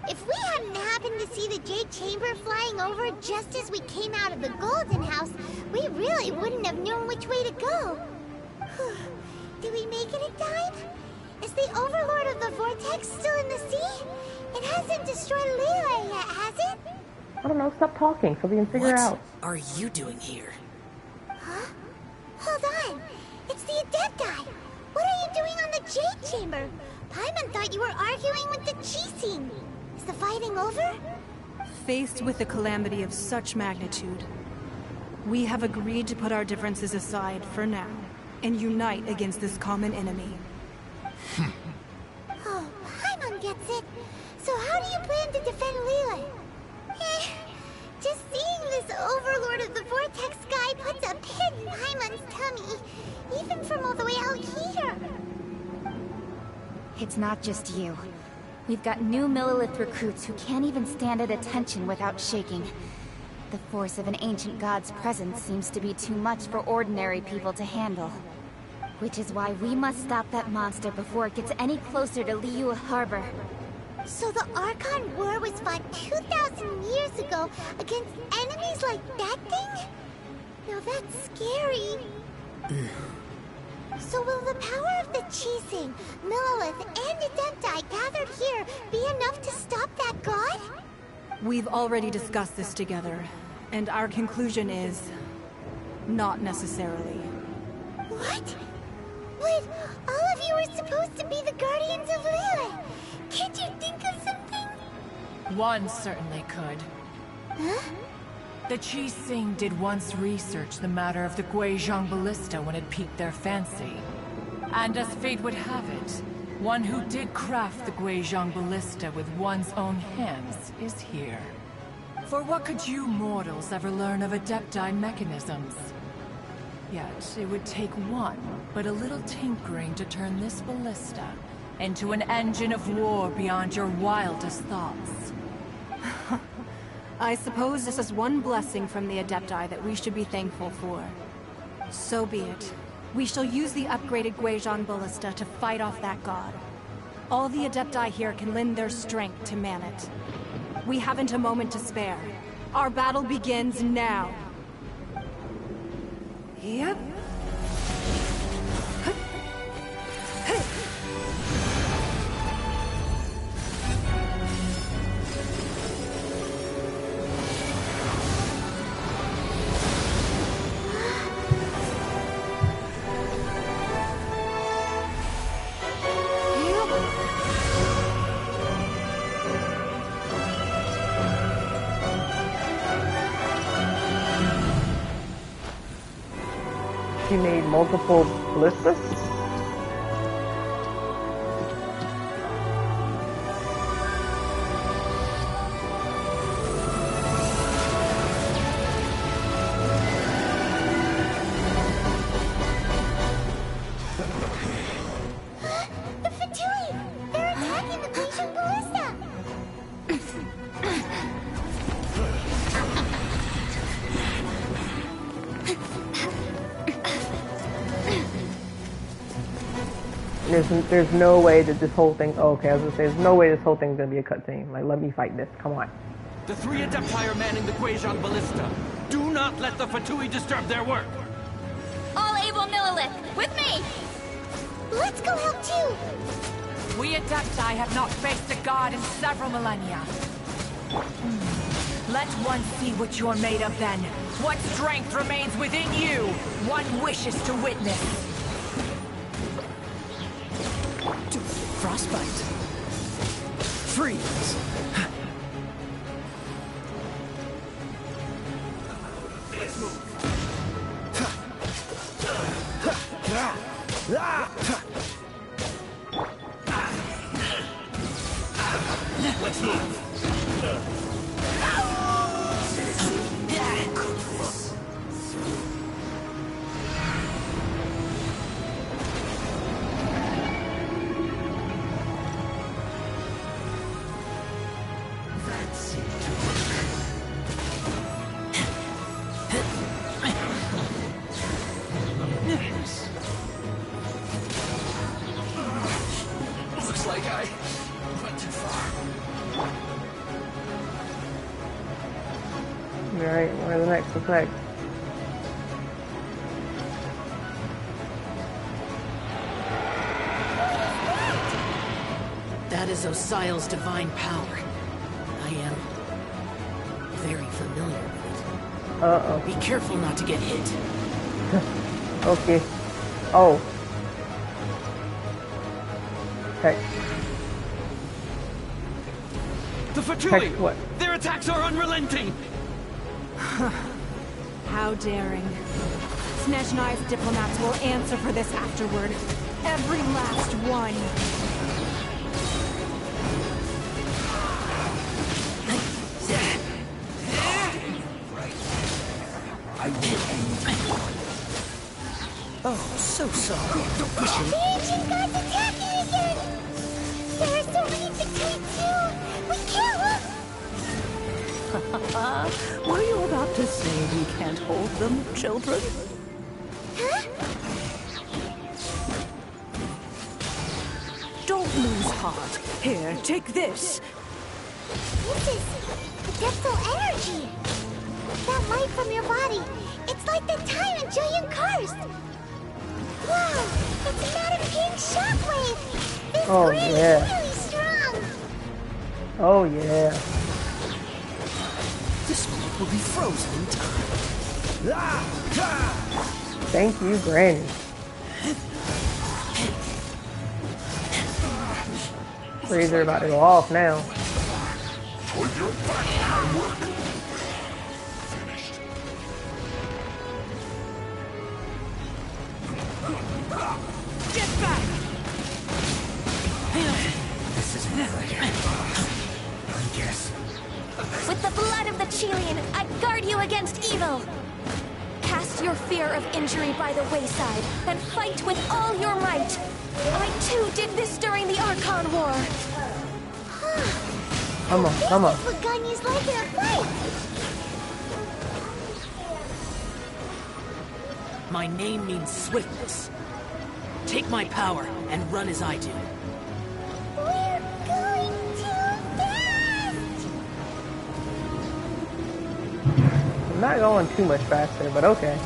If we hadn't happened to see the Jade Chamber flying over just as we came out of the Golden House, we really wouldn't have known which way to go. Did we make it in time? Is the Overlord of the Vortex still in the sea? It hasn't destroyed Liyue yet, has it? I don't know, stop talking so we can figure out. What are you doing here? Huh? Hold on. It's the Adepti. What are you doing on the Jade Chamber? Paimon thought you were arguing with the Chising. Is the fighting over? Faced with a calamity of such magnitude, we have agreed to put our differences aside for now and unite against this common enemy. Oh, Paimon gets it. So how do you plan to defend Liyue? Just seeing this Overlord of the Vortex guy puts a pit in Paimon's tummy, even from all the way out here. It's not just you. We've got new Millilith recruits who can't even stand at attention without shaking. The force of an ancient god's presence seems to be too much for ordinary people to handle. Which is why we must stop that monster before it gets any closer to Liyue Harbor. So the Archon War was fought 2,000 years ago against enemies like that thing? Now that's scary. So will the power of the Chising, Millilith, and Adepti gathered here be enough to stop that god? We've already discussed this together, and our conclusion is... not necessarily. What? But all of you are supposed to be the guardians of Liyue. Can't you think of something? One certainly could. Huh? The Chising did once research the matter of the Guizhong Ballista when it piqued their fancy. And as fate would have it, one who did craft the Guizhong Ballista with one's own hands is here. For what could you mortals ever learn of Adepti mechanisms? Yet, it would take one, but a little tinkering to turn this ballista into an engine of war beyond your wildest thoughts. I suppose this is one blessing from the Adepti that we should be thankful for. So be it. We shall use the upgraded Guizhong Ballista to fight off that god. All the Adepti here can lend their strength to man it. We haven't a moment to spare. Our battle begins now. Yep. She made multiple ballistas? The Fatui! They're attacking the Genshin Ballista! There's no way that this whole thing. Oh, okay, I was gonna say there's no way this whole thing's gonna be a cutscene. Like, let me fight this. Come on. The 3 Adepti are manning the Guizhong Ballista. Do not let the Fatui disturb their work. All able Millilith, with me! Let's go help too! We Adepti have not faced a god in several millennia. Let one see what you're made of then. What strength remains within you? One wishes to witness. Frostbite. Freeze. Let's move. Let's move. Looks like I went too far. Alright, where's the next? What's next? That is Osial's divine power. I am very familiar with it. Uh-oh. Be careful not to get hit. Okay. Oh. Heck. The Fatui! Heck, what? Their attacks are unrelenting! How daring. Snezhnai's diplomats will answer for this afterward. Every last one. I will end. Oh, so sorry. Don't push me. The ancient god's attacking again! There are so many Fatui too! We can't Were you about to say we can't hold them, children? Huh? Don't lose heart. Here, take this. This is adeptal energy! That light from your body, it's like the time in Julian Karst! Wow! It's not a pink shockwave! This Oh, grid yeah. is really strong! Oh, yeah. This world will be frozen in time. Thank you, Granny. Freezer about to go off now. On your back, my work. Get back! This isn't right. I guess. With the blood of the Chelian, I guard you against evil! Cast your fear of injury by the wayside, and fight with all your might! I too did this during the Archon War! Come on, come on. This is what Ganya's like in a fight! My name means swiftness. Take my power and run as I do. We're going too fast! I'm not going too much faster, but okay.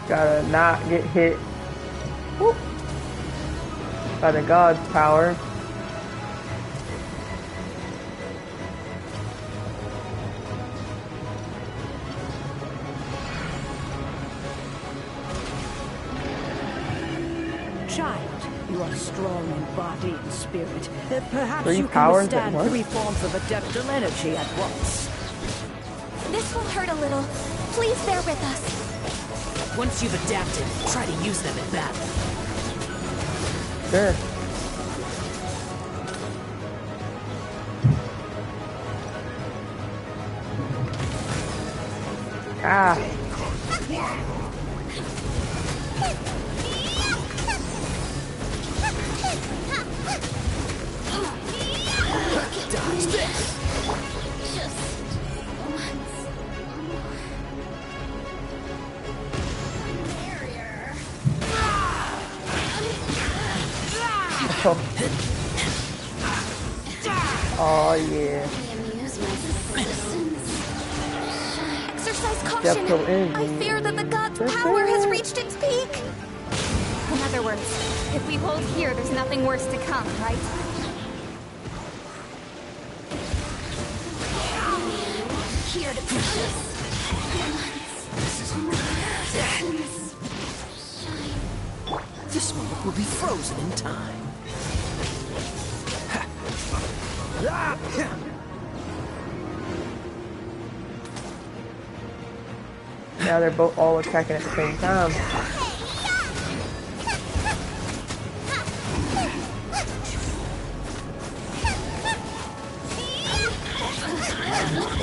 Gotta not get hit. Whoop. By the god's power. Child, you are strong in body and spirit. Perhaps Three you can powers at withstand once? 3 forms of adeptal energy at once. This will hurt a little. Please bear with us. Once you've adapted, try to use them in battle. Sure. Ah. Dodge this! Oh yeah. Exercise caution. I fear that the god's power has reached its peak. In other words, if we hold here, there's nothing worse to come, right? Here to push us. This moment will be frozen in time. Now they're both all attacking at the same time.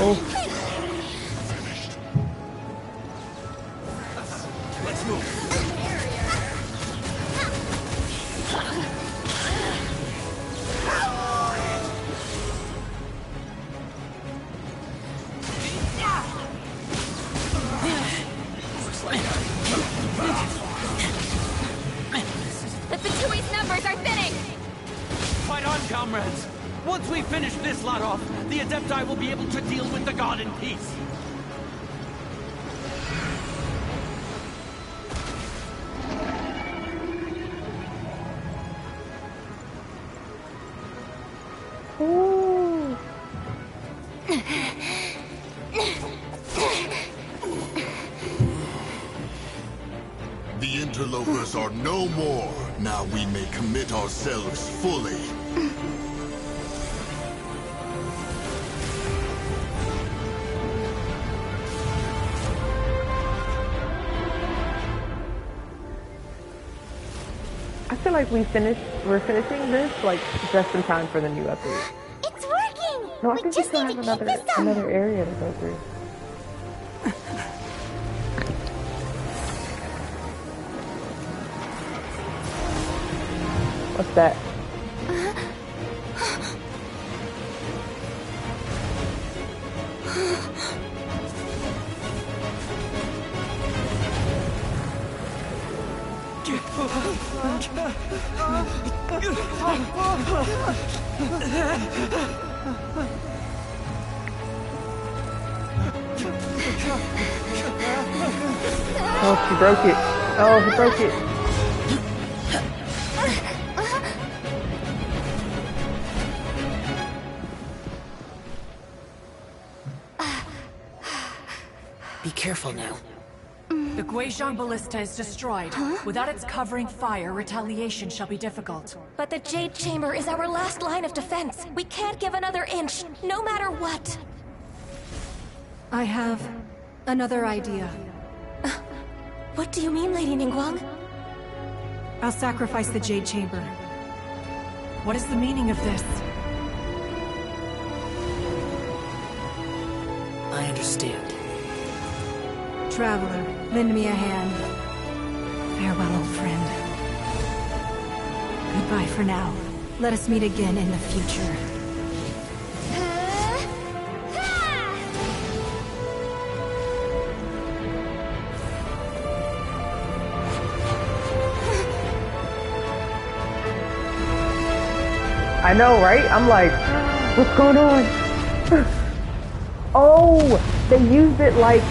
Oh. Let's move. The Fatui's numbers are thinning! Fight on, comrades! Once we finish this lot off, the Adepti will be able to deal with the god in peace. Ooh. The interlopers are no more. Now we may commit ourselves fully. I feel like we're finishing this like just in time for the new update. It's working! No, I We think we just still need have to keep this up. another area to go through. What's that? Oh, she broke it. Oh, he broke it. Be careful now. The Guizhong Ballista is destroyed. Without its covering fire, retaliation shall be difficult. But the Jade Chamber is our last line of defense. We can't give another inch, no matter what. I have another idea. What do you mean, Lady Ningguang? I'll sacrifice the Jade Chamber. What is the meaning of this? I understand. Traveler, lend me a hand. Farewell, old friend. Goodbye for now. Let us meet again in the future. I know, right? I'm like, what's going on? Oh, they used it like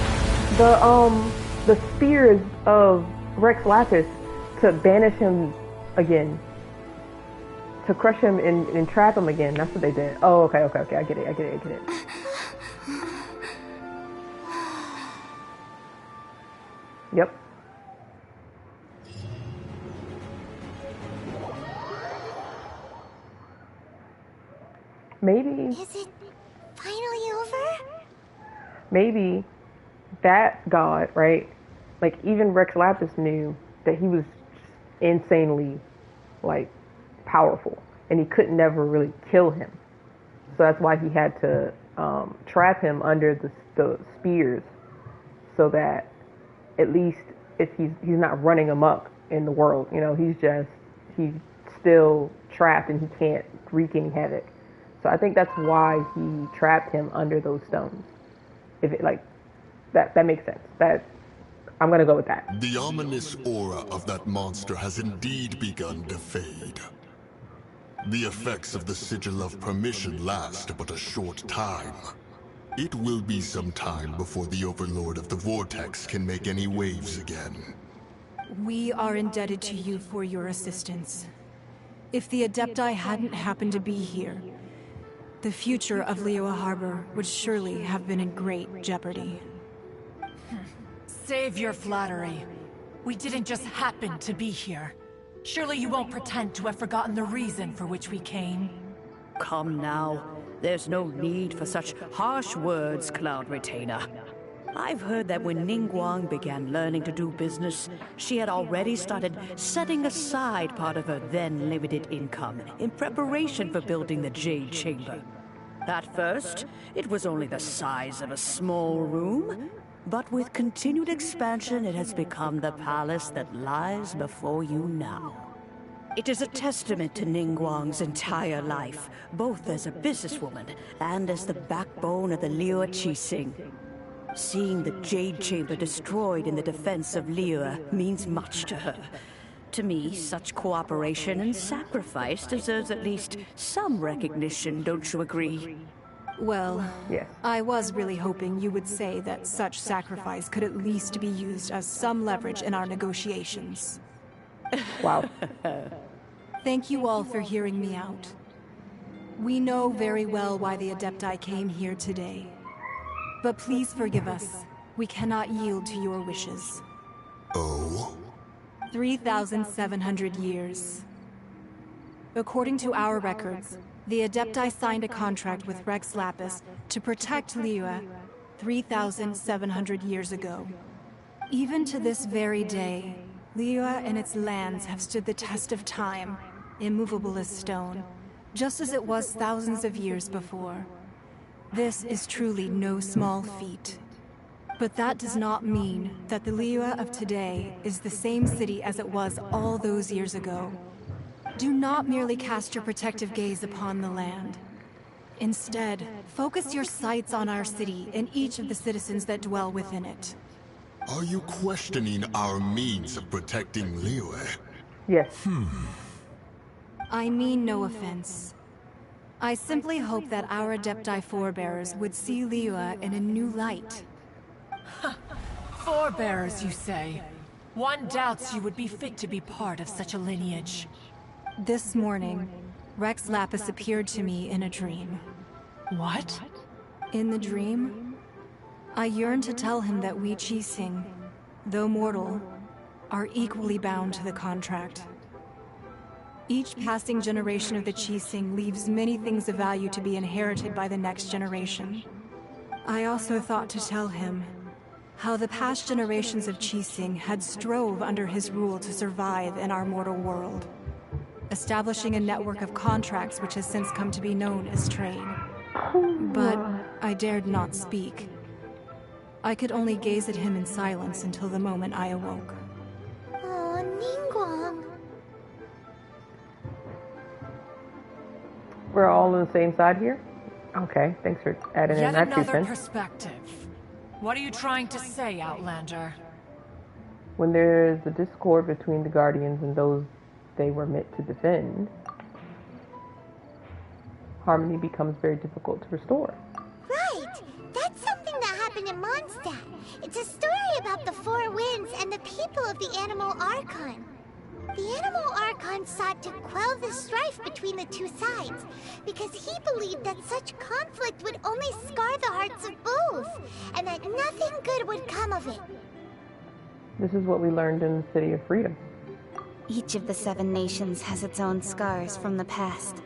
the spears of Rex Lapis to banish him again. To crush him and trap him again. That's what they did. Oh, okay. I get it. Yep. Maybe. Is it finally over? Maybe that god, right? Like, even Rex Lapis knew that he was insanely, like, powerful, and he could never really kill him. So that's why he had to trap him under the spears, so that at least if he's not running amok in the world, you know, he's still trapped and he can't wreak any havoc. So I think that's why he trapped him under those stones. If it, like, that makes sense. That I'm gonna go with that. The ominous aura of that monster has indeed begun to fade. The effects of the Sigil of Permission last but a short time. It will be some time before the Overlord of the Vortex can make any waves again. We are indebted to you for your assistance. If the Adepti hadn't happened to be here, the future of Liyue Harbor would surely have been in great jeopardy. Save your flattery. We didn't just happen to be here. Surely you won't pretend to have forgotten the reason for which we came. Come now. There's no need for such harsh words, Cloud Retainer. I've heard that when Ningguang began learning to do business, she had already started setting aside part of her then limited income in preparation for building the Jade Chamber. At first, it was only the size of a small room, but with continued expansion, it has become the palace that lies before you now. It is a testament to Ningguang's entire life, both as a businesswoman and as the backbone of the Liyue Qixing. Seeing the Jade Chamber destroyed in the defense of Liyue means much to her. To me, such cooperation and sacrifice deserves at least some recognition, don't you agree? Well, yes. I was really hoping you would say that such sacrifice could at least be used as some leverage in our negotiations. Wow. Thank you all for hearing me out. We know very well why the Adepti came here today. But please forgive us. We cannot yield to your wishes. Oh? 3,700 years. According to our records, the Adepti signed a contract with Rex Lapis to protect Liyue 3,700 years ago. Even to this very day, Liyue and its lands have stood the test of time, immovable as stone, just as it was thousands of years before. This is truly no small feat. But that does not mean that the Liyue of today is the same city as it was all those years ago. Do not merely cast your protective gaze upon the land. Instead, focus your sights on our city and each of the citizens that dwell within it. Are you questioning our means of protecting Liyue? Yes. I mean no offense. I simply hope that our Adepti forebears would see Liyue in a new light. Forebearers, you say? One doubts you would be fit to be part of such a lineage. This morning, Rex Lapis appeared to me in a dream. What? In the dream, I yearned to tell him that we Qixing, though mortal, are equally bound to the contract. Each passing generation of the Qixing leaves many things of value to be inherited by the next generation. I also thought to tell him how the past generations of Qixing had strove under his rule to survive in our mortal world, establishing a network of contracts which has since come to be known as trade. But I dared not speak. I could only gaze at him in silence until the moment I awoke. Oh, Ningguang. We're all on the same side here? Okay, thanks for adding in Yet that 2 another cents. perspective. What are you trying to say, Outlander? When there's a discord between the Guardians and those they were meant to defend, harmony becomes very difficult to restore. Right! That's something that happened in Mondstadt. It's a story about the Four Winds and the people of the Animal Archon. The Animal Archon sought to quell the strife between the two sides, because he believed that such conflict would only scar the hearts of both, and that nothing good would come of it. This is what we learned in the City of Freedom. Each of the 7 nations has its own scars from the past.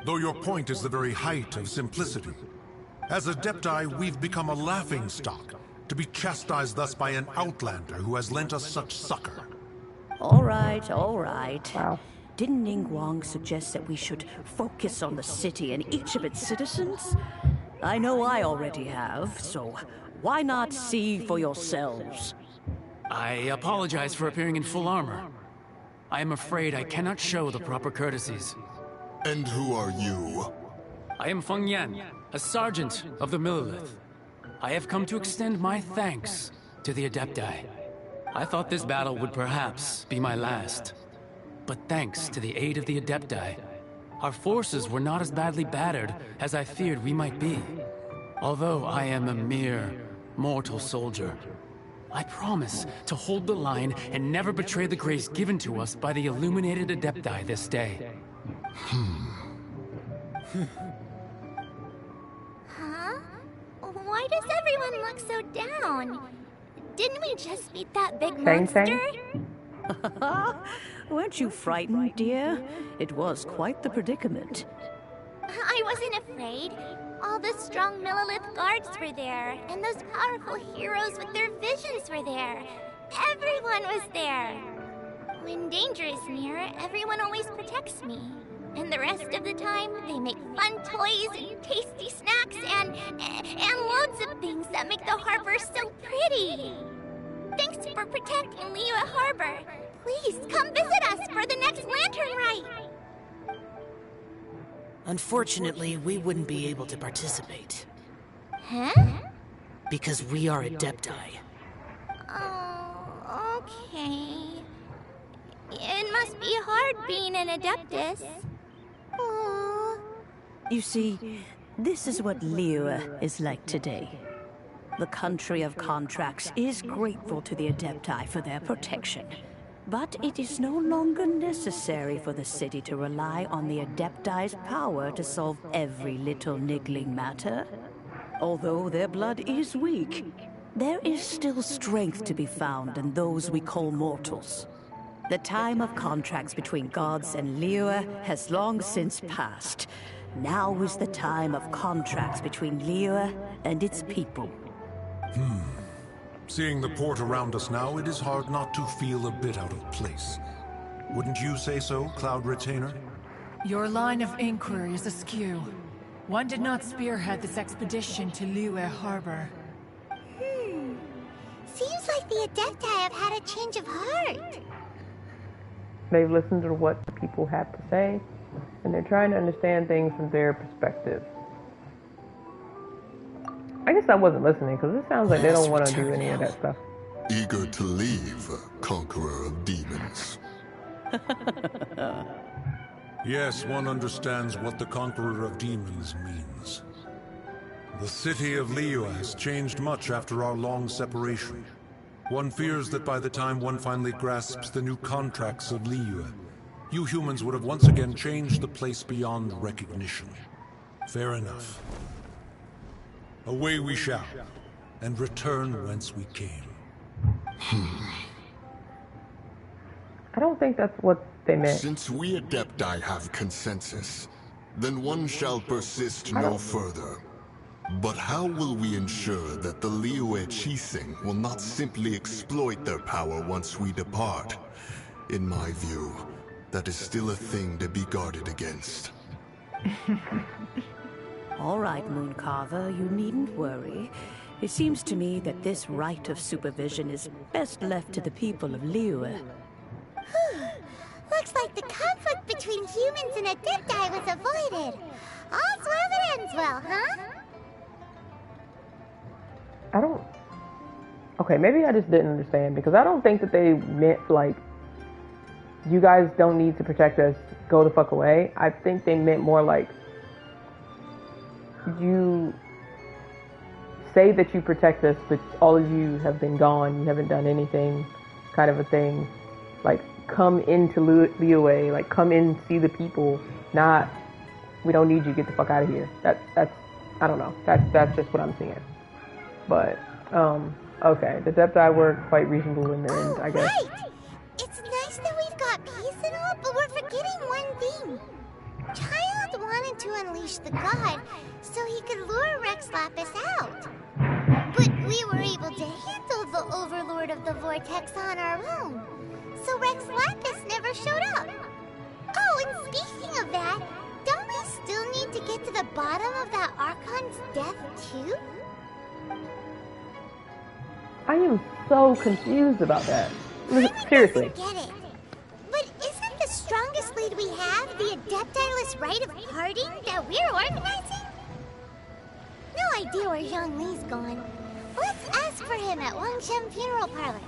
Though your point is the very height of simplicity. As Adepti, we've become a laughingstock, To be chastised thus by an outlander who has lent us such succor. All right, all right. Wow. Didn't Ningguang suggest that we should focus on the city and each of its citizens? I know I already have, so why not see for yourselves? I apologize for appearing in full armor. I am afraid I cannot show the proper courtesies. And who are you? I am Feng Yan, a sergeant of the Millelith. I have come to extend my thanks to the Adepti. I thought this battle would perhaps be my last. But thanks to the aid of the Adepti, our forces were not as badly battered as I feared we might be. Although I am a mere mortal soldier, I promise to hold the line and never betray the grace given to us by the illuminated Adepti this day. Huh? Why does everyone look so down? Didn't we just beat that big monster? Weren't you frightened, dear? It was quite the predicament. I wasn't afraid. All the strong Millelith guards were there, and those powerful heroes with their visions were there. Everyone was there. When danger is near, everyone always protects me. And the rest of the time, they make fun toys and tasty snacks and loads of things that make the harbor so pretty. Thanks for protecting Liyue Harbor. Please come visit us for the next lantern rite. Unfortunately, we wouldn't be able to participate. Huh? Because we are Adepti. Oh, okay. It must be hard being an Adeptus. Aww. You see, this is what Liyue is like today. The country of contracts is grateful to the Adepti for their protection. But it is no longer necessary for the city to rely on the Adepti's power to solve every little niggling matter. Although their blood is weak, there is still strength to be found in those we call mortals. The time of contracts between gods and Liyue has long since passed. Now is the time of contracts between Liyue and its people. Seeing the port around us now, it is hard not to feel a bit out of place. Wouldn't you say so, Cloud Retainer? Your line of inquiry is askew. One did not spearhead this expedition to Liyue Harbor. Seems like the Adepti have had a change of heart. They've listened to what people have to say, and they're trying to understand things from their perspective. I guess I wasn't listening, because it sounds like they don't want to do any of that stuff. Eager to leave, conqueror of demons. Yes, one understands what the conqueror of demons means. The city of Liyue has changed much after our long separation. One fears that by the time one finally grasps the new contracts of Liyue, you humans would have once again changed the place beyond recognition. Fair enough. Away we shall, and return whence we came. I don't think that's what they meant. Since we Adepti have consensus, then one shall persist no further. But how will we ensure that the Liyue Qixing will not simply exploit their power once we depart? In my view, that is still a thing to be guarded against. All right, Mooncarver, you needn't worry. It seems to me that this right of supervision is best left to the people of Liyue. Looks like the conflict between humans and Adepti was avoided. All's well that ends well, huh? I don't... Okay, maybe I just didn't understand, because I don't think that they meant, like, you guys don't need to protect us, go the fuck away. I think they meant more like, you say that you protect us, but all of you have been gone, you haven't done anything, kind of a thing. Like, come into Liyue, like, come in, see the people, not, we don't need you, get the fuck out of here. That's, I don't know, that's just what I'm seeing. But, okay, the Adepti were quite reasonable in the end, I guess. Right! It's nice that we've got peace and all, but we're forgetting one thing. Child wanted to unleash the god so he could lure Rex Lapis out. But we were able to vortex on our own. So Rex Lapis never showed up. Oh, and speaking of that, don't we still need to get to the bottom of that Archon's death, too? I am so confused about that. Seriously. Get it. But isn't the strongest lead we have the Adeptilus Rite of Parting that we're organizing? No idea where Zhongli's gone. Let's ask for him at Wangshen Funeral Parlor.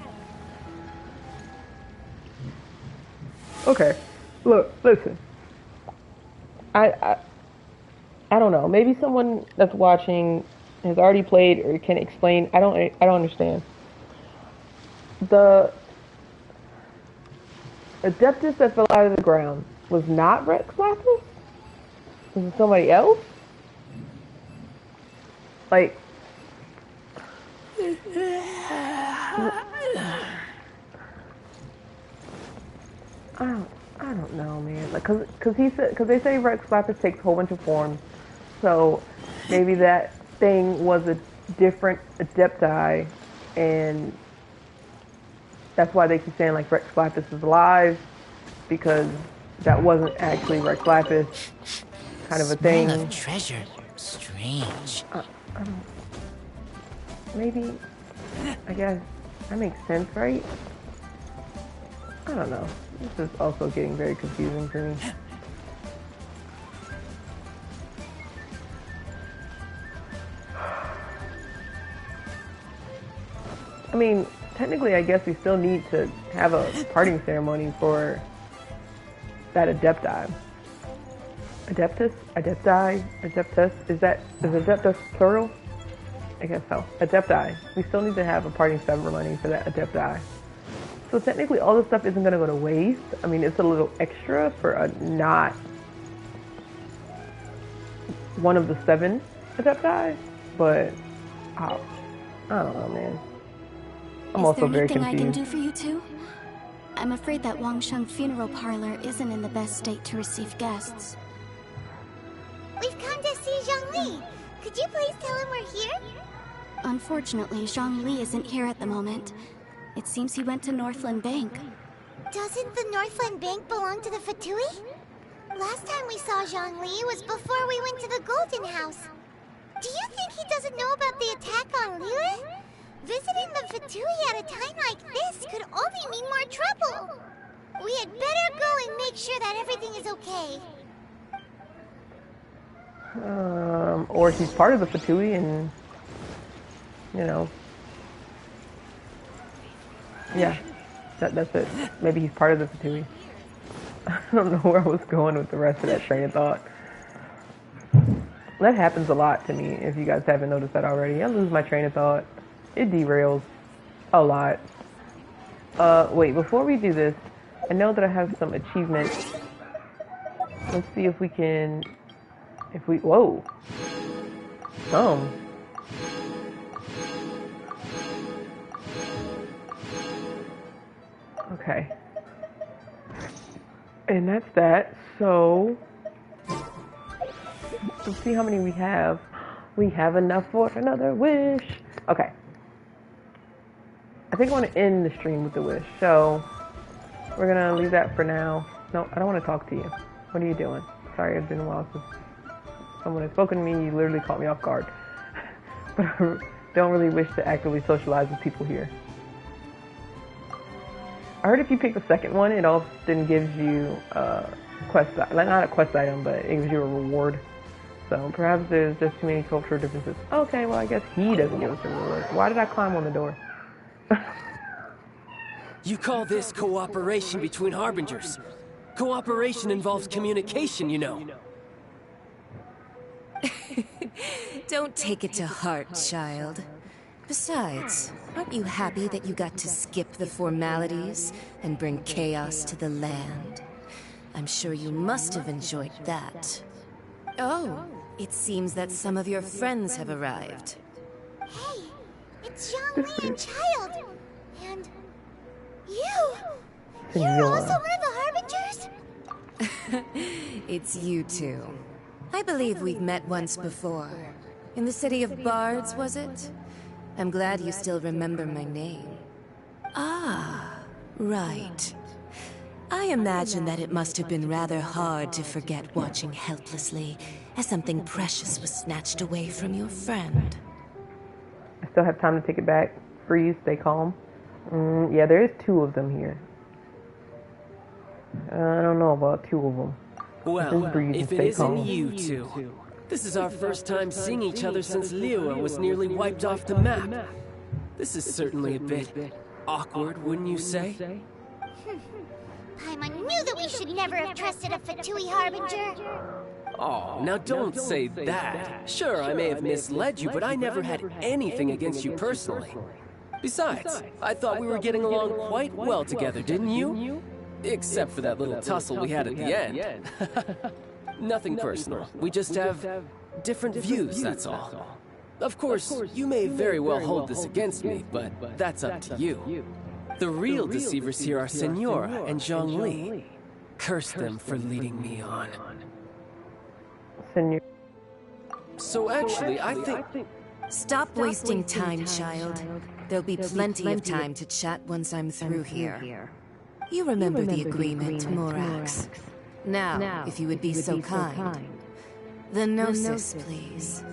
Okay. Look, listen. I don't know. Maybe someone that's watching has already played or can explain. I don't understand. The Adeptus that fell out of the ground was not Rex Lapis? Was it somebody else? Like, I don't know, man. Like, cause they say Rex Lapis takes a whole bunch of forms, so maybe that thing was a different Adepti, and that's why they keep saying like Rex Lapis is alive, because that wasn't actually Rex Lapis, kind of a thing. Smell of treasure. Strange. Maybe, I guess that makes sense, right? I don't know. This is also getting very confusing to me. I mean, technically, I guess we still need to have a parting ceremony for that Adepti. Adeptus? Adepti? Adeptus? Is Adeptus plural? I guess so. Adepti. We still need to have a parting ceremony for that Adepti. So technically all this stuff isn't going to go to waste. I mean, it's a little extra for a not one of the 7 Adepti, but I don't know, man. I'm also very confused. Is there anything I can do for you two? I'm afraid that Wangshen Funeral Parlor isn't in the best state to receive guests. We've come to see Zhongli. Could you please tell him we're here? Unfortunately, Zhongli isn't here at the moment. It seems he went to Northland Bank. Doesn't the Northland Bank belong to the Fatui? Last time we saw Zhongli was before we went to the Golden House. Do you think he doesn't know about the attack on Liyue? Visiting the Fatui at a time like this could only mean more trouble. We had better go and make sure that everything is okay. Or he's part of the Fatui and, you know. Yeah, that's it. Maybe he's part of the Fatui. I don't know where I was going with the rest of that train of thought. That happens a lot to me, if you guys haven't noticed that already. I lose my train of thought. It derails a lot. Wait, before we do this, I know that I have some achievements. Let's see if we can... Whoa. Okay. And that's that. So, let's see how many we have. We have enough for another wish. Okay. I think I want to end the stream with the wish. So, we're going to leave that for now. No, I don't want to talk to you. What are you doing? Sorry, it's been a while since someone has spoken to me. You literally caught me off guard. But I don't really wish to actively socialize with people here. I heard if you pick the second one, it often gives you a quest, not a quest item, but it gives you a reward. So perhaps there's just too many cultural differences. Okay, well I guess he doesn't give us a reward. Why did I climb on the door? You call this cooperation between Harbingers? Cooperation involves communication, you know. Don't take it to heart, child. Besides, aren't you happy that you got to skip the formalities and bring chaos to the land? I'm sure you must have enjoyed that. Oh, it seems that some of your friends have arrived. Hey, it's Zhongli and Child. And you! You're also one of the Harbingers? It's you two. I believe we've met once before. In the City of Bards, was it? I'm glad you still remember my name. Ah, right. I imagine that it must have been rather hard to forget watching helplessly as something precious was snatched away from your friend. I still have time to take it back. Freeze, stay calm. Yeah, there is 2 of them here. I don't know about 2 of them. Well, if it isn't you two. This is our first time seeing each other since Liyue was nearly wiped off the map. This is certainly a bit awkward, wouldn't you say? Paimon knew that we should never have trusted a Fatui Harbinger. Oh, now don't say that. Sure, I may have misled you, but I never had anything against you personally. Besides, I thought we were getting along quite well together, didn't you? Except for that little tussle we had at the end. Nothing personal. We just have different views, that's all. Of course, you may very well hold this against me, but that's up to you. The real deceivers here are Senora and Zhongli. Curse them for leading me on. So actually, I think... Stop wasting time, child. There'll be plenty of time to chat once I'm through here. You remember the agreement, Morax. Now, if you would be so kind. The Gnosis, please.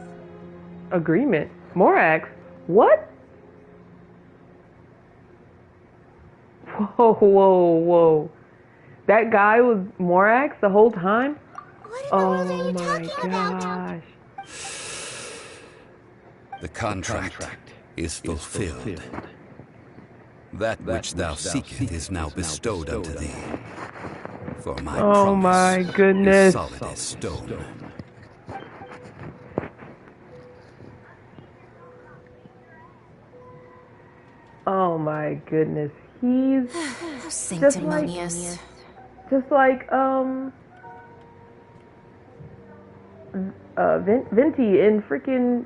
Agreement? Morax? What? Whoa. That guy was Morax the whole time? Oh my gosh. The contract is fulfilled. That which thou seekest is now bestowed unto thee. For my promise is solid as stone. Oh my goodness. He's sanctimonious. Just like Venti in freaking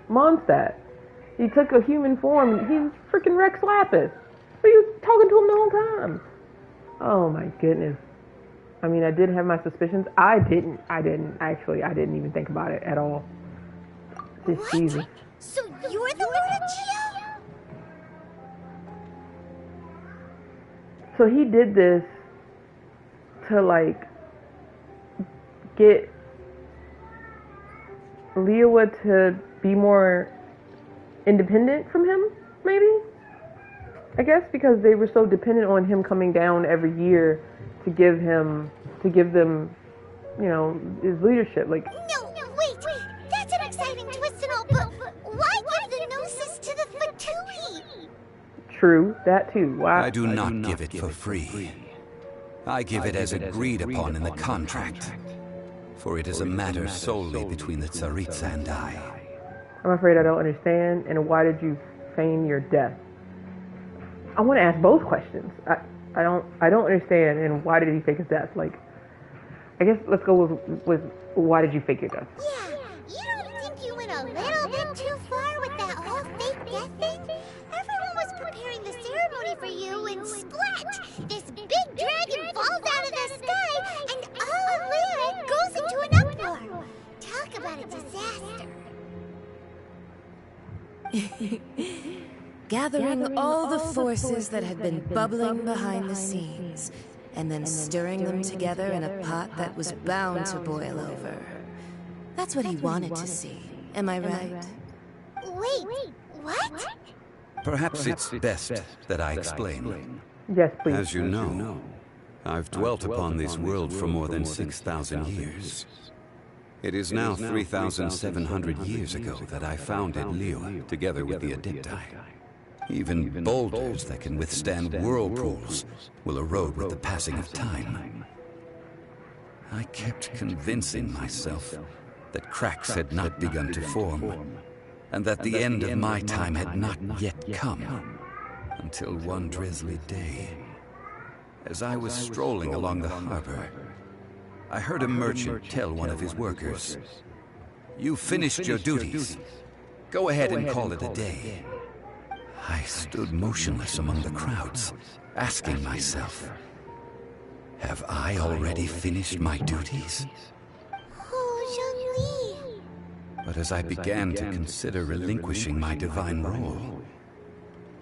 Mondstadt. He took a human form. He's freaking Rex Lapis. He was talking to him the whole time. Oh my goodness. I mean, I did have my suspicions. I didn't even think about it at all. This season. So you're the Lunachio? So he did this to like get Liyue to be more independent from him, maybe? I guess because they were so dependent on him coming down every year to give them, you know, his leadership. Like, No, wait. That's an exciting twist and all, but why give the Gnosis to the Fatui? True, that too. Why? I do not give it for free. I give it as agreed upon in the contract. For it is a matter solely between the Tsaritsa and I. I'm afraid I don't understand. And why did you feign your death? I want to ask both questions. I don't understand. And why did he fake his death? Like, I guess let's go with why did you fake your death? Yeah, you don't think you went a little bit too far with that whole fake death thing? Everyone was preparing the ceremony for you, and splat! This big dragon falls out of the sky, and all of Liyue goes into an uproar. Talk about a disaster. Gathering all the forces that had been bubbling behind the scenes, and then stirring them together in a pot that was bound to boil over. That's what he wanted to see. Am I right? Wait, what? Perhaps it's best that I explain. Yes, please. As you know, I've dwelt upon this world for more than 6,000 years. It is now 3,700 years ago that I founded Liyue, together with the Adepti. Even boulders that can withstand whirlpools will erode with the passing of time. I kept convincing myself that cracks had not begun to form, and that the end of my time had not yet come, until one drizzly day. As I was strolling along the harbor, I heard a merchant tell one of his workers, "You finished your duties. Go ahead and call it a day." I stood motionless among the crowds, asking myself, have I already finished my duties? Oh, Zhongli. But as I began to consider relinquishing my divine role,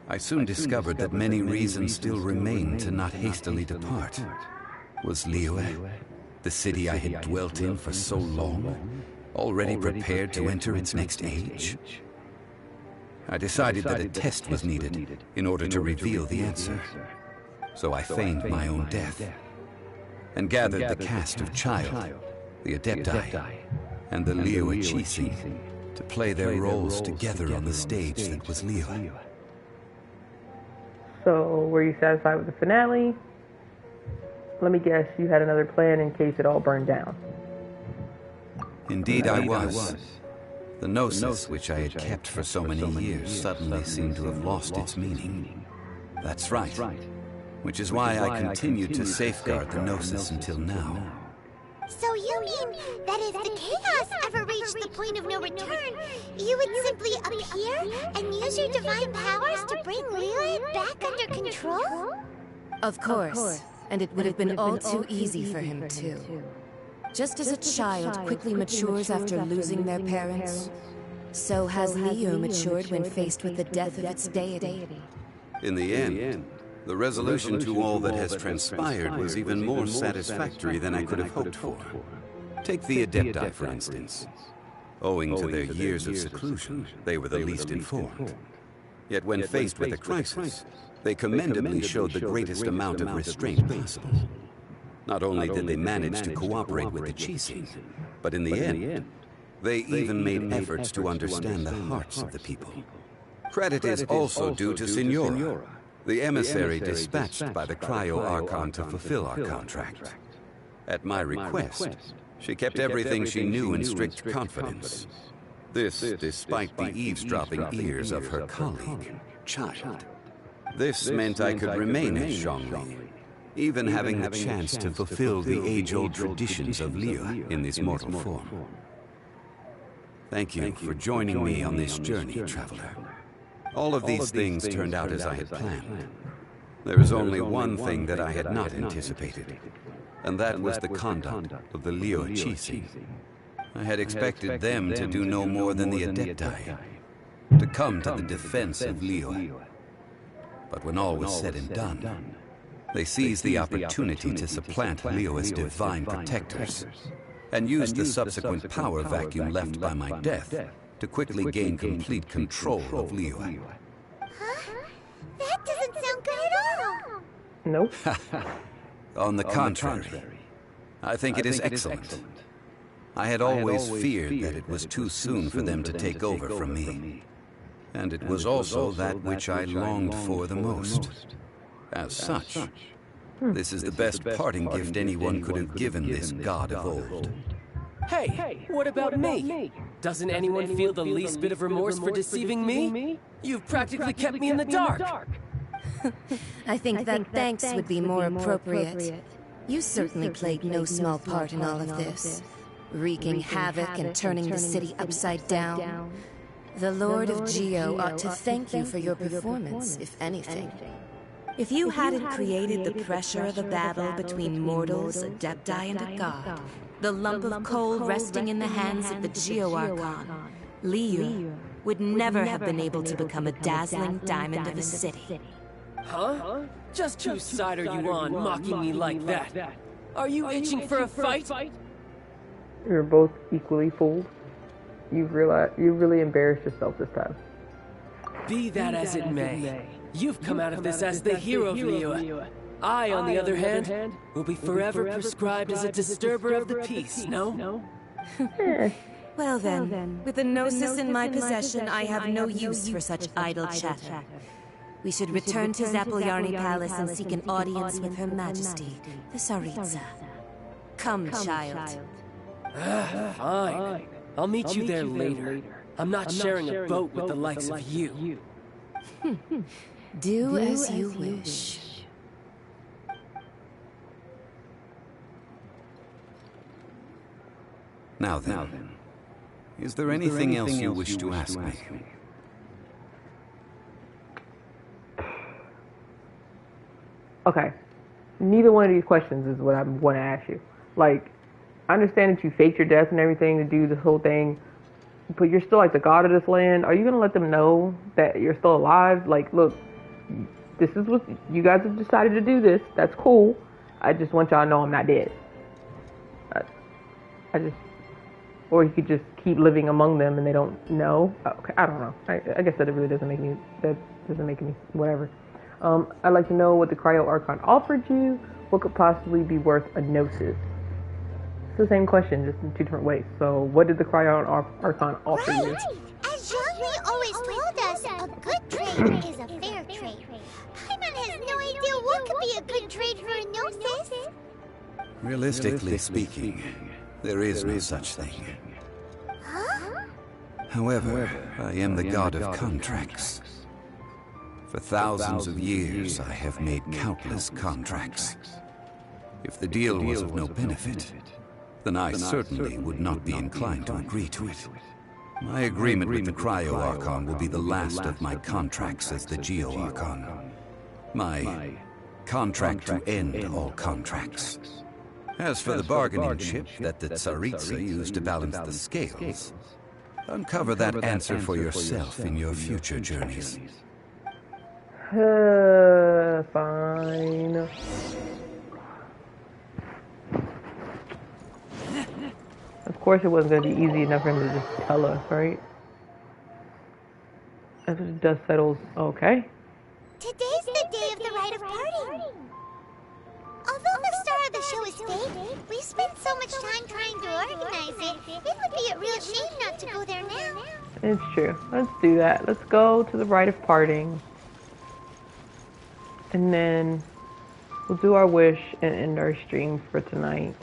I soon discovered that many reasons still remained to not hastily depart. Was Liyue, the city I had dwelt in for so long, already prepared to enter its next age? I decided that a test was needed in order to reveal the answer. So I feigned my own death, and gathered the cast of Child, the Adepti, and the Liyue Qixing to play their roles together on the stage that was Liyue. So, were you satisfied with the finale? Let me guess, you had another plan in case it all burned down. Indeed I was. The Gnosis, which I had kept for so many years, suddenly seemed to have lost its meaning. That's right. Which is why I continued to safeguard the Gnosis until now. So you mean that if the chaos ever reached the point of no return, you would simply appear and use your divine powers to bring Liyue back under control? Of course. And it would have been all too easy for him, too. Just as a child quickly matures after losing their parents, so has Liyue matured when faced with the death of its deity. In the end, the resolution to all that has transpired was even more satisfactory than I could have hoped for. Take the Adepti, for instance. Owing to their years of seclusion, they were the least informed. Yet when faced with a crisis, they commendably showed the greatest amount of restraint possible. Not only did they manage to cooperate with the Qixing, but in the end, they even made efforts to understand the hearts of the people. Credit is also due to Signora, the emissary dispatched by the Cryo-Archon to fulfill our contract. At my request, she kept everything she knew in strict confidence. This despite the eavesdropping ears of her colleague, Child. This meant I could remain as Zhongli, even having the chance to fulfill the age-old traditions of Liyue in this mortal form. Thank you for joining me on this journey, Traveler. All of these things turned out as I had planned. There is only one thing that I had not anticipated, and that was the conduct of the Liyue Qixing. I had expected them to do no more than the Adepti, to come to the defense of Liyue. But when all was said and done, they seized the opportunity to supplant Liyue as divine protectors, and used the subsequent power vacuum left by my death to quickly gain complete control of Liyue. Huh? That doesn't sound good at all. Nope. On the contrary, I think it is excellent. I had always feared that it was too soon for them to take over from me. And it was also that which I longed for the most. As such, this is the best parting gift anyone could have given this god of old. Hey, what about me? Doesn't anyone feel the least bit of remorse for deceiving me? You've practically kept me in the dark. I think that thanks would be more appropriate. You certainly played no small part in all of this, wreaking havoc and turning the city upside down. The Lord of Geo ought to thank you for your performance, if anything. If you hadn't created the pressure of a battle between mortals, Adepti, and a god, the lump of coal resting in the hands of the Geo-Archon, Liyue would never have been able to become a dazzling diamond of a city. Huh? Just whose side are you on, mocking me like that? Are you itching for a fight? You're both equally fooled. You really embarrassed yourself this time. Be that as it may, you've come out of this as the hero of Liyue. I, on the other hand, will be forever prescribed as a disturber of the peace, no? Well then, with the Gnosis in my possession, I have no use for such idle chatter. We should return to Zapoljarny Palace and seek an audience with Her Majesty, the Tsaritsa. Come, child. Fine. I'll meet you there later. I'm not sharing a boat with the likes of you. Do as you wish. Now then, is there anything else you wish to ask me? Okay. Neither one of these questions is what I'm going to ask you. Like, I understand that you faked your death and everything to do this whole thing, but you're still like the god of this land. Are you gonna let them know that you're still alive? Like, look, this is what you guys have decided to do. This, that's cool. I just want y'all to know I'm not dead. Or you could just keep living among them and they don't know. Okay, I don't know. I guess that it really doesn't make me. That doesn't make me whatever. I'd like to know what the Cryo Archon offered you. What could possibly be worth a gnosis? It's the same question, just in 2 different ways. So, what did the Cryo Archon offer you? As Zhongli always told us, a good trade is a fair trade. Paimon has no idea what could be a good trade for a gnosis. Realistically speaking, there is no such thing. Huh? However, I am the god of contracts. For thousands of years, I have made countless contracts. If the deal was of no benefit, then I certainly would not be inclined to agree to it. My agreement with the Cryo Archon will be the last of my contracts as the Geo Archon. My contract to end all contracts. As for the bargaining chip that the Tsaritsa used to balance the scales, uncover that answer for yourself in your future journeys. Fine. Of course it wasn't going to be easy enough for him to just tell us, right? As the dust settles, okay. Today's the day of the rite of parting. Although the star of the show is fake, we spent so much time trying to organize it, it would be a real shame not to go there now. It's true. Let's do that. Let's go to the rite of parting. And then we'll do our wish and end our stream for tonight.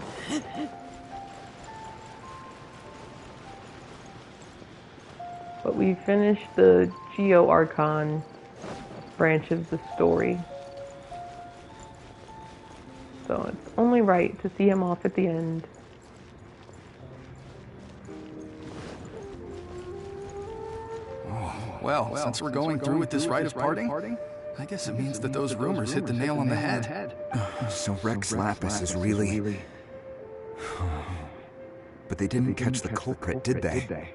But we finished the Geo Archon branch of the story. So it's only right to see him off at the end. Oh, well, since we're going through with this rite of parting, I guess it means that those rumors hit the nail on the head. So Rex Lapis is really... But they didn't catch the culprit, did they?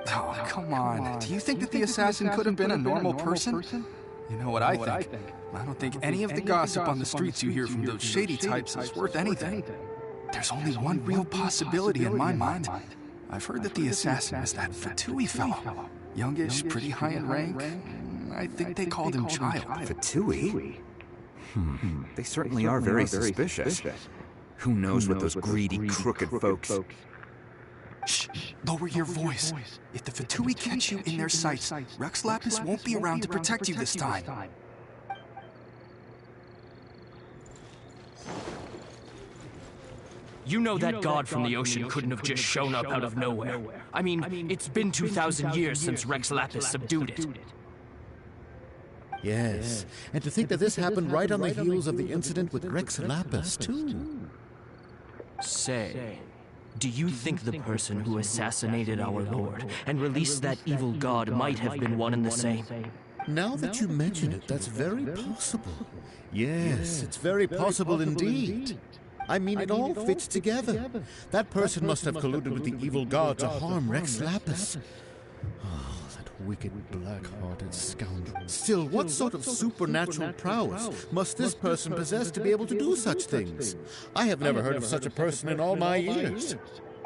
Oh, come on. Do you think that the assassin could have been a normal person? You know what I think? I don't think any of the gossip on the streets you hear from those shady types is worth anything. There's only one real possibility in my mind. I've heard that the assassin is that Fatui fellow. Youngish, pretty high in rank. I think they called him Child. Fatui? They certainly are very suspicious. Who knows what those greedy, crooked folks... Shh! Lower your voice. If the Fatui catch you in their sights, Rex Lapis won't be around to protect you this time. You know that god from the ocean couldn't have just shown up out of nowhere. I mean, it's been 2,000 years since Rex Lapis subdued it. Yes, and to think that this happened right on the heels of the incident with Rex Lapis, too. Say, do you think the person who assassinated our lord and released that evil god might have been one and the same? Now that you mention it, that's very possible. Yes, it's very possible indeed. I mean, it all fits together. That person must have colluded with the evil god to harm Rex Lapis. Oh, that wicked, black-hearted scoundrel. Still, what sort of supernatural prowess must this person possess to be able to do such things? I have never heard of such a person in all my years.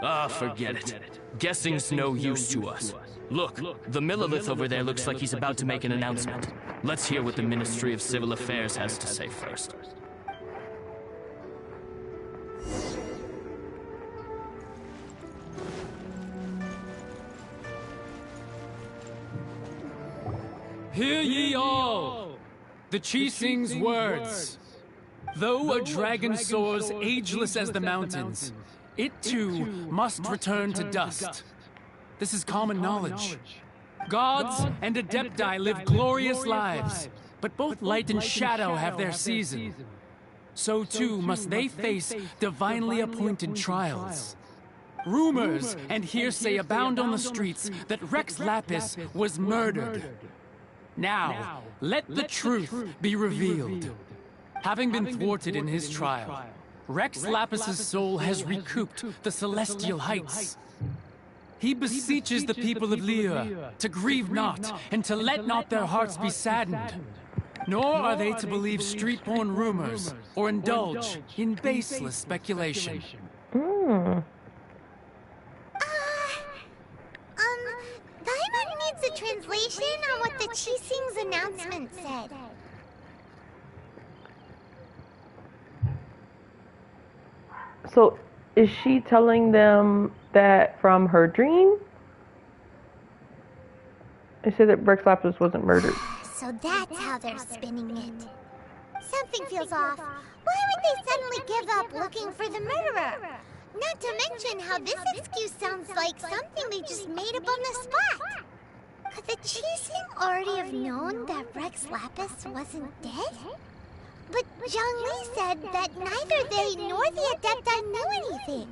Ah, forget it. Guessing's no use to us. Look, the Millilith over there looks like he's about to make an announcement. Let's hear what the Ministry of Civil Affairs has to say first. Hear ye all! The Qixing's words. Though a dragon soars ageless as the mountains, it too must return to dust. This is common knowledge. Gods and Adepti live glorious lives, but both light and shadow have their season. So too must they face divinely appointed trials. Rumors and hearsay abound on the streets that Rex Lapis was murdered. Now, let the truth be revealed. Having been thwarted in his trial, Rex Lapis's soul has recouped the celestial heights. He beseeches the people of Liyue to grieve not, and to let not their hearts be saddened. Nor are they to believe street-born rumors, or indulge in baseless speculation. Paimon needs a translation on what the Qixing's announcement said. So, is she telling them that from her dream? It said that Rex Lapis wasn't murdered. So that's how they're spinning it. Something feels off. Why would they suddenly give up looking for the murderer? Not to mention how this excuse sounds like something they just made up on the spot. Could the Qixing already have known that Rex Lapis wasn't dead? But Zhongli said that neither they nor the Adepti knew anything.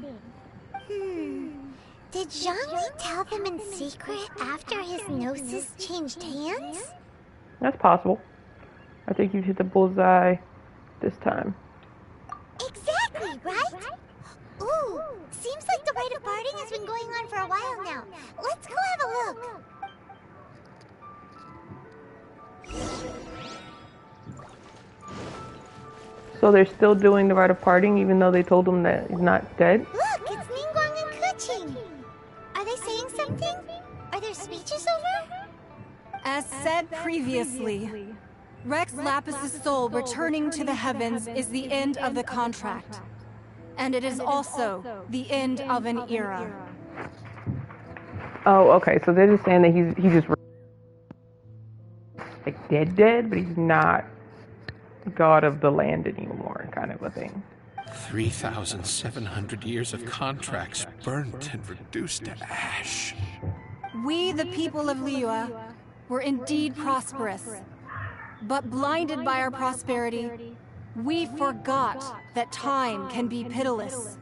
Did Zhongli tell them in secret after his gnosis changed hands? That's possible. I think you've hit the bullseye this time. Exactly, right? Ooh, seems like the rite of parting has been going on for a while now. Let's go have a look. So they're still doing the rite of parting even though they told him that he's not dead? Look, it's Ningguang and Keqing. Are they saying something? Are their speeches over? As said previously, Rex Lapis's soul returning to the heavens is the end of the contract. And it is also the end of an era. Oh, okay. So they're just saying that he's just like dead, but he's not god of the land anymore, kind of a thing. 3,700 years of contracts burnt and reduced to ash. We, the people of Liyue, were indeed prosperous. But blinded by our prosperity, we forgot that time can be pitiless.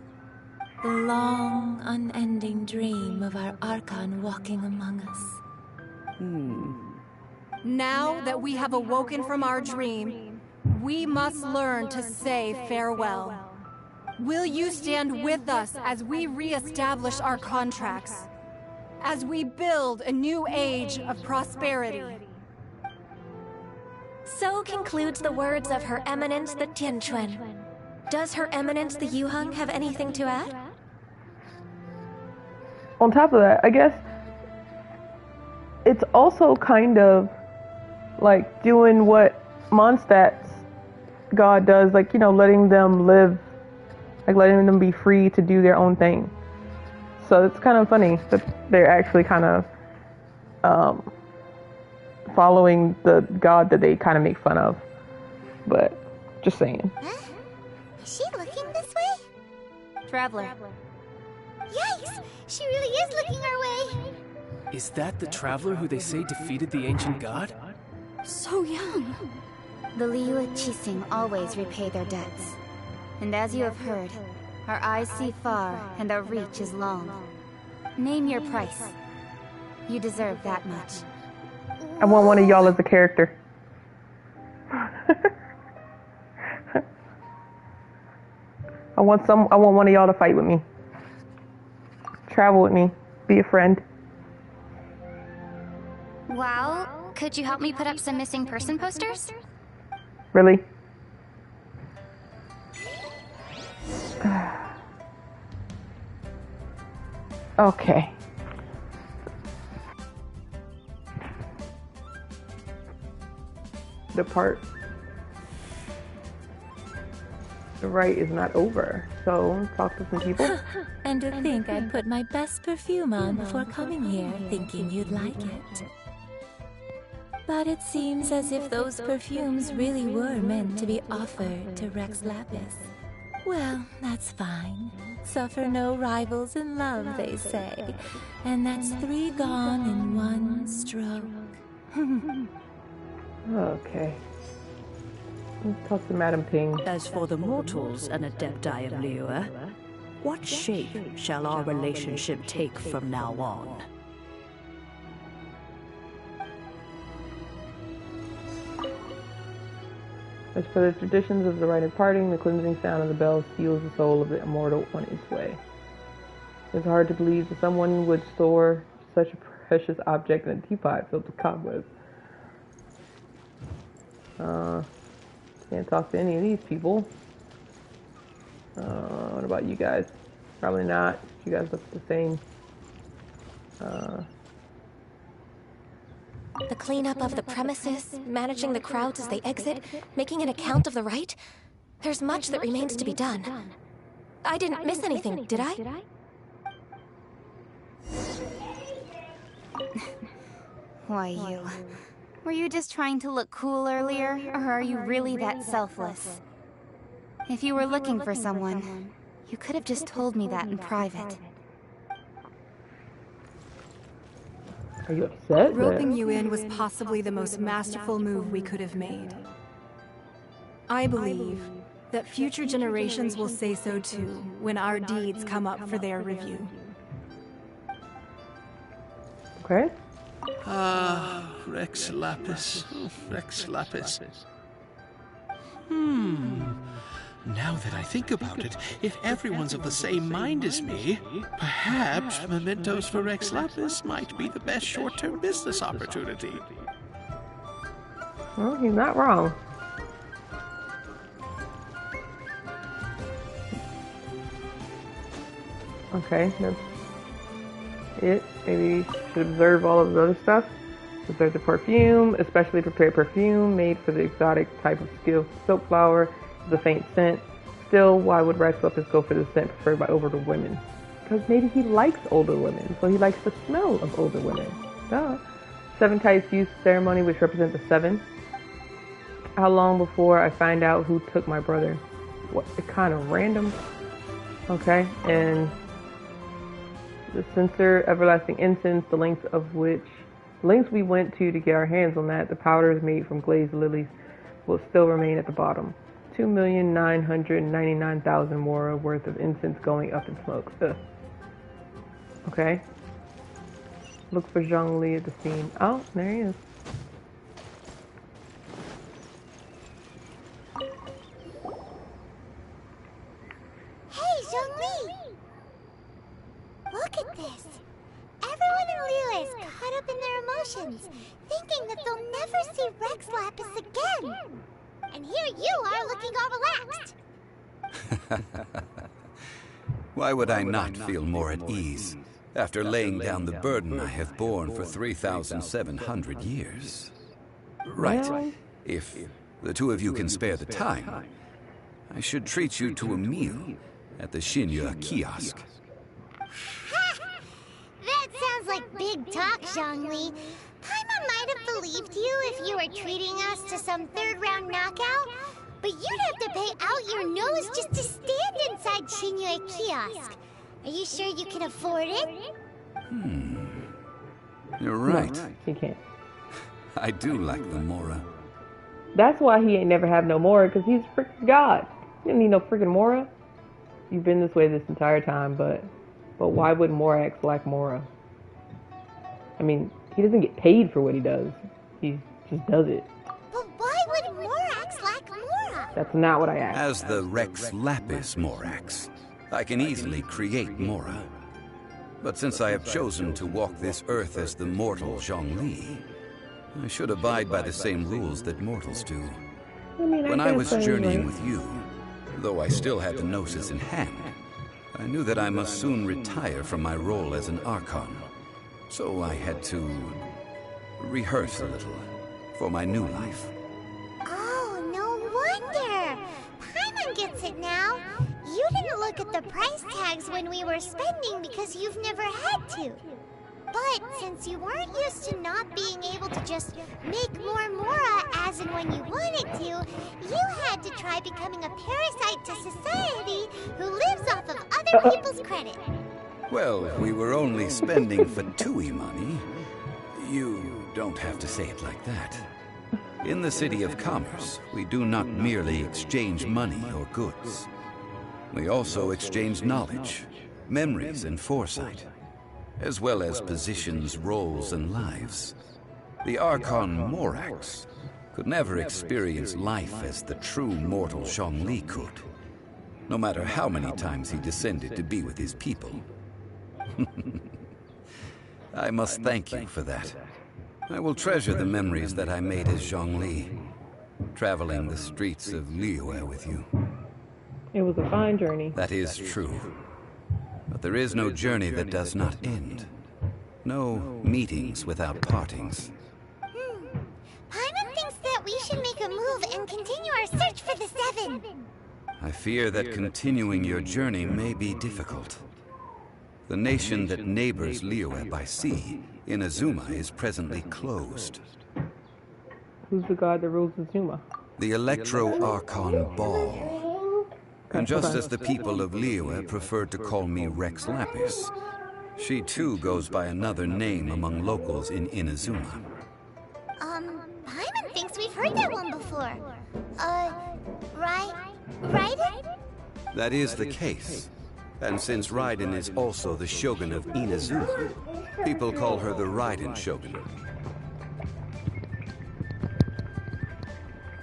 The long, unending dream of our Archon walking among us. Now that we have awoken from our dream, we must learn to say farewell. Will you stand with us as we re-establish our contracts? As we build a new age of prosperity? So concludes the words of Her Eminence the Tianquan. Does Her Eminence the Yuheng have anything to add? On top of that, I guess it's also kind of like doing what Mondstadt's god does, like, you know, letting them live, like letting them be free to do their own thing. So it's kind of funny that they're actually kind of following the god that they kind of make fun of. But just saying. Huh? Is she looking this way? Traveler. Yikes! She really is looking our way. Is that the traveler who they say defeated the ancient god? So young. The Liyue Qixing always repay their debts. And as you have heard, our eyes see far and our reach is long. Name your price. You deserve that much. I want one of y'all as a character. I want one of y'all to fight with me. Travel with me. Be a friend. Wow, could you help me put up some missing person posters? Really? Okay. The rite is not over, so talk to some people. And to think I'd put my best perfume on before coming here, thinking you'd like it. But it seems as if those perfumes really were meant to be offered to Rex Lapis. Well, that's fine. Suffer no rivals in love, they say. And that's 3 gone in 1 stroke. Okay. Let's talk to Madam Ping. As for the mortals and Adepti of Liyue, what shape shall our relationship take from now on? As for the traditions of the rite of parting, the cleansing sound of the bell steals the soul of the immortal on its way. It's hard to believe that someone would store such a precious object in a teapot filled with cobwebs. Can't talk to any of these people. What about you guys? Probably not. You guys look the same. The cleanup of the premises, managing the crowds as they exit, making an account of the rite. There's much that remains to be done. I didn't miss anything, did I? Why, you... Were you just trying to look cool earlier, or are you really that selfless? If you were looking for someone, you could have just told me that in private. Are you upset? Roping you in was possibly the most masterful move we could have made. I believe that future generations will say so too when our deeds come up for their review. Okay. Ah, Rex Lapis. Oh, Rex Lapis. Now that I think about it, if everyone's of the same mind as me, perhaps mementos for Rex Lapis might be the best short-term business opportunity. Well, he's not wrong. Okay, that's it. Maybe you should observe all of the other stuff. Observe the perfume, especially prepared perfume made for the exotic type of skill. Soap flower is a faint scent. Still, why would Rex Lapis go for the scent preferred by older women? Because maybe he likes older women, so he likes the smell of older women. Duh. 7 types use ceremony, which represent the 7. How long before I find out who took my brother? What? Kind of random. Okay, and the censer, everlasting incense, the lengths we went to get our hands on that, the powders made from glazed lilies, will still remain at the bottom. 2,999,000 more worth of incense going up in smoke. Ugh. Okay. Look for Zhongli at the scene. Oh, there he is. Hey, Zhongli! Look at this. Everyone in Liyue is caught up in their emotions, thinking that they'll never see Rex Lapis again. And here you are looking all relaxed. Why would I not feel more at ease after laying down the burden I have borne for 3,700 years? Right. If the two of you can spare the time, I should treat you to a meal at the Xinye kiosk. That sounds like big talk, Zhongli. Paimon might have believed you if you were treating us to some third-round knockout, but you'd have to pay out your nose just to stand inside Xinye kiosk. Are you sure you can afford it? You're right. No, he can't. I do like the Mora. That's why he ain't never have no Mora, because he's freaking God. You don't need no freaking Mora. You've been this way this entire time, but why would Morax like Mora? I mean, he doesn't get paid for what he does. He just does it. But why would Morax like Mora? That's not what I asked. As the Rex Lapis Morax, I can easily create Mora. But since I have chosen to walk this earth as the mortal Zhongli, I should abide by the same rules that mortals do. When I was journeying with you, though I still had the Gnosis in hand, I knew that I must soon retire from my role as an Archon. So I had to rehearse a little for my new life. Oh, no wonder. Paimon gets it now. You didn't look at the price tags when we were spending because you've never had to. But since you weren't used to not being able to just make more Mora as and when you wanted to, you had to try becoming a parasite to society who lives off of other people's credit. Well, we were only spending Fatui money. You don't have to say it like that. In the City of Commerce, we do not merely exchange money or goods. We also exchange knowledge, memories, and foresight, as well as positions, roles, and lives. The Archon Morax could never experience life as the true mortal Zhongli could, no matter how many times he descended to be with his people. I must thank you for that. I will treasure the memories that I made as Zhongli, traveling the streets of Liyue with you. It was a fine journey. That is true. But there is no journey that does not end. No meetings without partings. Paimon thinks that we should make a move and continue our search for the Seven. I fear that continuing your journey may be difficult. The nation that neighbors Liyue by sea, Inazuma, is presently closed. Who's the god that rules Azuma? The Electro-Archon Ball. And just as the people of Liyue prefer to call me Rex Lapis, she too goes by another name among locals in Inazuma. Paimon thinks we've heard that one before. Raiden? That is the case. And since Raiden is also the Shogun of Inazuma, people call her the Raiden Shogun.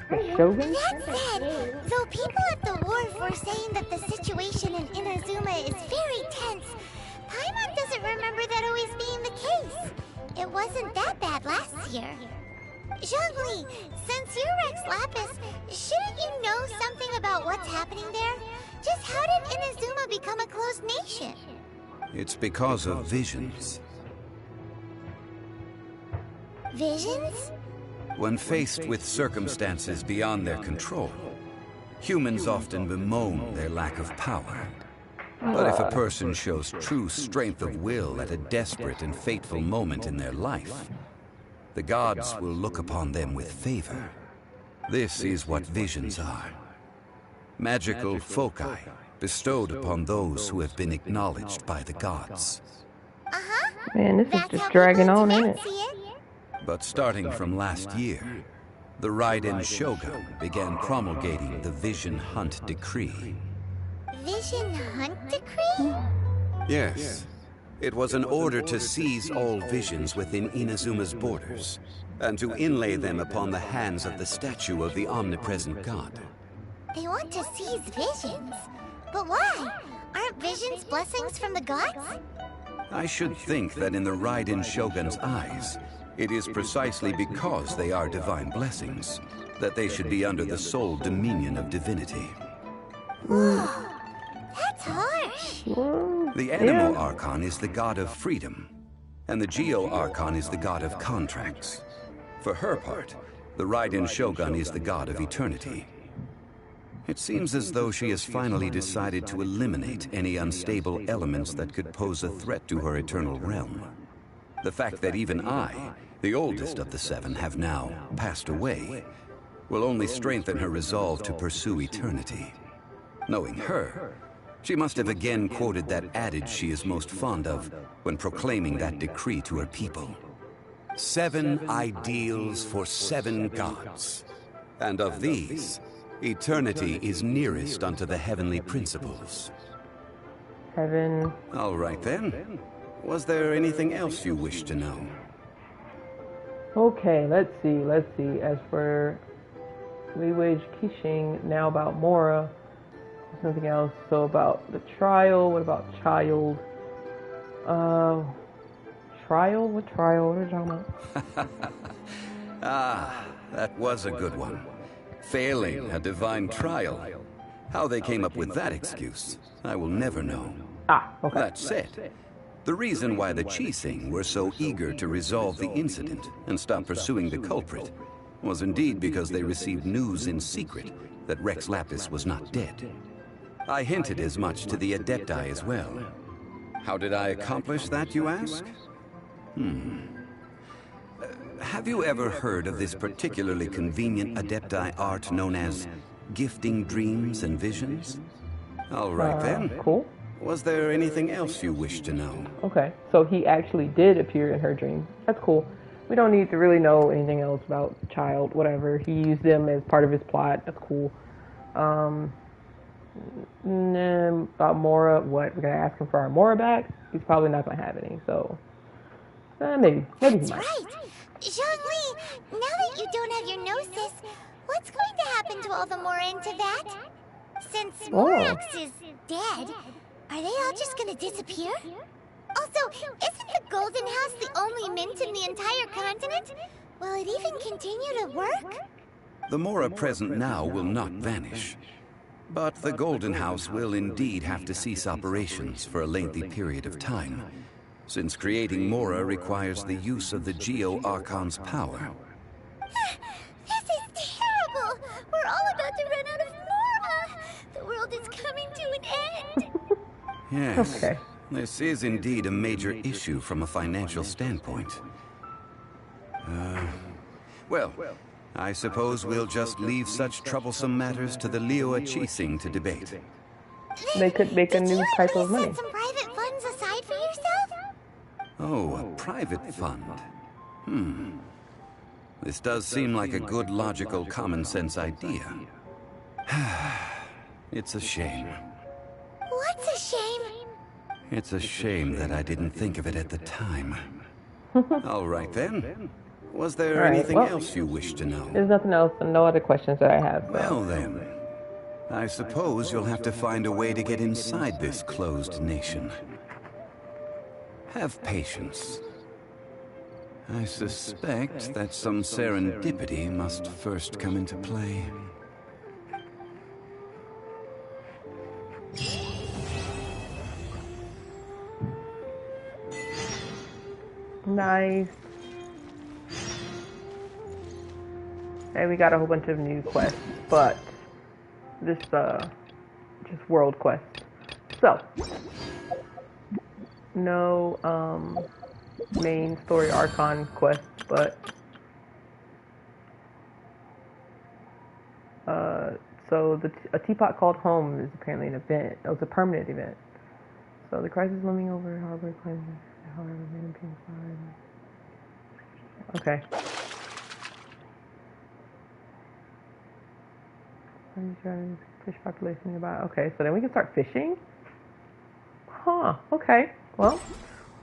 Shogun? That said, though people at the wharf were saying that the situation in Inazuma is very tense, Paimon doesn't remember that always being the case. It wasn't that bad last year. Zhongli, since you're Rex Lapis, shouldn't you know something about what's happening there? Just how did Inazuma become a closed nation? It's because of visions. Visions? When faced with circumstances beyond their control, humans often bemoan their lack of power. But if a person shows true strength of will at a desperate and fateful moment in their life, the gods will look upon them with favor. This is what visions are. Magical foci bestowed upon those who have been acknowledged by the gods. Man, this is just dragging on, ain't it? But starting from last year, the Raiden Shogun began promulgating the Vision Hunt Decree. Vision Hunt Decree? Yes. It was an order to seize all visions within Inazuma's borders, and to inlay them upon the hands of the statue of the omnipresent god. They want to seize visions? But why? Aren't visions blessings from the gods? I should think that in the Raiden Shogun's eyes, it is precisely because they are divine blessings that they should be under the sole dominion of divinity. Whoa, that's harsh. The Anemo Archon is the god of freedom, and the Geo Archon is the god of contracts. For her part, the Raiden Shogun is the god of eternity. It seems as though she has finally decided to eliminate any unstable elements that could pose a threat to her eternal realm. The fact that even I, the oldest of the seven, have now passed away, will only strengthen her resolve to pursue eternity. Knowing her, she must have again quoted that adage she is most fond of when proclaiming that decree to her people. 7 ideals for 7 gods. And of these, eternity is nearest unto the heavenly principles. Heaven. All right then. Was there anything else you wish to know? Okay, let's see. As for Liwage Qixing, now about Mora. There's nothing else. So about the trial, what about Child? Trial? What trial? What are you talking about? Ah, that was a good one. Failing a divine trial. How they came up with that excuse, I will never know. Okay. That said, the reason why the Qixing were so eager to resolve the incident and stop pursuing the culprit was indeed because they received news in secret that Rex Lapis was not dead. I hinted as much to the Adepti as well. How did I accomplish that, you ask? Have you ever heard of this particularly convenient Adepti art known as gifting dreams and visions? All right then. Cool. Was there anything else you wish to know? Okay, so he actually did appear in her dream. That's cool. We don't need to really know anything else about Child, whatever. He used them as part of his plot. That's cool. About Mora, what? We're going to ask him for our Mora back? He's probably not going to have any, so... maybe he might. That's right! Zhongli, now that you don't have your gnosis, what's going to happen to all the Mora in Teyvat? Since Morax is dead, are they all just going to disappear? Also, isn't the Golden House the only mint in the entire continent? Will it even continue to work? The Mora present now will not vanish. But the Golden House will indeed have to cease operations for a lengthy period of time, since creating Mora requires the use of the Geo-Archon's power. This is terrible! We're all about to run out of Mora! The world is coming to an end! Yes. Okay. This is indeed a major issue from a financial standpoint. Well, I suppose we'll just leave such troublesome matters to the Liyue Qixing to debate. They could make a new type of money. Set some private funds aside for yourself? Oh, a private fund. This does seem like a good, logical, common-sense idea. It's a shame. What's a shame? It's a shame that I didn't think of it at the time. All right, then. Was there anything else you wish to know? There's nothing else and no other questions that I have. So. Well, then. I suppose you'll have to find a way to get inside this closed nation. Have patience. I suspect that some serendipity must first come into play. Nice. And we got a whole bunch of new quests, but this just world quests. So no main story Archon quest, but so a teapot called home is apparently an event. It was a permanent event. So the crisis looming over harbor claims however many people find. Okay. Fish population nearby. Okay, so then we can start fishing. Huh, okay. Well,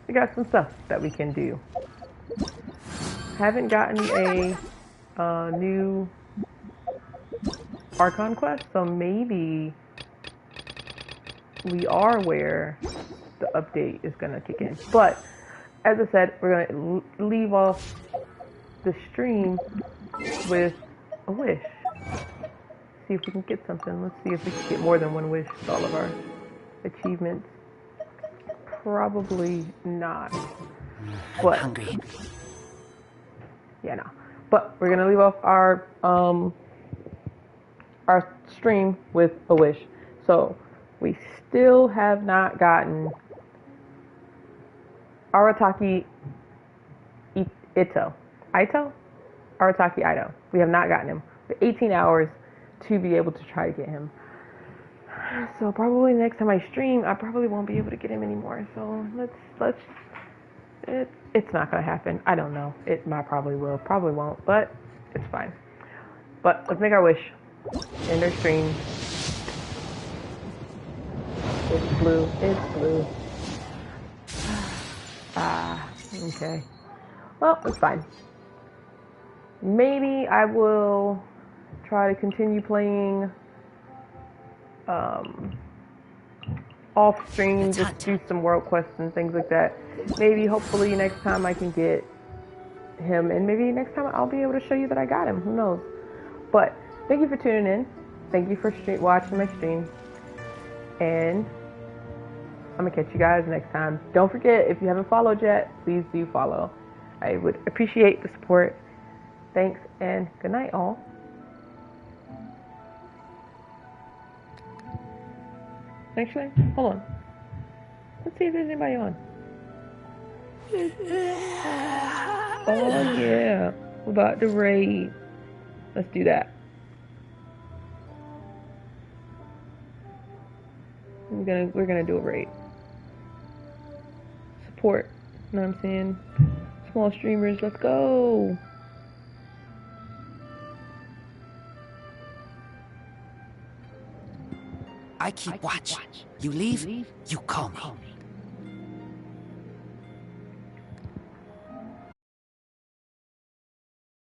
we got some stuff that we can do. Haven't gotten a new Archon quest, so maybe we are where the update is going to kick in. But, as I said, we're going to leave off the stream with a wish. See if we can get something. Let's see if we can get more than one wish with all of our achievements. Probably not. But I'm hungry. Yeah, no. But we're gonna leave off our stream with a wish. So we still have not gotten Arataki Ito. Arataki Ito. We have not gotten him. For 18 hours to be able to try to get him. So probably next time I stream, I probably won't be able to get him anymore. So it's not gonna happen. I don't know. It might probably will, probably won't, but it's fine. But let's make our wish. End our stream. It's blue. It's blue. Okay. Well, it's fine. Maybe I will try to continue playing off stream, just do some world quests and things like that. Maybe hopefully next time I can get him, and maybe next time I'll be able to show you that I got him. Who knows? But thank you for tuning in. Thank you for watching my stream, and I'm gonna catch you guys next time. Don't forget, if you haven't followed yet, please do follow. I would appreciate the support. Thanks, and good night, all. Actually, hold on. Let's see if there's anybody on. Oh yeah, we're about to raid. Let's do that. We're gonna do a raid. Support. You know what I'm saying? Small streamers, let's go. I keep watch. You leave, you call me.